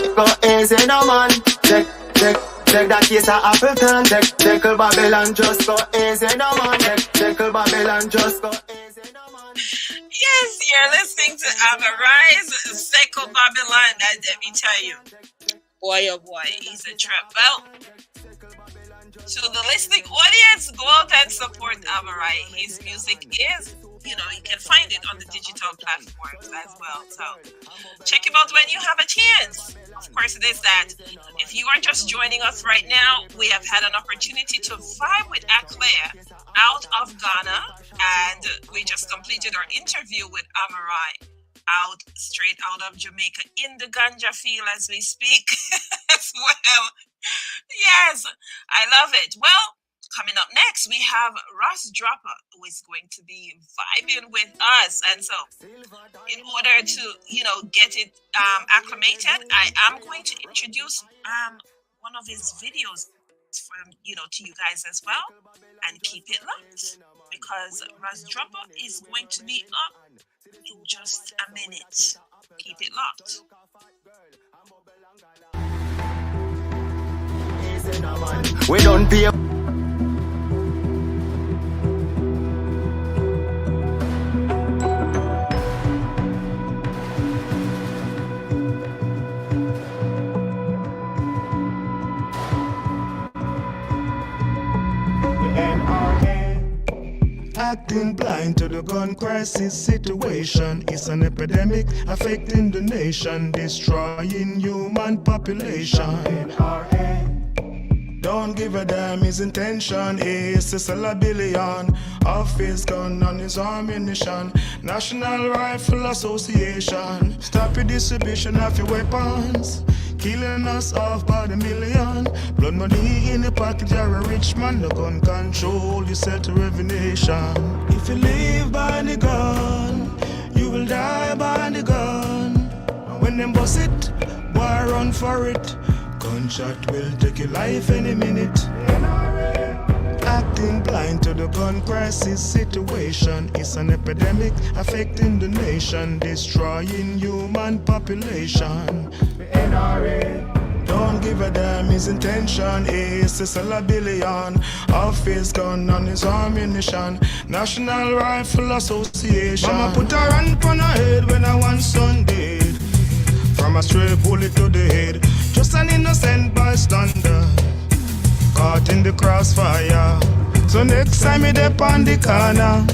easy no man. Take that case of Appleton. Take Babylon, just go easy no man. Take Babylon, just go easy no man. Yes, you're listening to Amouri's Seco Babylon. And let me tell you, boy oh boy, he's a trip. Well, to the listening audience, go out and support Amouri. His music is, you can find it on the digital platforms as well. So check him out when you have a chance. Of course, it is that. If you are just joining us right now, we have had an opportunity to vibe with Aklerh out of Ghana, and we just completed our interview with Amouri straight out of Jamaica in the ganja field as we speak as well. Yes, I love it. Well, coming up next, we have Droppa, who is going to be vibing with us. And so, in order to, get it acclimated, I am going to introduce one of his videos from, to you guys as well. And keep it locked, because Droppa is going to be up in just a minute. Keep it locked. We don't pay. Acting blind to the gun crisis situation is an epidemic affecting the nation, destroying human population. Don't give a damn, his intention is to sell $1 billion of his gun and his ammunition. National Rifle Association, stop your distribution of your weapons. Killing us off by the million. Blood money in the pocket, you're a rich man. The gun control, you set to every nation. If you live by the gun, you will die by the gun. And when them bust it, boy run for it. Gunshot will take your life any minute. Acting blind to the gun crisis situation is an epidemic affecting the nation, destroying human population. Don't give a damn, his intention is to sell $1 billion of his gun and his ammunition. National Rifle Association. Mama put her hand on her head when I want son dead. From a stray bullet to the head, just an innocent bystander caught in the crossfire. So next time you dip on the corner,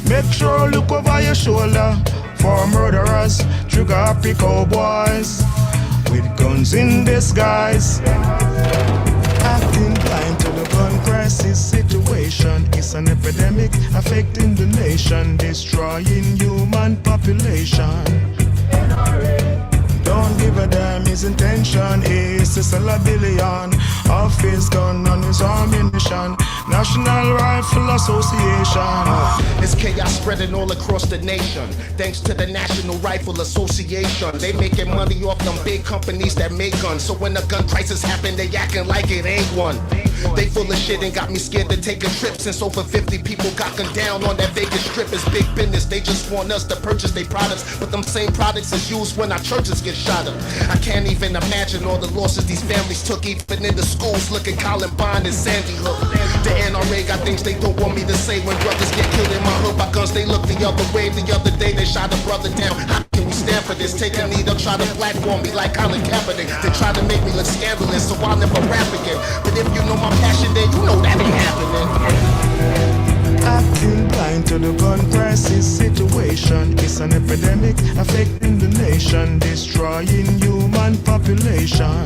make sure look over your shoulder for murderers, trigger pick cowboys with guns in disguise. Acting blind to the gun crisis situation is an epidemic affecting the nation, destroying human population. Don't give a damn, his intention is to sell $1 billion of his gun and his ammunition. National Rifle Association. It's chaos spreading all across the nation. Thanks to the National Rifle Association. They making money off them big companies that make guns. So when a gun crisis happen, they acting like it ain't one. They full of shit and got me scared to take a trip. Since over 50 people got gunned down on that Vegas strip. It's big business, they just want us to purchase their products. But them same products is used when our churches get shot up. I can't even imagine all the losses these families took. Even in the schools, look at Columbine and Sandy Hook. The NRA got things they don't want me to say. When brothers get killed in my hood by guns, they look the other way. The other day they shot a brother down. How can we stand for this? Take a knee, they'll try to blackball me like Colin Kaepernick. They try to make me look scandalous, so I'll never rap again. But if you know my passion, then you know that ain't happening. Acting blind to the gun crisis situation. It's an epidemic affecting the nation, destroying human population.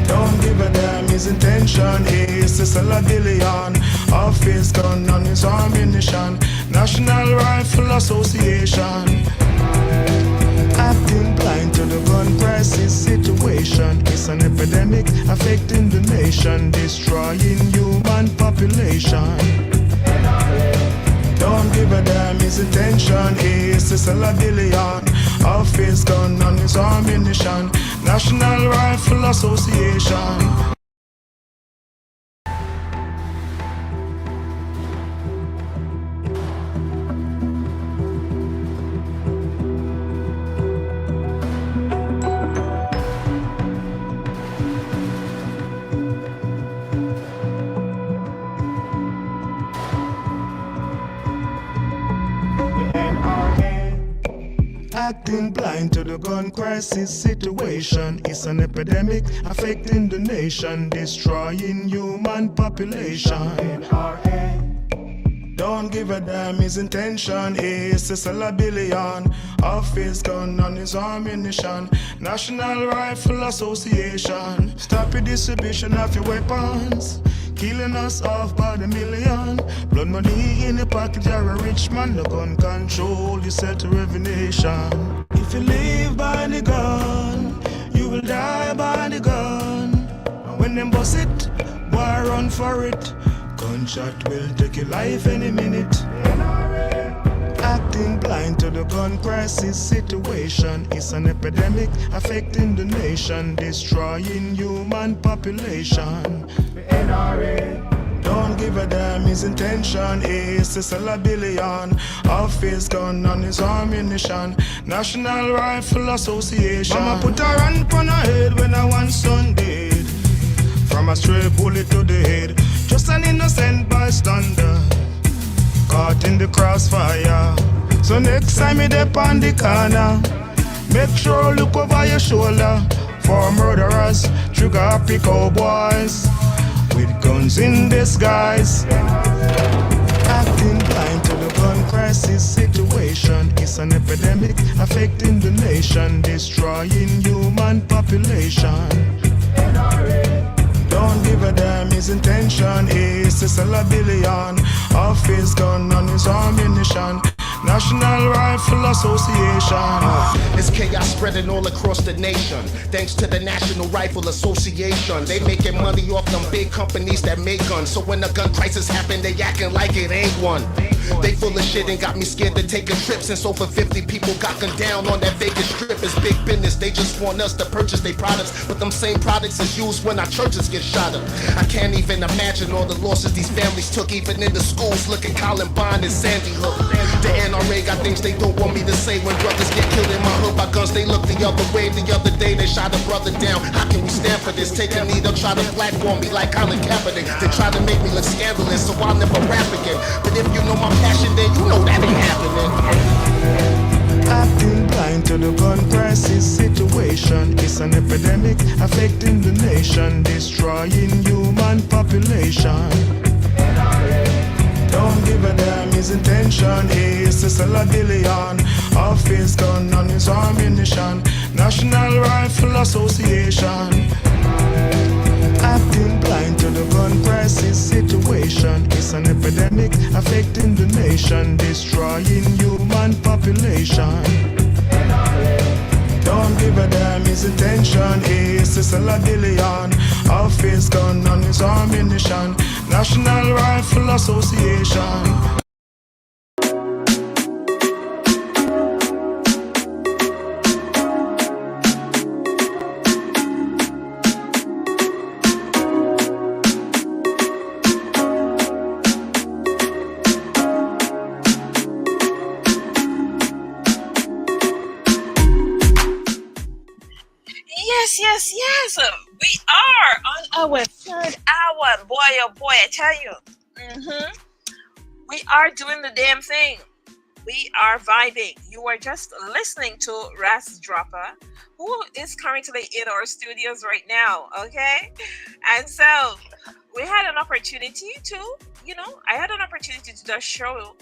Don't give a damn, his intention is to sell a billion of his gun and his ammunition. National Rifle Association. Acting blind to the gun crisis situation. It's an epidemic affecting the nation, destroying human population. Don't give a damn, his intention is to sell a billion of his gun and his ammunition. National Rifle Association. Acting blind to the gun crisis situation. It's an epidemic affecting the nation, destroying human population. Don't give a damn, his intention is to sell a billion of his gun and his ammunition. National Rifle Association. Stop the distribution of your weapons, killing us off by the million. Blood money in the pocket, you're a rich man. The gun control, you set to every nation. If you live by the gun, you will die by the gun. And when them bust it, boy run for it. Gunshot will take your life any minute. Acting blind to the gun crisis situation. It's an epidemic affecting the nation, destroying human population. Don't give a damn, his intention is to sell a billion of his gun and his ammunition. National Rifle Association. Mama put her hand on her head when her one son dead. From a stray bullet to the head, just an innocent bystander caught in the crossfire. So next time you dip on the corner, make sure look over your shoulder for murderers, trigger happy cowboys with guns in disguise. Acting blind to the gun crisis situation. It's an epidemic affecting the nation, destroying human population. Don't give a damn, his intention is to sell a billion of his gun and his ammunition. National Rifle Association. It's chaos spreading all across the nation. Thanks to the National Rifle Association. They making money off them big companies that make guns. So when a gun crisis happen, they acting like it ain't one. They full of shit and got me scared to take a trip. Since over 50 people got gunned down on that Vegas strip. It's big business, they just want us to purchase their products. But them same products is used when our churches get shot up. I can't even imagine all the losses these families took. Even in the schools, look at Columbine and Sandy Hook. The NRA got things they don't want me to say. When brothers get killed in my hood by guns, they look the other way. The other day they shot a brother down. How can we stand for this? Take a knee, they'll try to blackball me like Colin Kaepernick. They try to make me look scandalous, so I'll never rap again. But if you know my passion, then you know that ain't happening. Acting blind to the gun crisis situation. It's an epidemic affecting the nation, destroying human population. Don't give a damn, his intention is to sell a billion of his gun and his ammunition. National Rifle Association. Acting blind to the gun crisis situation. It's an epidemic affecting the nation, destroying human population. Don't don't give a damn. His intention is to sell a billion of his gun and his ammunition. National Rifle Association. Yes. We are on our third hour. Boy, oh boy, I tell you. We are doing the damn thing. We are vibing. You are just listening to Ras Droppa, who is currently in our studios right now. Okay. And so we had an opportunity to, I had an opportunity to just show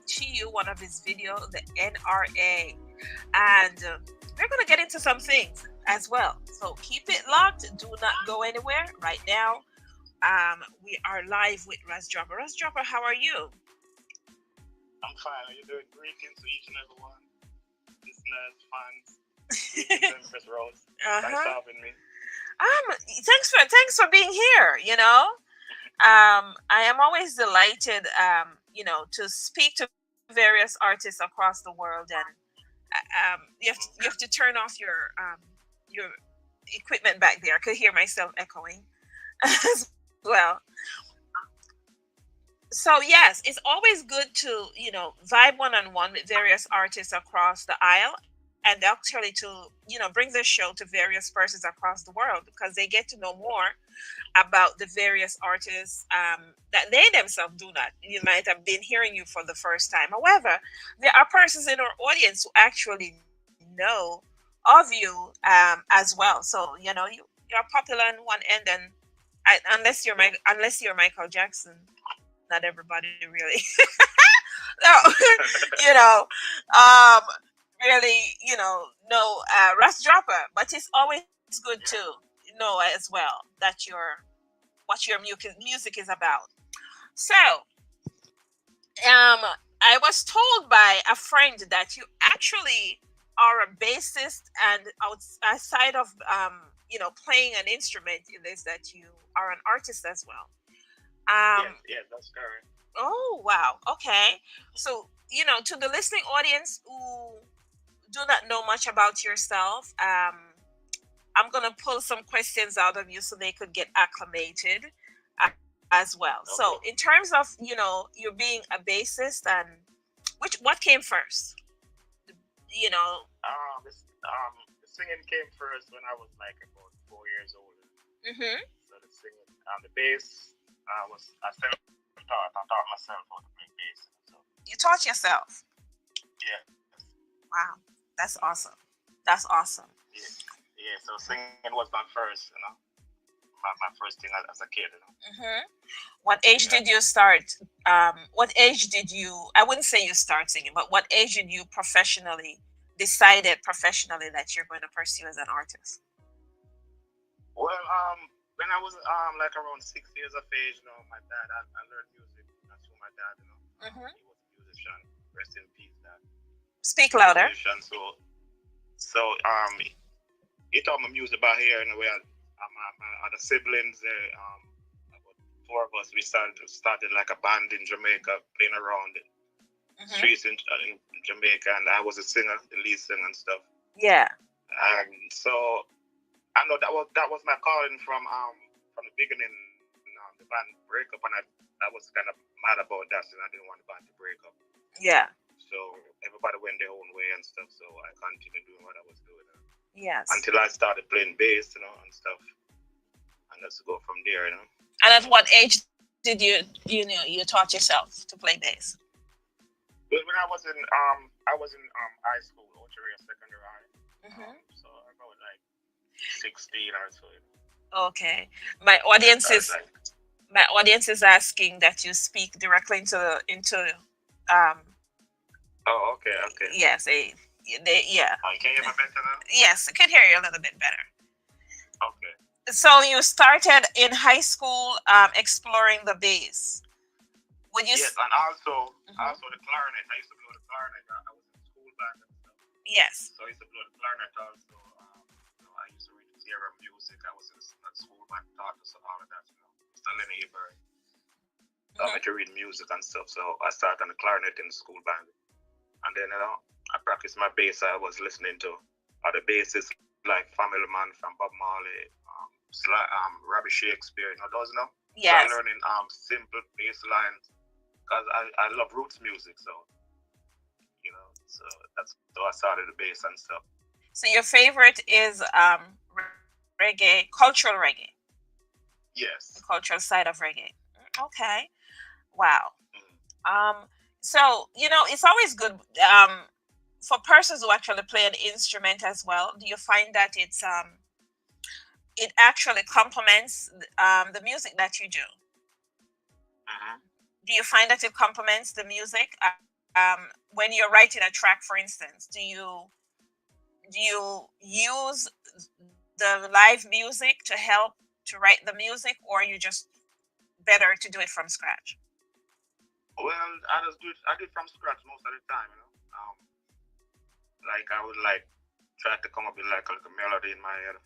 to you one of his videos, the NRA. And we're going to get into some things as well. So keep it locked. Do not go anywhere right now. We are live with Ras Droppa. Ras Droppa, how are you? I'm fine. Are you doing? Greetings to each and every one. Listeners, fans, greetings, Empress Rose. Thanks for having me. Thanks for being here. I am always delighted, to speak to various artists across the world, and you have to turn off your equipment back there. I could hear myself echoing as well. So yes, it's always good to vibe one-on-one with various artists across the aisle, and actually to bring the show to various persons across the world, because they get to know more about the various artists that they themselves do not. You might have been hearing you for the first time. However, there are persons in our audience who actually know of you as well. So you're popular on one end, and unless you're Michael Jackson, not everybody really. No, really, know Ras Droppa. But it's always good to know as well that what your music is about. So, I was told by a friend that you actually are a bassist, and outside of playing an instrument, it is that you are an artist as well. Yes, that's correct. Oh wow, okay. So to the listening audience who do not know much about yourself, I'm gonna pull some questions out of you so they could get acclimated as well. Okay. So in terms of you being a bassist, and what came first? The singing came first when I was like about 4 years old. So the singing, the bass, I taught myself how to play bass. So. You taught yourself? Yeah. Wow, that's awesome. Yeah, so singing was my first, my first thing as a kid. What age did you start? What age did you? I wouldn't say you start singing, but what age did you decided professionally that you're going to pursue as an artist? Well, when I was like around 6 years of age, my dad, I learned music. That's who my dad, he was a musician. Rest in peace, Dad. Speak louder. So he taught me music by here in a way. My other siblings, about 4 of us, we started like a band in Jamaica, playing around the streets in Jamaica, and I was a singer, the lead singer and stuff. Yeah. And so I know that was my calling from the beginning. The band break up, and I was kind of mad about that, and I didn't want the band to break up. Yeah. So everybody went their own way and stuff. So I continued doing what I was doing. Yes. Until I started playing bass, and stuff, and let's go from there. And at what age did you taught yourself to play bass? Well, when I was in high school, Ocheria Secondary High. So about like 16 or so. Okay. My audience is asking that you speak directly into Oh, okay. Yes, they yeah. Oh, can you hear me better now? Yes, I can hear you a little bit better. Okay. So you started in high school exploring the bass. Yes, and also the clarinet. I used to play the clarinet. I was in school band and stuff. Yes. So I used to play the clarinet also. I used to read theater music. I was at school, my taught us all of that. Mr. Lenny Avery. I had to read music and stuff. So I started on the clarinet in the school band. And then, I practiced my bass. I was listening to other basses like Family Man from Bob Marley, Robbie Shakespeare, those, Yes. So I'm learning simple bass lines because I love roots music. So, so that's how I started the bass and stuff. So your favorite is reggae, cultural reggae? Yes. The cultural side of reggae. Okay. Wow. So, it's always good for persons who actually play an instrument as well. Do you find that it actually complements the music that you do? Do you find that it complements the music? When you're writing a track, for instance, do you use the live music to help to write the music, or are you just better to do it from scratch? Well, I do it from scratch most of the time, Like I would try to come up with a little melody in my head.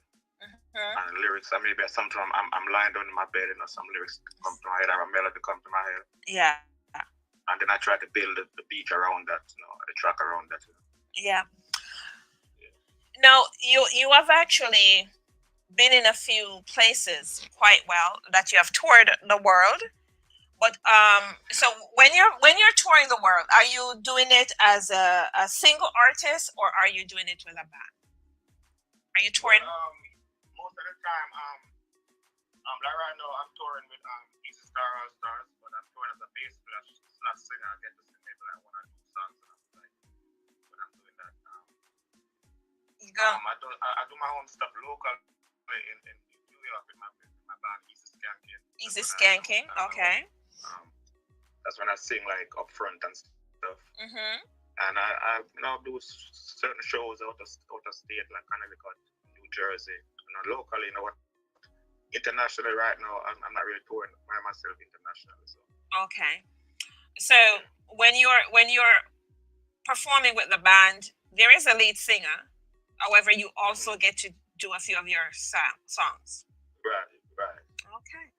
And lyrics. Maybe sometimes I'm lying down in my bed and some lyrics come to my head, or a melody come to my head. Yeah. And then I try to build the beat around that, the track around that. Yeah. Now, you have actually been in a few places quite well that you have toured the world. But so when you're touring the world, are you doing it as a single artist, or are you doing it with a band? Are you touring? Most of the time, like right now, I'm touring with Easy Star All Stars, but I'm touring as a bass player / singer. I get to sing maybe like 1 or 2 songs, when I'm doing that. I do my own stuff local in New York with my band Easy Skanking. Easy Skanking, okay. That's when I sing up front and stuff. And I do certain shows out of state, like Connecticut, New Jersey, and locally. Internationally right now, I'm not really touring by myself internationally. So. Okay. So when you're performing with the band, there is a lead singer. However, you also get to do a few of your songs. Right. Okay.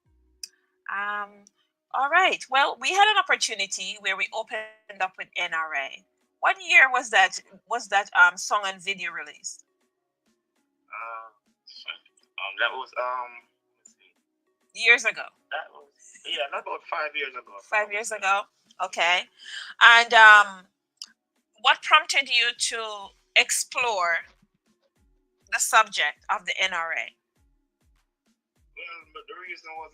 All right. Well, we had an opportunity where we opened up with NRA. What year was that song and video released? That was let's see. Years ago. That was about 5 years ago. 5 years ago. Okay. And what prompted you to explore the subject of the NRA? Well, but the reason was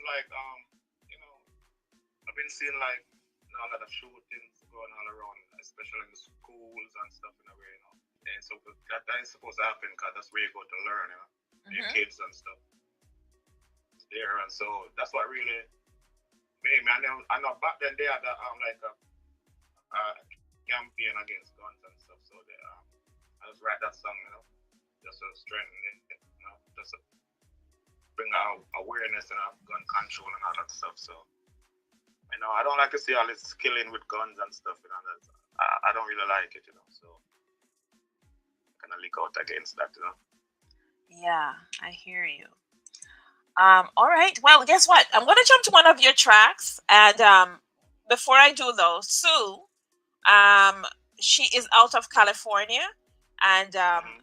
I've been seeing a lot of shootings going all around, especially in the schools and stuff in a way, And so that ain't supposed to happen because that's where you go to learn, your kids and stuff. There, and so that's what really made me. I know back then they had a campaign against guns and stuff, so I just write that song, just to strengthen it, just to bring out awareness and gun control and all that stuff. So, I don't like to see all this killing with guns and stuff, I don't really like it, so I kind of leak out against that, Yeah, I hear you. All right. Well, guess what? I'm going to jump to one of your tracks, and before I do though, Sue, she is out of California, and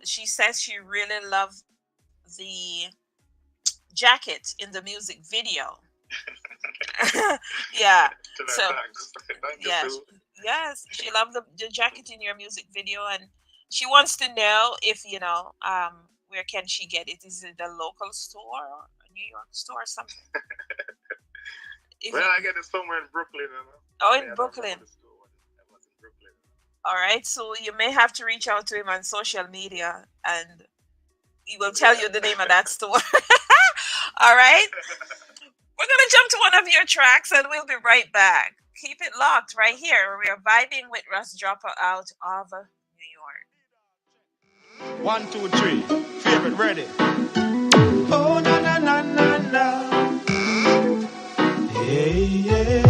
she says she really loved the jacket in the music video. Yeah. So yes, she loved the jacket in your music video, and she wants to know if where can she get it? Is it a local store or a New York store or something? I get it somewhere in Brooklyn. Oh, in Brooklyn. All right, so you may have to reach out to him on social media, and he will tell you the name of that store. All right. We're going to jump to one of your tracks, and we'll be right back. Keep it locked right here. We're vibing with Droppa out of New York. 1, 2, 3. Favorite ready. Oh, na, na, na, na, na. Hey, yeah.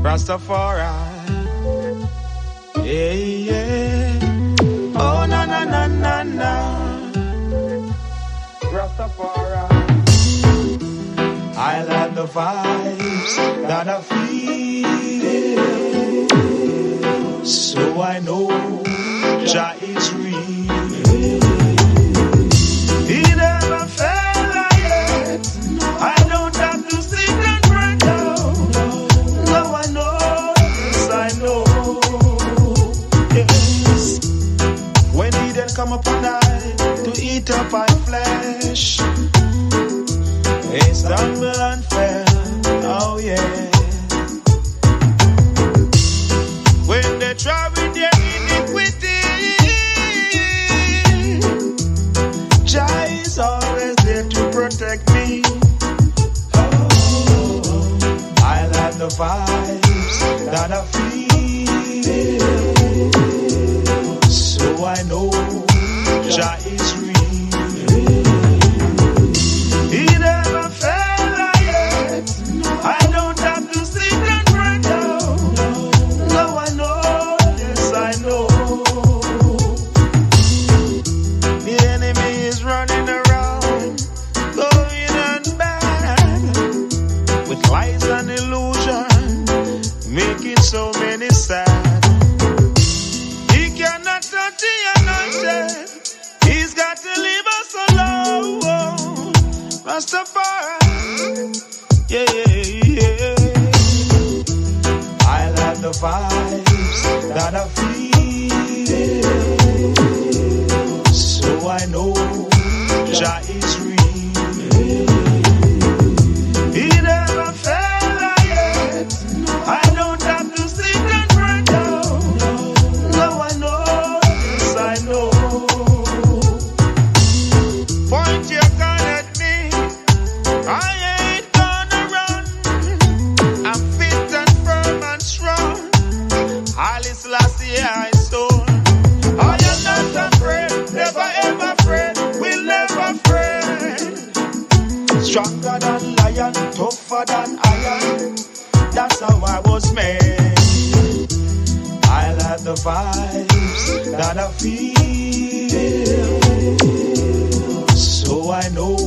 Rastafari. Hey, yeah. vibes that I feel, so I know Jah is real. He never fell yet. I don't have to sit and pray down. Now I know, yes I know. Yes. When he then come upon I to eat up my flesh, he stumbled and fell. Oh yeah. When they try with their iniquity, Jah is always there to protect me. Oh, I like the vibes that I feel, so I know Jah is real. He never fell yet. I don't have to sit and pray down. Now I know, yes I know. The enemy is running around, going and bad, with lies and illusion, making so many sad. He cannot touch the anointed. He's got to leave us alone. Rastafari, yeah, yeah, yeah. I like the vibes that I feel, so I know Jah is real. He never fell yet. I don't have to sit and pray down. Now I know, yes I know. Point your gun at me, I ain't gonna run. I'm fit and firm and strong. Alice last year I saw. I am not afraid, never ever afraid, will never afraid. Stronger than lion, tougher than iron. That's how I was made. I like the vibes that I feel, so I know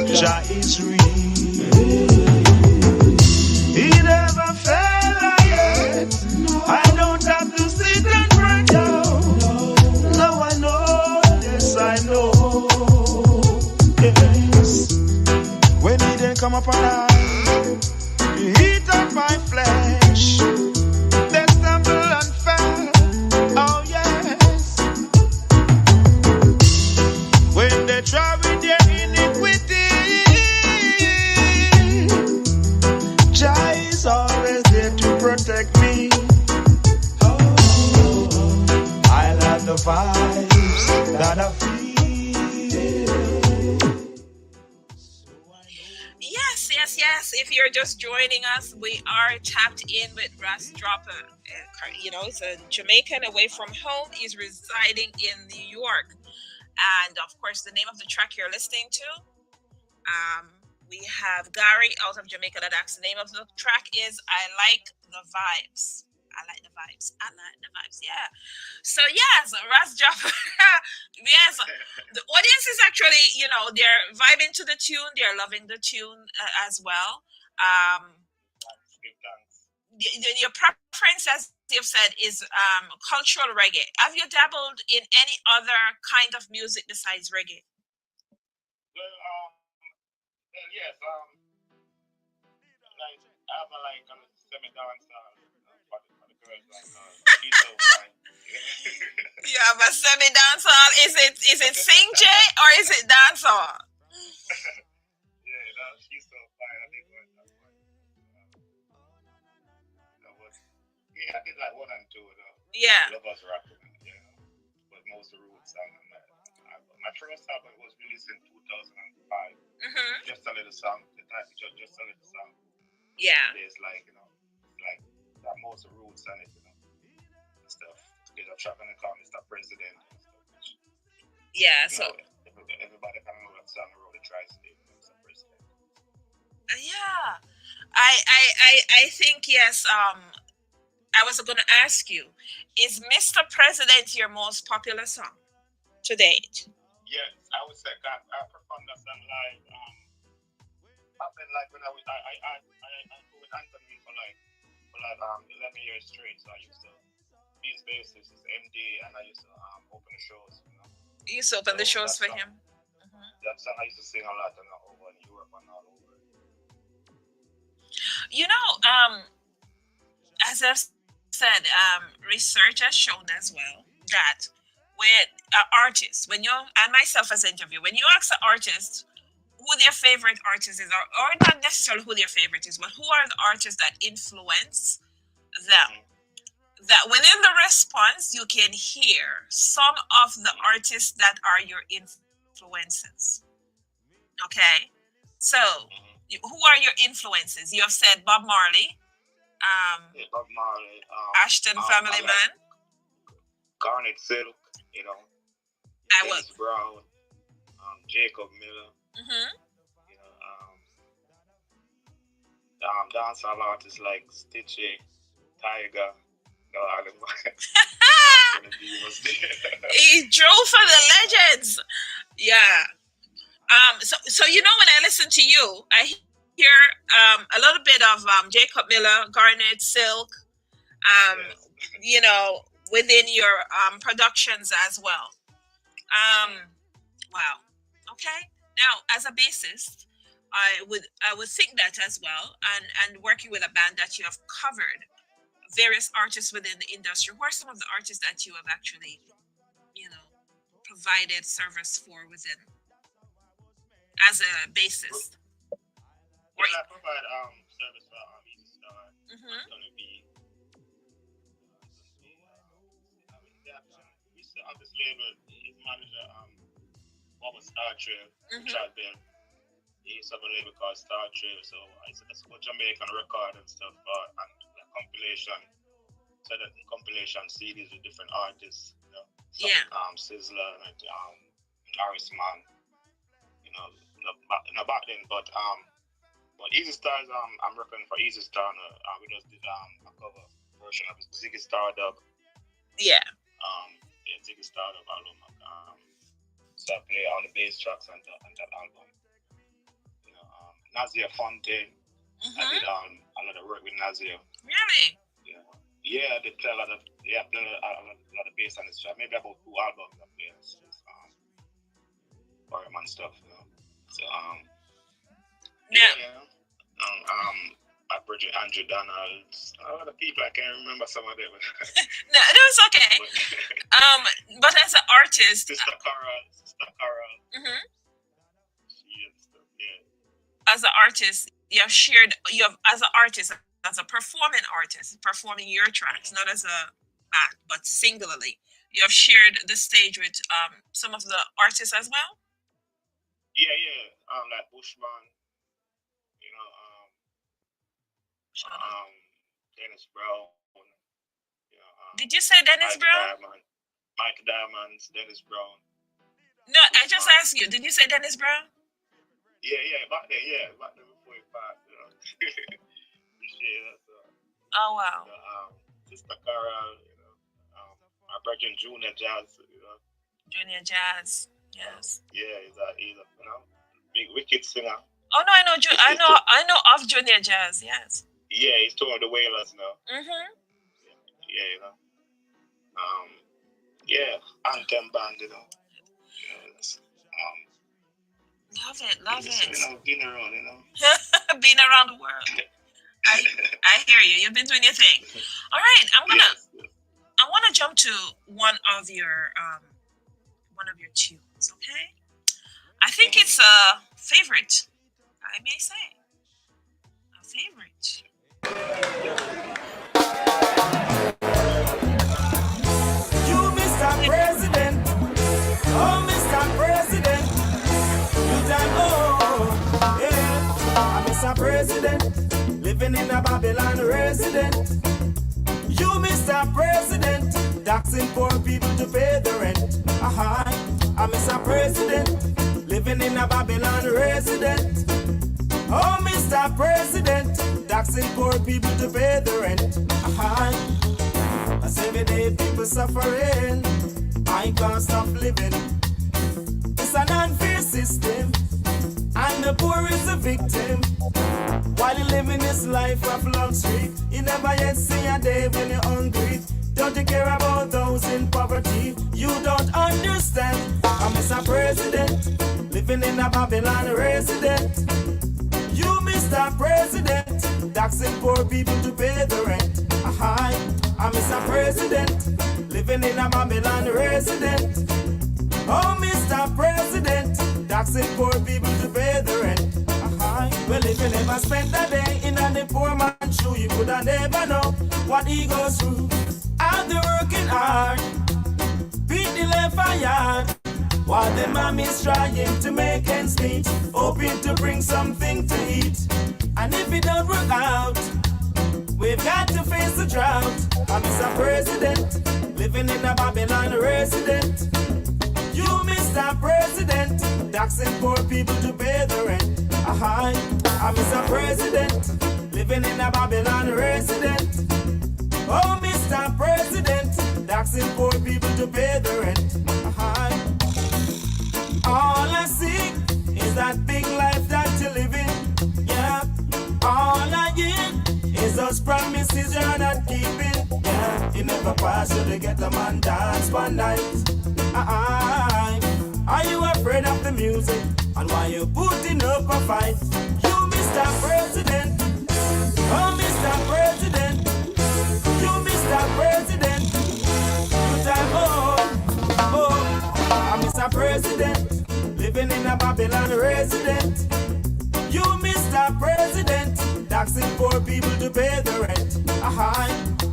Jah is real. He never fell yet. I don't have to sit and pray down. Now I know, yes I know. Yes. When he then come upon I, he eat up my flesh. They stumble and fell. Oh yes. When they try with their iniquity, Jah is always there to protect me. Oh, I like the vibes that I feel. Yes. If you're just joining us, we are tapped in with Droppa. You know, he's a Jamaican away from home. He's residing in New York. And of course, the name of the track you're listening to, we have Gary out of Jamaica that asks, the name of the track is I Like the Vibes. I like the vibes. Yeah. So yes, Droppa. Yes, the audience is actually, you know, they're vibing to the tune. They're loving the tune as well. Your preference, as you've said, is cultural reggae. Have you dabbled in any other kind of music besides reggae? Well, yes. Like I have a semi-dance for the girls like she's so fine. You have a semi-dancehall. Is it sing J or is it dancehall? Yeah, she's so fine. I think I did like 1 and 2 though. Yeah. Love us rapping, you know. But most of the roots and my first album was released in 2005. Just a little song. The title just a little song. Yeah. There's like, you know, like that most of the roots on it, you know, and stuff. Because I'm trying to call Mr. President and stuff. Yeah, so everybody kind of know that song, I wrote the tri-state, Mr. President. Yeah. I think yes, I was going to ask you, is Mr. President your most popular song to date? Yes, I would say I performed that song live happened like when I go with Anthony for like 11 years straight. So I used to be his bassist, his MD, and I used to open the shows. You used to open the shows for him. That song I used to sing a lot and over in Europe and all over. As I've said, research has shown as well that with artists, when you and myself as an interviewer, when you ask the artist who their favorite artist is, or not necessarily who their favorite is, but who are the artists that influence them, that within the response you can hear some of the artists that are your influences. Okay, so who are your influences? You have said Bob Marley, Bob Marley, Ashton Family Man, Garnet Silk, Dennis Brown, Jacob Miller, dancehall artists like Stitchy, Tiger. He drove for the legends. Yeah. So when I listen to you, I hear a little bit of Jacob Miller, Garnet Silk, within your productions as well. Wow. Okay. Now, as a bassist, I would think that as well, and working with a band that you have covered various artists within the industry. Who are some of the artists that you have actually, provided service for within as a bassist? Well, I provide service for Easy Star. It's gonna be on this label. His manager, Bubba Star Trail, Chad Bell. He used to have a label called Star Trail, so it's a Jamaican record and stuff, and the compilation. So that the compilation CDs with different artists, Sizzler and Harris Man, back then. But Easy Stars, I'm working for Easy Star. We just did a cover version of Ziggy Stardub. Yeah. Ziggy Stardub album. So I play all the bass tracks on that album. Nazir Fontaine. I did a lot of work with Nazir. Really? Yeah, they play a lot of bass on this track. Maybe about 2 albums I play. For him and stuff. So I Bridget Andrew Donalds, a lot of people, I can't remember some of them. No, it's okay. But as an artist, Sister Carol. As an artist, as an artist, as a performing artist, performing your tracks, not as a band, but singularly, you have shared the stage with some of the artists as well? Yeah. Like Bushman, Dennis Brown. Did you say Dennis Brown? Mike Diamonds, Dennis Brown. No, I just asked you. Did you say Dennis Brown? Yeah, back then before he passed, Appreciate that. Oh, wow. Sister Carol, my brother Junior Jazz, Junior Jazz, yes. Yeah, he's a big wicked singer. Oh no, I know of Junior Jazz, yes. Yeah, he's touring the Wailers now. Yeah, Anthem Band, Love it. Being around, Being around the world. I hear you. You've been doing your thing. All right, I want to jump to one of your tunes. Okay, I think it's a favorite. I may say a favorite. You, Mr. President, oh Mr. President, you done I'm Mr. President, living in a Babylon resident. You, Mr. President, taxing poor people to pay the rent. I'm Mr. President, living in a Babylon resident. Oh, Mr. President, taxing poor people to pay the rent. As every day people suffering, I can't stop living. It's an unfair system, and the poor is the victim. While he living his life of luxury, he never yet see a day when you're hungry. Don't you care about those in poverty? You don't understand. I'm Mr. President, living in a Babylon resident. You, Mr. President, taxing poor people to pay the rent. I'm Mr. President, living in a Babylon resident. Oh, Mr. President, taxing poor people to pay the rent. Well, if you never spent a day in a poor man's shoe, you could have never know what he goes through. Out there working hard, beat the left yard, while the mom is trying to make ends meet, hoping to bring something to eat. And if it don't work out, we've got to face the drought. I'm Mr. President, living in a Babylon resident. You, Mr. President, taxing poor people to pay the rent. I'm Mr. President, living in a Babylon resident. Oh, Mr. President, taxing poor people to pay the rent. All I see is that big life that you're living. Yeah, all I hear is those promises you're not keeping. Yeah, you never pass, so they get the man dance one night. Are you afraid of the music? And why you putting up a fight? You, Mr. President. Oh, Mr. President. You, Mr. President. You time, I'm Mr. President, living in a Babylon resident. You, Mr. President, taxing poor people to pay the rent.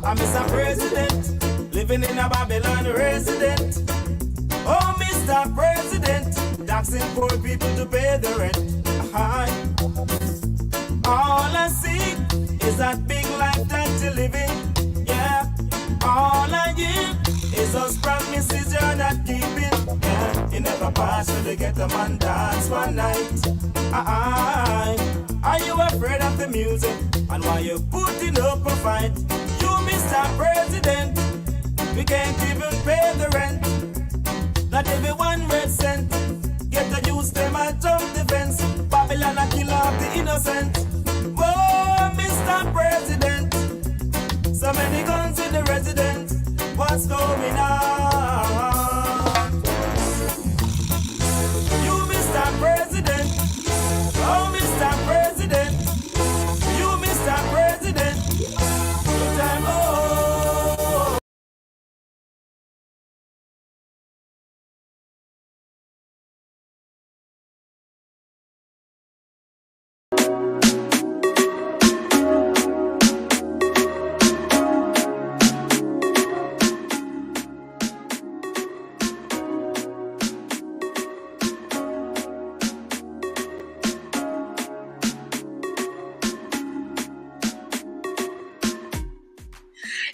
I'm Mr. President, living in a Babylon resident. Oh, Mr. President, taxing poor people to pay the rent. All I see is that big life that you're living. Yeah, all I hear is those promises you're not keeping. Yeah, you never pass, so they get the man dance one night. Are you afraid of the music? And why you putting up a fight? You, Mr. President, we can't even pay the rent. Not every 1 red cent. Get to use them at jump defense. Babylon a kill off the innocent. Whoa, Mr. President. So many guns in the residence. What's going on? You, Mr. President. Oh, Mr. President. You, Mr. President. Your time,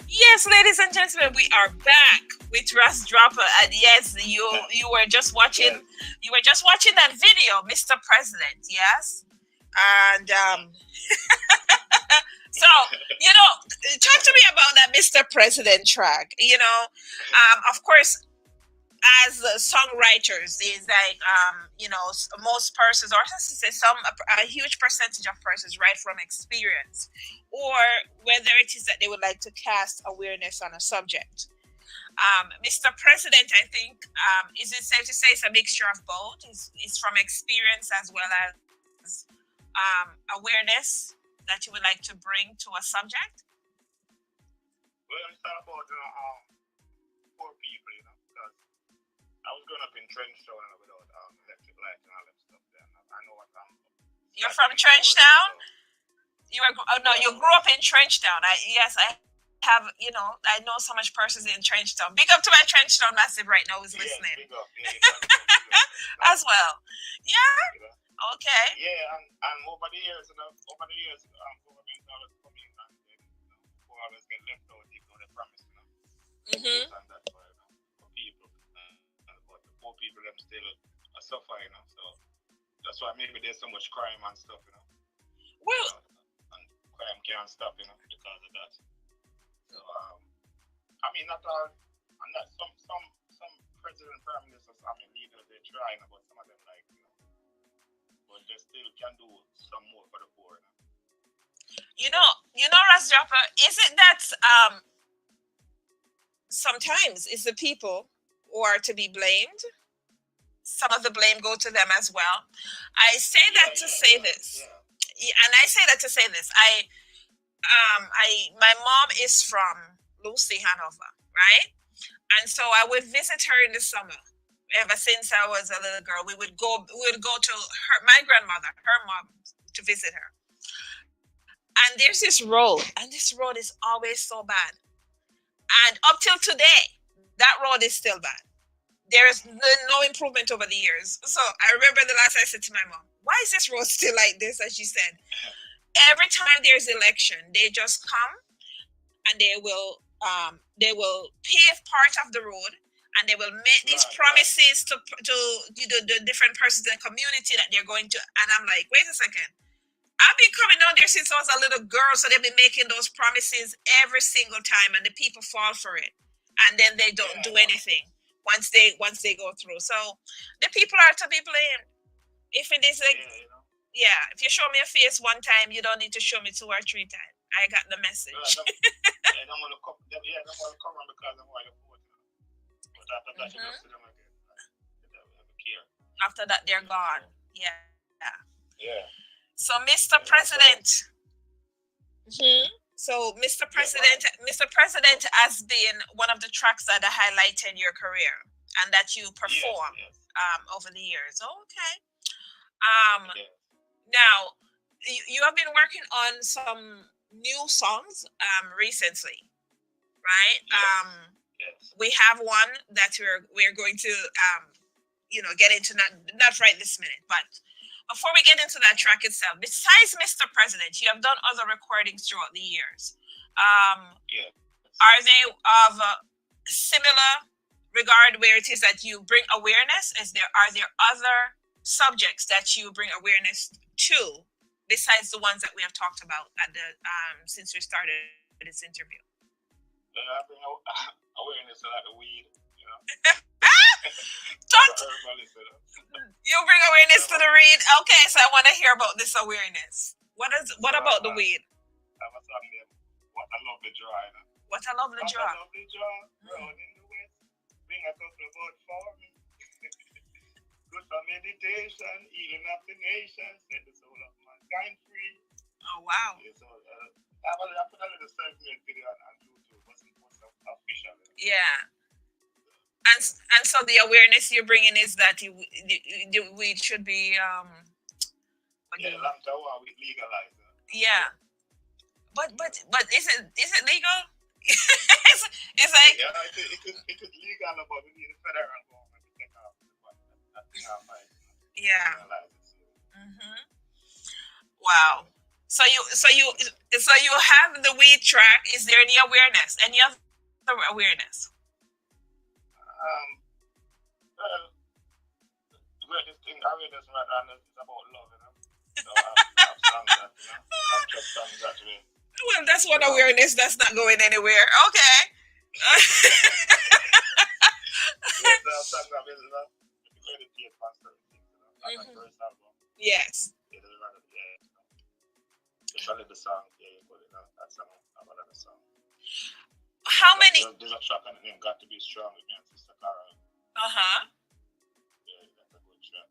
Yes, ladies and gentlemen, we are back with Russ Droppa, and yes, you were just watching that video, Mr. President, yes, and so talk to me about that Mr. President track. Of course, as songwriters, is like most persons, or let's say a huge percentage of persons write from experience, or whether it is that they would like to cast awareness on a subject. Mr. President, I think, is it safe to say it's a mixture of both? It's from experience as well as awareness that you would like to bring to a subject? Well, it's all about poor people, because I was growing up in Trenchtown without electric lights and all that stuff there. I know what I'm. You're from Trenchtown? You grew up in Trenchtown. I have, I know so much persons in Trenchtown. Big up to my Trenchtown massive right now who's listening. Big up. As well. Yeah? Okay. Yeah, and over the years, government always come in and people always get left out if they promise, Mm-hmm. And that's why, for people. But the poor people, them still suffer, so that's why maybe there's so much crime and stuff, Well, and crime can't stop, because of that. So, I mean, not all, and that some president, prime ministers, leaders, they try, but some of them, but they still can do some more for the poor. You know, Droppa, is it that sometimes it's the people who are to be blamed? Some of the blame go to them as well. I say that to say this. Yeah, and I say that to say this. My mom is from Lucy, Hanover, right? And so I would visit her in the summer. Ever since I was a little girl, we would go to my grandmother, her mom, to visit her. And there's this road, and this road is always so bad. And up till today, that road is still bad. There is no improvement over the years. So I remember the last I said to my mom, why is this road still like this? As she said, every time there's election, they just come and they will pave part of the road, and they will make these promises to the different persons in the community that they're going to. And I'm like, wait a second. I've been coming down there since I was a little girl, so they've been making those promises every single time, and the people fall for it, and then they don't do anything once they go through. So the people are to be blamed. If it is like, if you show me a face one time, you don't need to show me 2 or 3 times. I got the message. They don't want to come on because of why you're voting. But after that, you just see them again. They don't care. After that, they're gone. Yeah. So, Mr. Yeah, President. So, Mr. President has been one of the tracks that highlighted your career and that you perform over the years. Okay. Now, you have been working on some new songs recently, right? We have one that we're going to get into, not right this minute, but before we get into that track itself, besides Mr. President, you have done other recordings throughout the years. Are they of a similar regard where it is that you bring awareness? Are there other subjects that you bring awareness to besides the ones that we have talked about at the since we started this interview? I bring awareness about the weed, you know. You bring awareness to the weed. Okay, so I want to hear about this awareness. What about the weed? I have a song there. What a lovely draw, you know. What a lovely draw. What a lovely draw. Round in the west. Bring a couple of words for me. Good for meditation, healing of the nation, set the soul of mankind free. Oh wow. Yeah, so I put a little self-made video on YouTube. What's official? Yeah. And so the awareness you're bringing is that the weed should be long time we legalize it. Yeah. But is it legal? it's like it is legal, but we need a federal government to take off Wow. So you have the weed track. Is there any awareness? Any other awareness? Well, the greatest thing awareness right now is about love, you know. So I have songs that, you know, I'm just songs that way. Well, that's one awareness that's not going anywhere. Okay. Yes, I have songs that will, you know, meditate on certain things, you know. Like the first album. Yes. Especially the song, but you know, that song, another song. How many? There's a track on the name Got to Be Strong with me and Sister Carol. Yeah, that's a good track.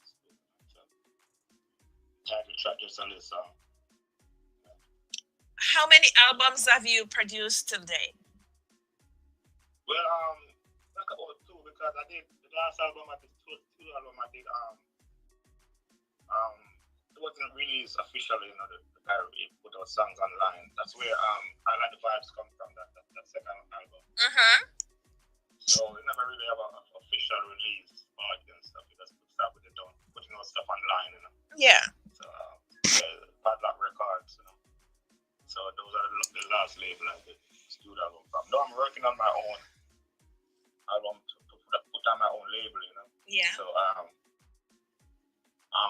Title track, just a little song. How many albums have you produced till date? Well, like about 2, because I did the last album, I did 2 albums. I did it wasn't released officially, you know, the put our songs online. That's where I like the vibes come from, that second album. So we never really have an official release party and stuff. We just put stuff with it down, putting our stuff online, you know. Yeah. So Padlock Records, you know. So those are the last label I did studio album from. Now I'm working on my own album to put on my own label, you know. Yeah. So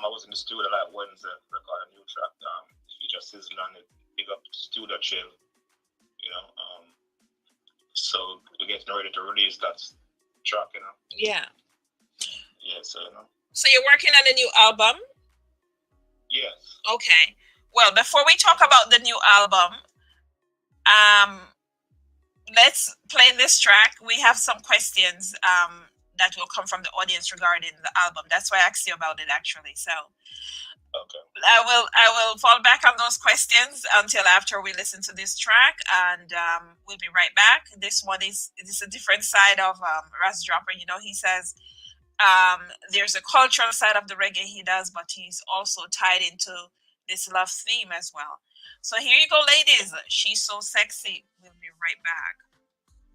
I was in the studio like Wednesday recording a new track. Feature Sizzle on it. Big up Studio Chill, you know. So we're getting ready to release that track, you know. Yeah. Yeah, so you know. So you're working on a new album? Yes. Okay. Well, before we talk about the new album, let's play this track. We have some questions that will come from the audience regarding the album. That's why I asked you about it, actually. So I will fall back on those questions until after we listen to this track, and we'll be right back. This one is a different side of Ras Droppa. You know, he says there's a cultural side of the reggae he does, but he's also tied into this love theme as well. So here you go, ladies. She's so sexy. We'll be right back.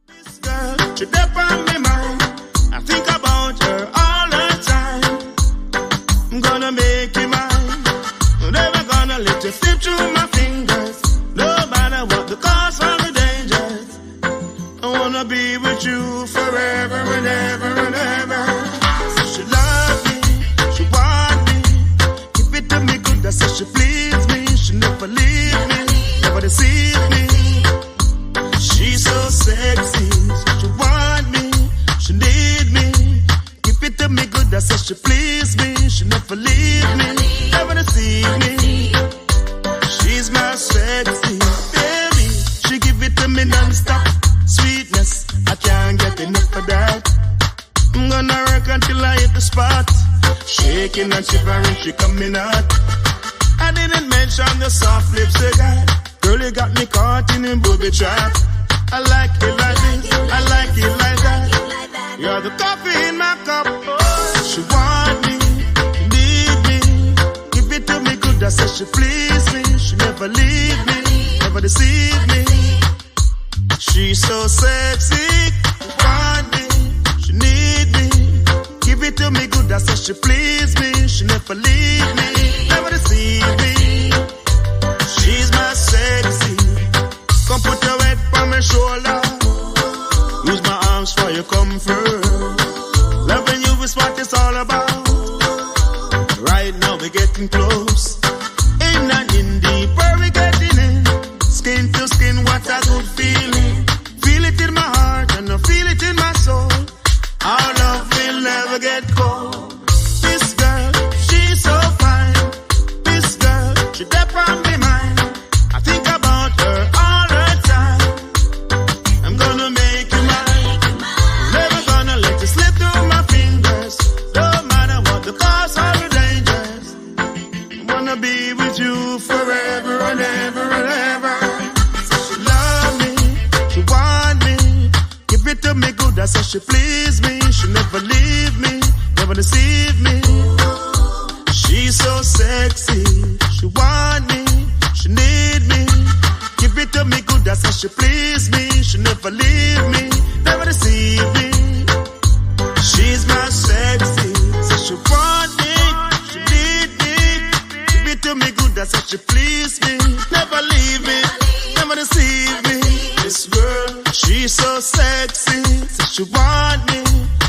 This girl, she deep on my mind. I think about her all the time. I'm gonna make you mine. I'm never gonna let you slip through my fingers. No matter what the cost or the dangers. I wanna be with you forever and ever and ever. So she love me, she want me. Keep it to me good, that's how she please me. She never leave me, never deceive me. She's so sexy, she want me, she need me. Keep it to me good, that's how she please me. She never leave me, never deceive me. She's my sexy baby. She give it to me non-stop. Sweetness, I can't get enough of that. I'm gonna work until I hit the spot. Shaking and shivering, she coming out. I didn't mention the soft lips they got. Girl, you got me caught in a booby trap. I like it like this, I like it like that. You're the coffee in my cup. She want me, need me. Give it to me good, that's how she please me. She never leave me, never deceive me. She's so sexy, she want me, she need me. Give it to me good, that's how she please me. She never leave me, never deceive me. She's my sexy. Come put your head on my shoulder. Use my arms for your comfort. Loving you is what it's all about. Right now we're getting close. In and in deeper we're getting in. Skin to skin, what a good feeling. Feel it in my heart and I feel it in my soul. Our love will never get cold. This girl, she's so fine. This girl, she deep on my mind. I think about her all the time. I'm gonna make you mine. Never gonna let you slip through my fingers. No matter what the cost or the dangers. I wanna be with you forever and ever and ever. So she love me, she want me. Give it to me good, that's how she please me. She never leave me, never deceive me. She's so sexy, she want me, she need me. Give it to me good, that's how she please me. She never leave me, never deceive me. She's my sexy, so she want me, she need me. Give it to me good, that's how she please me. Never leave me, never deceive me. This girl, she's so sexy, so she want me,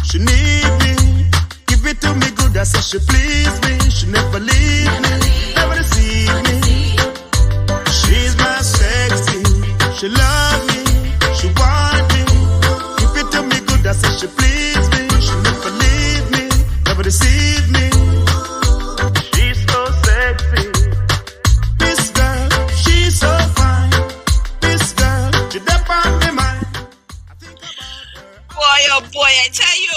she need me. Give it to me good, that's how she please me. She never leave me, never deceive me. She's my sexy, she love me, she want me. Give it to me good, that's how she please me. She never leave me, never deceive me. She's so sexy. This girl, she's so fine. This girl, she deep on my mind. Boy, oh boy, I tell you,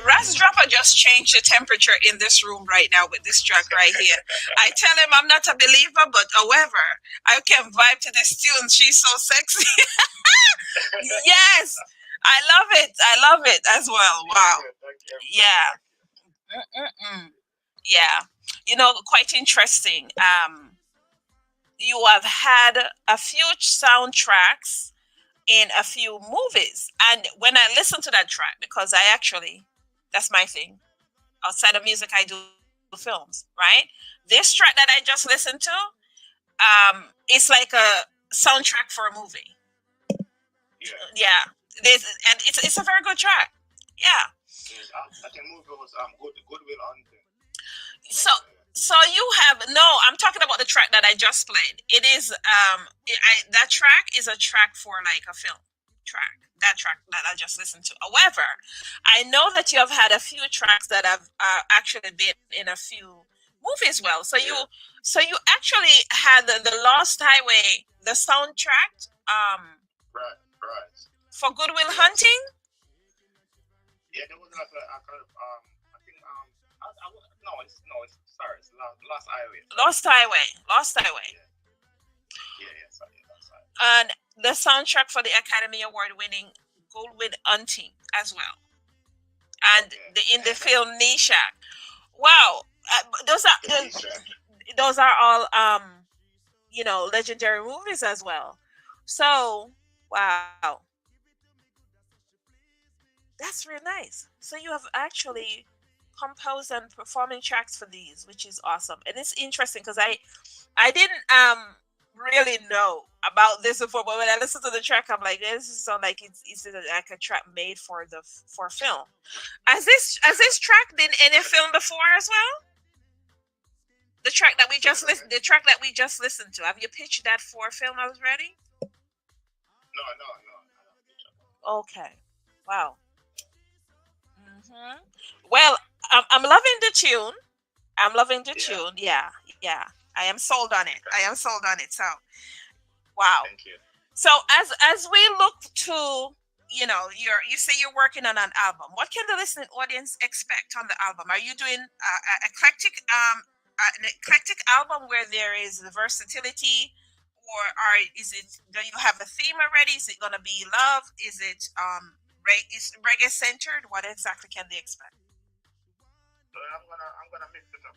Ras Droppa just changed the temperature in this room right now with this track right here. I tell him I'm not a believer, but however, I can vibe to this tune. She's so sexy. Yes, I love it as well. Wow. Yeah. Yeah. Quite interesting. You have had a few soundtracks in a few movies. And when I listen to that track, because that's my thing. Outside of music, I do films, right? This track that I just listened to, it's like a soundtrack for a movie. Yeah. And it's a very good track. Yeah. I think movie was Goodwill Hunting. So you have I'm talking about the track that I just played. It is that track is a track for like a film track. That track that I just listened to. However, I know that you have had a few tracks that have actually been in a few movie as well. So you actually had the Lost Highway, the soundtrack, Right. for Good Will Hunting. Yeah, there was another. I think it's sorry, it's Lost Highway. Lost Highway. Yeah, sorry, Lost Highway. And the soundtrack for the Academy Award winning Good Will Hunting as well. And in the film Nisha. Wow, those are all legendary movies as well. So wow, that's really nice. So you have actually composed and performing tracks for these, which is awesome. And it's interesting because I didn't really know about this before, but when I listen to the track, I'm like, this is sound like it's like a track made for film. Has this track been in a film before as well? The track that we just listened to. Have you pitched that for film already? No. Okay. Wow. Well, I'm loving the tune. Tune. Yeah. I am sold on it. So, wow. Thank you. So as we look to, you say you're working on an album. What can the listening audience expect on the album? Are you doing an eclectic album where there is the versatility, or do you have a theme already? Is it going to be love? Is it reggae centered? What exactly can they expect? So I'm gonna mix it up,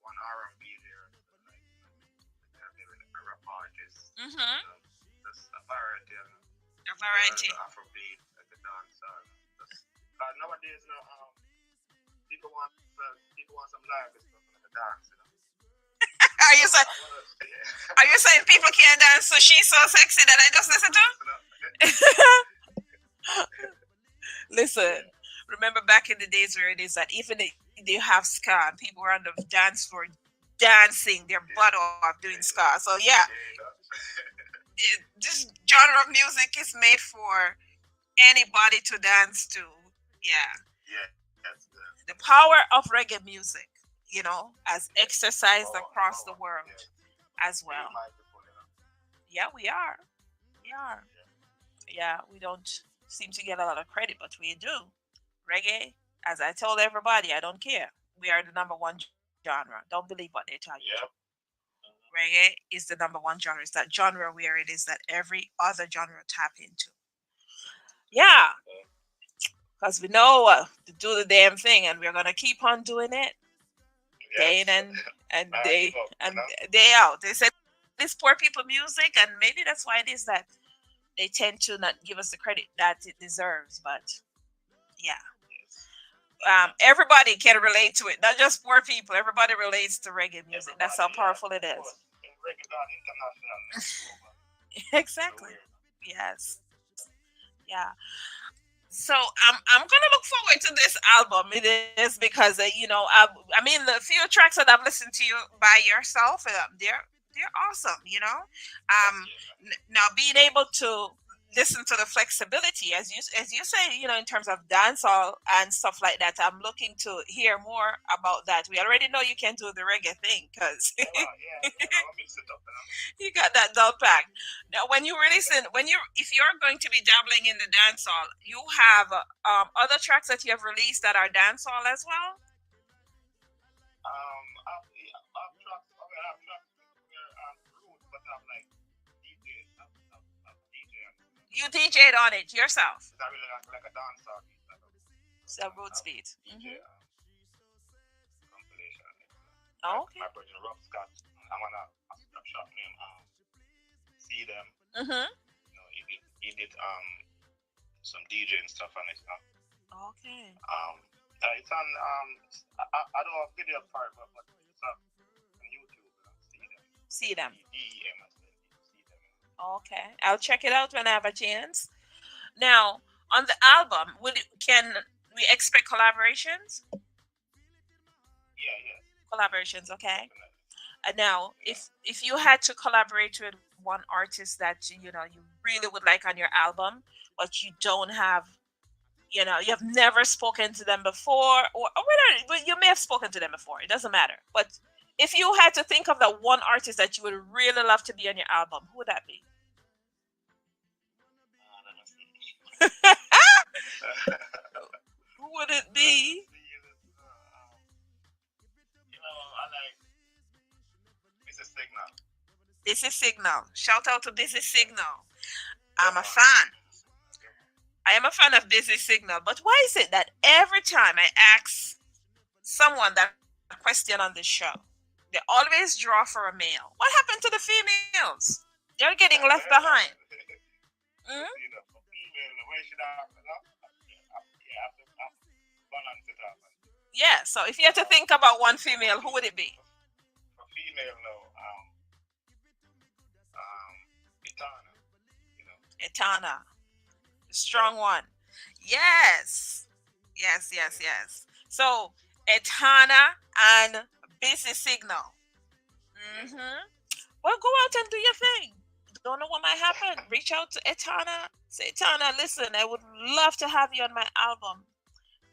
one R&B there, like a rap artist. Just a variety. The Afrobeat, the dancehall. Nowadays, people want some live stuff in the dance. Are you saying people can't dance? So she's so sexy that I just listen to? Listen, remember back in the days where it is that even if they have ska and people were on the dance floor dancing their butt off doing ska. So yeah, this genre of music is made for anybody to dance to. Yeah. The power of reggae music, as exercised across the world as well. Yeah, we are. Yeah, we don't seem to get a lot of credit, but we do. Reggae, as I told everybody, I don't care. We are the number one genre. Don't believe what they tell you. Reggae is the number one genre. It's that genre where it is that every other genre tap into. Yeah. Because we know to do the damn thing, and we're going to keep on doing it day in and day out. They said this poor people music, and maybe that's why it is that they tend to not give us the credit that it deserves. But yeah, everybody can relate to it, not just poor people. Everybody relates to reggae music. That's how powerful it is. Exactly. Yes. Yeah. So I'm gonna look forward to this album. It is because I mean the few tracks that I've listened to you by yourself, they're awesome. Now being able to listen to the flexibility, as you say, in terms of dancehall and stuff like that. I'm looking to hear more about that. We already know you can do the reggae thing because you got that down pack. Now, when you if you're going to be dabbling in the dancehall, you have other tracks that you have released that are dancehall as well. You DJ'd on it yourself. It's really like a dancehall beat. It's a roots beat. Compilation. Okay. My brother Rob Scott. I'm on a shop name. See them. He did some DJ and stuff on it. Okay. It's on I don't have video part, but it's on YouTube. See them. EEM. Okay, I'll check it out when I have a chance. Now, on the album, can we expect collaborations? Yeah. Collaborations, okay. And now, if you had to collaborate with one artist that you really would like on your album, but you don't have You know, you have never spoken to them before, or whether you may have spoken to them before. It doesn't matter. But if you had to think of that one artist that you would really love to be on your album, who would that be? Who would it be? I like Busy Signal. Busy Signal. Shout out to Busy Signal. I'm a fan. I am a fan of Busy Signal. But why is it that every time I ask someone that question on this show, they always draw for a male? What happened to the females? They're getting left behind. Yeah, so if you had to think about one female, who would it be? For female, no. Etana. The strong one. Yes. So, Etana and Busy Signal. Well, go out and do your thing. Don't know what might happen. Reach out to Etana. Say, Etana, listen, I would love to have you on my album.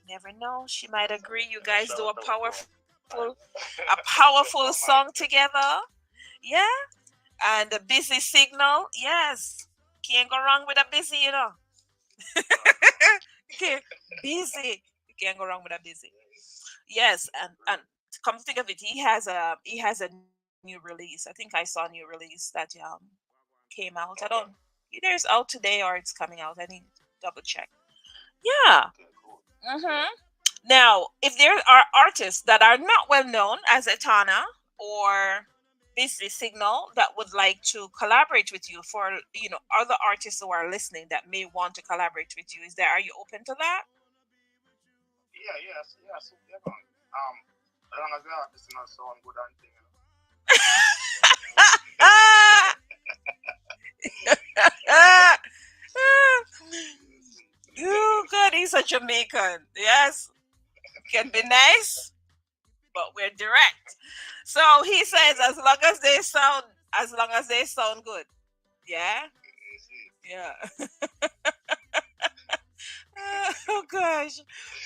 Never know. She might agree. You guys do a powerful song together. Yeah. And the Busy Signal. Yes. Can't go wrong with a busy, you know. Okay. Busy. You can't go wrong with a busy. Yes. And come to think of it, he has a new release. I think I saw a new release that came out. I don't either it's out today or it's coming out. I need to double check. Yeah. Now, if there are artists that are not well known as Etana or Busy Signal that would like to collaborate with you, for other artists who are listening that may want to collaborate with you, are you open to that? Yes. As long as the artist not sound good and thing. Oh God, he's a Jamaican. Yes, can be nice, but we're direct. So he says, as long as they sound good. Yeah. Oh gosh.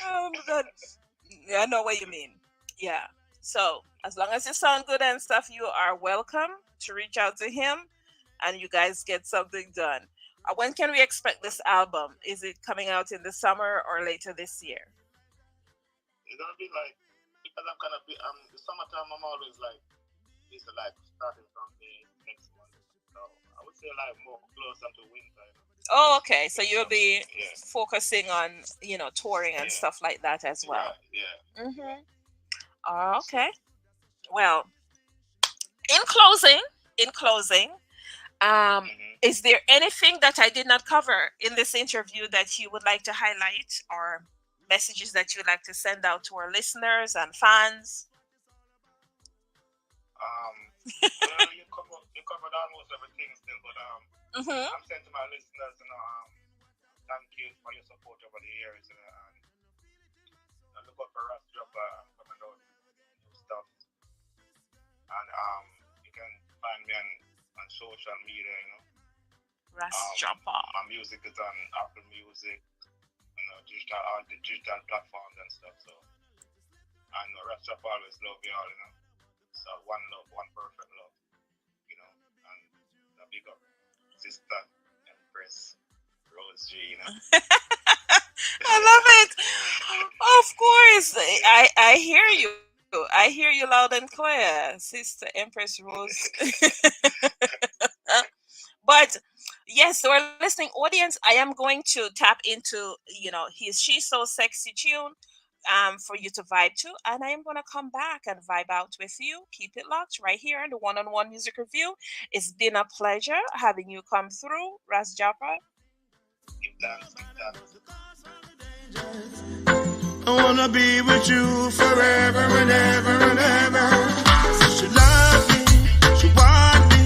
Oh my God. Yeah, I know what you mean. Yeah. So as long as you sound good and stuff, you are welcome to reach out to him, and you guys get something done. When can we expect this album? Is it coming out in the summer or later this year? It's gonna be like, because I'm gonna be the summertime. I'm always like starting from the next month. So I would say like more closer to winter. Oh, okay. So you'll be focusing on touring and stuff like that as well. Yeah. Oh, okay. Well, in closing, is there anything that I did not cover in this interview that you would like to highlight, or messages that you'd like to send out to our listeners and fans? Well, you covered almost everything still, but I'm saying to my listeners, thank you for your support over the years, and look out for Ras Droppa coming out new stuff, and you can find me on social media, Ras Droppa. My music is on Apple Music, all the digital platforms and stuff. So, and Ras Droppa always love you all, So one love, one perfect love, and a big up sister Empress Rose G, I love it. Of course, I hear you. I hear you loud and clear, Sister Empress Rose. But yes, to our listening audience, I am going to tap into She's So Sexy tune for you to vibe to, and I am going to come back and vibe out with you. Keep it locked right here on the One-on-One Music Review. It's been a pleasure having you come through, Ras Droppa. I wanna be with you forever and ever and ever. So she love me, she want me.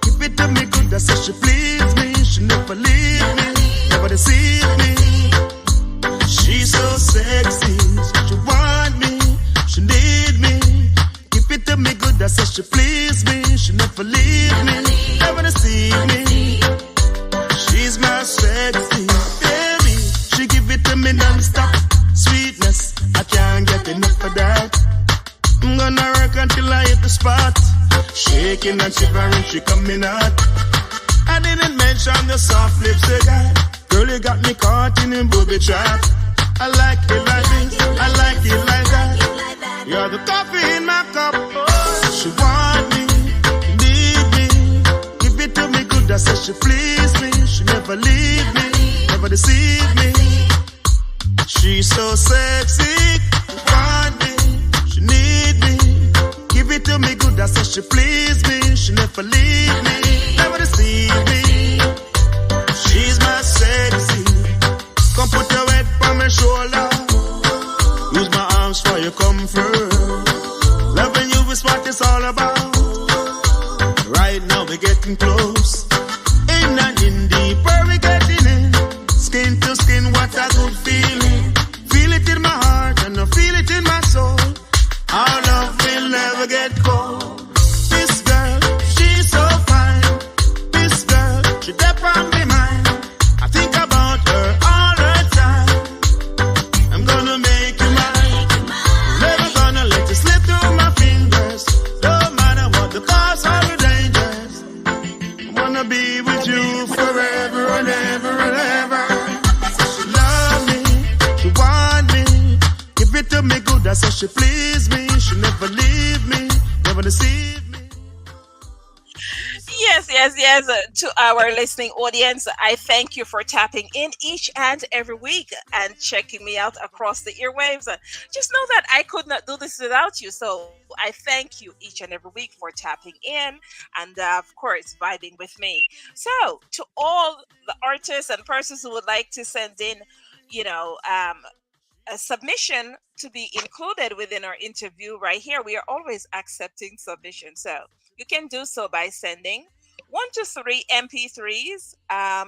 Keep it to me good, that's how she please me. She never leave me, never deceive me. She's so sexy, she want me, she need me. Keep it to me good, that's how she please me. She never leave me, never deceive me. She's my sexy baby, she give it to me me non-stop. Sweetness, I can't get enough of that. I'm gonna work until I hit the spot. Shaking and shivering, she coming out. I didn't mention the soft lips again. Girl, you got me caught in a booby trap. I like it like this, I like it like that. You're the coffee in my cup. She want me, need me. Give it to me good, I said she please me. She never leave me, never deceive me. She's so sexy, want me, she need me. Give it to me good, I said she please me. She never leave me, never deceive me. She's my sexy. Come put your head on my shoulder. Use my arms for your comfort. Loving you is what it's all about. Right now we're getting close. In and in deeper we're getting in. Skin to skin, what a good feeling. Feel it in my heart and I feel it in my soul. Our love will never get cold. This girl, she's so fine. This girl, she deep on my mind. I think about her all the time. I'm gonna make you mine. Never gonna let you slip through my fingers. No matter what the cost or the dangers. I wanna be with you forever and ever and ever. She love me, she want me. Give it to me good, I said she please me. She never leave me, never deceive me. Yes. To our listening audience, I thank you for tapping in each and every week and checking me out across the airwaves. Just know that I could not do this without you. So I thank you each and every week for tapping in and, of course, vibing with me. So to all the artists and persons who would like to send in, a submission to be included within our interview right here, we are always accepting submissions. So you can do so by sending 1 to 3 MP3s, a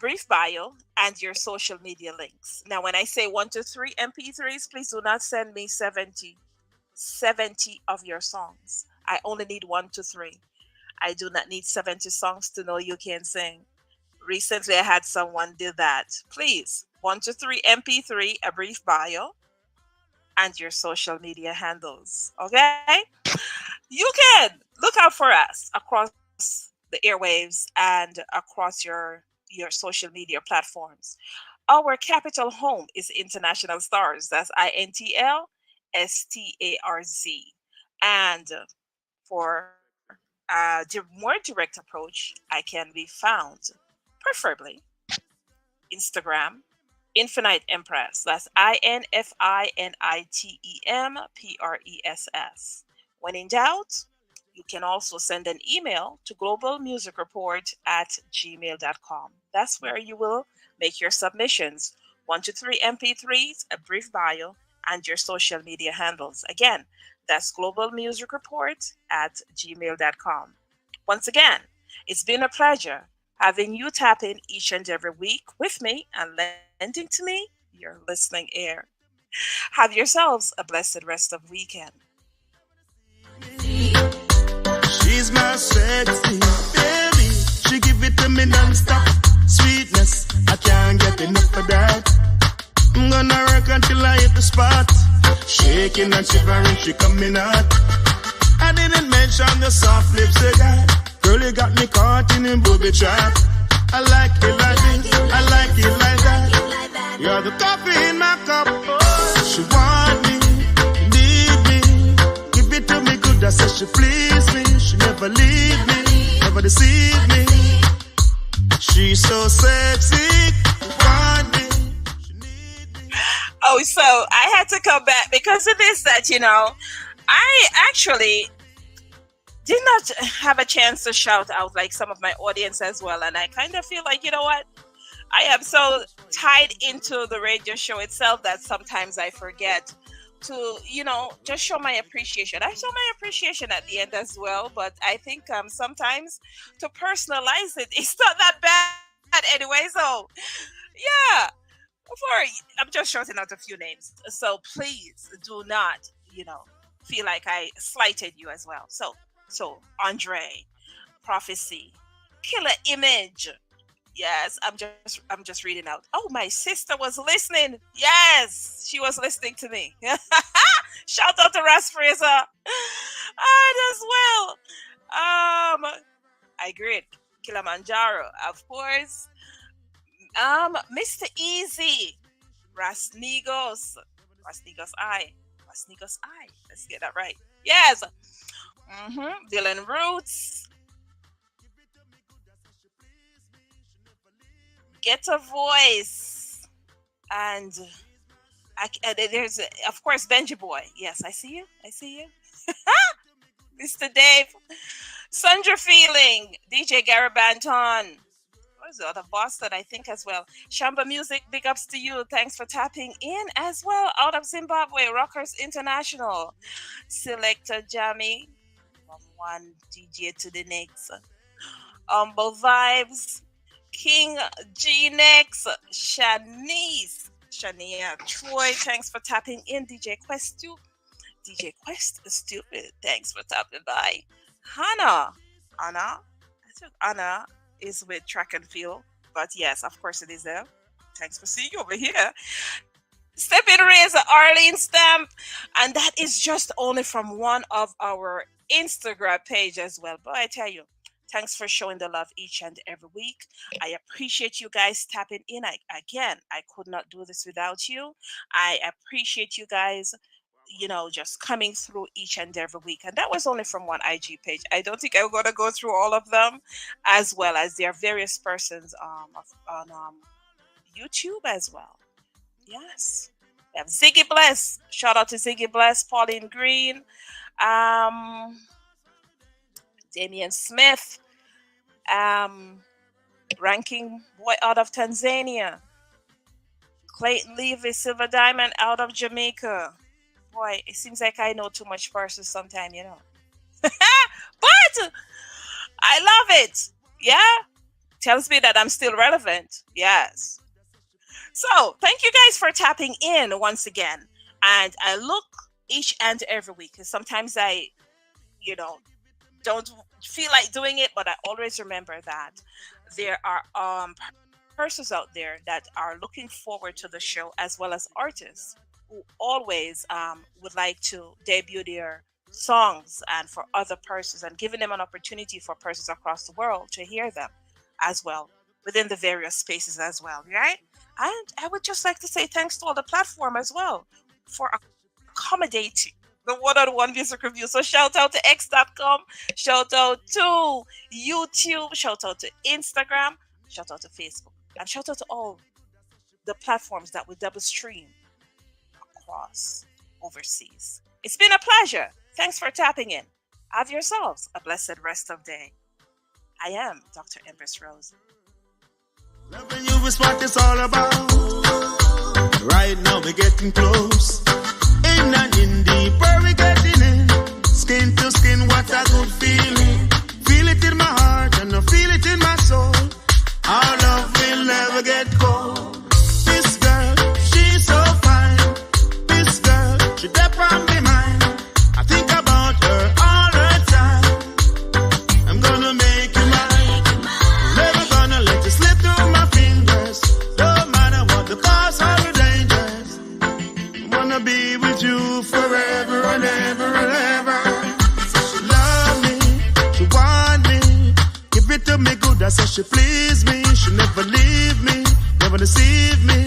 brief bio, and your social media links. Now, when I say 1 to 3 MP3s, please do not send me 70 of your songs. I only need 1 to 3. I do not need 70 songs to know you can sing. Recently, I had someone do that. Please, 1 to 3 MP3, a brief bio, and your social media handles. Okay? You can look out for us across the airwaves and across your social media platforms. Our capital home is International Stars. That's INTL STARZ. And for a more direct approach, I can be found, preferably, Instagram, Infinite Empress. That's INFINITEMPRESS. When in doubt, you can also send an email to globalmusicreport@gmail.com. That's where you will make your submissions. 1 to 3 MP3s, a brief bio, and your social media handles. Again, that's globalmusicreport@gmail.com. Once again, it's been a pleasure having you tap in each and every week with me and lending to me your listening ear. Have yourselves a blessed rest of weekend. She's my sexy baby. She give it to me non-stop. Sweetness, I can't get enough of that. I'm gonna work until I hit the spot. Shaking and shivering, she coming out. I didn't mention the soft lips again. Girl, you got me caught in a booby trap. I like it like this, I like it like that. You're the coffee in my cup. She want me, need me. Give it to me good, I said she please me. She never leave me, never deceive me. She's so sexy, want me. Oh, so I had to come back because it is that, I actually did not have a chance to shout out like some of my audience as well. And I kind of feel like, you know what? I am so tied into the radio show itself that sometimes I forget to, just show my appreciation. I show my appreciation at the end as well. But I think sometimes to personalize it, it's not that bad anyway. So, yeah. I'm just shouting out a few names. So please do not, feel like I slighted you as well. So Andre, Prophecy, Killer Image, Yes, I'm just reading out. Oh, my sister was listening. Yes, she was listening to me. Shout out to Ras Fraser. As well. I agree. Kilimanjaro, of course. Mr. Easy. Rasnigos I. Let's get that right. Yes. Dylan Roots. Get a Voice. And there's, of course, Benji Boy. Yes, I see you. Mr. Dave. Sandra Feeling. DJ Gary Banton. What is the other Boston, I think, as well. Shamba Music, big ups to you. Thanks for tapping in as well. Out of Zimbabwe, Rockers International. Selector Jamie. From one DJ to the next. Humble Vibes. King G Next. Shania Troy, thanks for tapping in. DJ Quest is stupid. Thanks for tapping by. Anna. I think Anna is with Track and Field, but yes, of course it is there. Thanks for seeing you over here. Step in Razor, Arlene Stamp, and that is just only from one of our Instagram page as well. But I tell you, thanks for showing the love each and every week. I appreciate you guys tapping in. I could not do this without you. I appreciate you guys, just coming through each and every week. And that was only from one IG page. I don't think I'm going to go through all of them, as well as there are various persons on YouTube as well. Yes. We have Ziggy Bless. Shout out to Ziggy Bless, Pauline Green, Damian Smith, Ranking Boy out of Tanzania, Clayton Levy, Silver Diamond out of Jamaica. Boy, it seems like I know too much persons sometimes, but I love it. Yeah, tells me that I'm still relevant. Yes. So thank you guys for tapping in once again. And I look each and every week, because sometimes I, don't feel like doing it, but I always remember that there are persons out there that are looking forward to the show, as well as artists who always would like to debut their songs and for other persons, and giving them an opportunity for persons across the world to hear them as well within the various spaces as well, right? And I would just like to say thanks to all the platform as well for accommodating the one-on-one music review. So shout out to X.com, shout out to YouTube, shout out to Instagram, shout out to Facebook, and shout out to all the platforms that we double stream across overseas. It's been a pleasure. Thanks for tapping in. Have yourselves a blessed rest of day. I am Dr. Empress Rose. Loving you is what it's all about. Right now we're getting close. In and deeper we getting in. Skin to skin, what a good feeling. Feel it in my heart and I feel it in my soul. Our love will never get cold. This girl, she's so fine. This girl, she deep on my mind. I think about her all the time. I'm gonna make you mine. Never gonna let you slip through my fingers. No matter what the cost or the dangers. I wanna be with you forever and ever and ever. She love me, she want me. Give it to me good, I say she please me. She never leave me, never deceive me.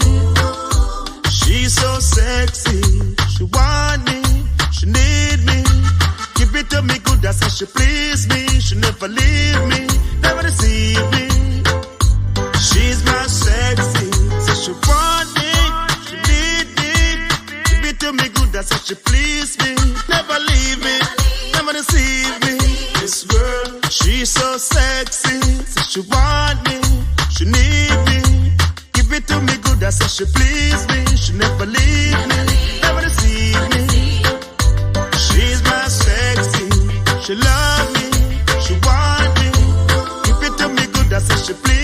She's so sexy, she want me, she need me. Give it to me good, I say she please me. She never leave me, never deceive me. She's my sexy, so she want me, she need me. Give it to me good, I say she please me. Never leave me, never deceive me. This girl, she's so sexy, so she want me, she need me. Give it to me good, I say she please me. She never leave me, never deceive me. She's my sexy, she love me, she want me. Give it to me good, I say she please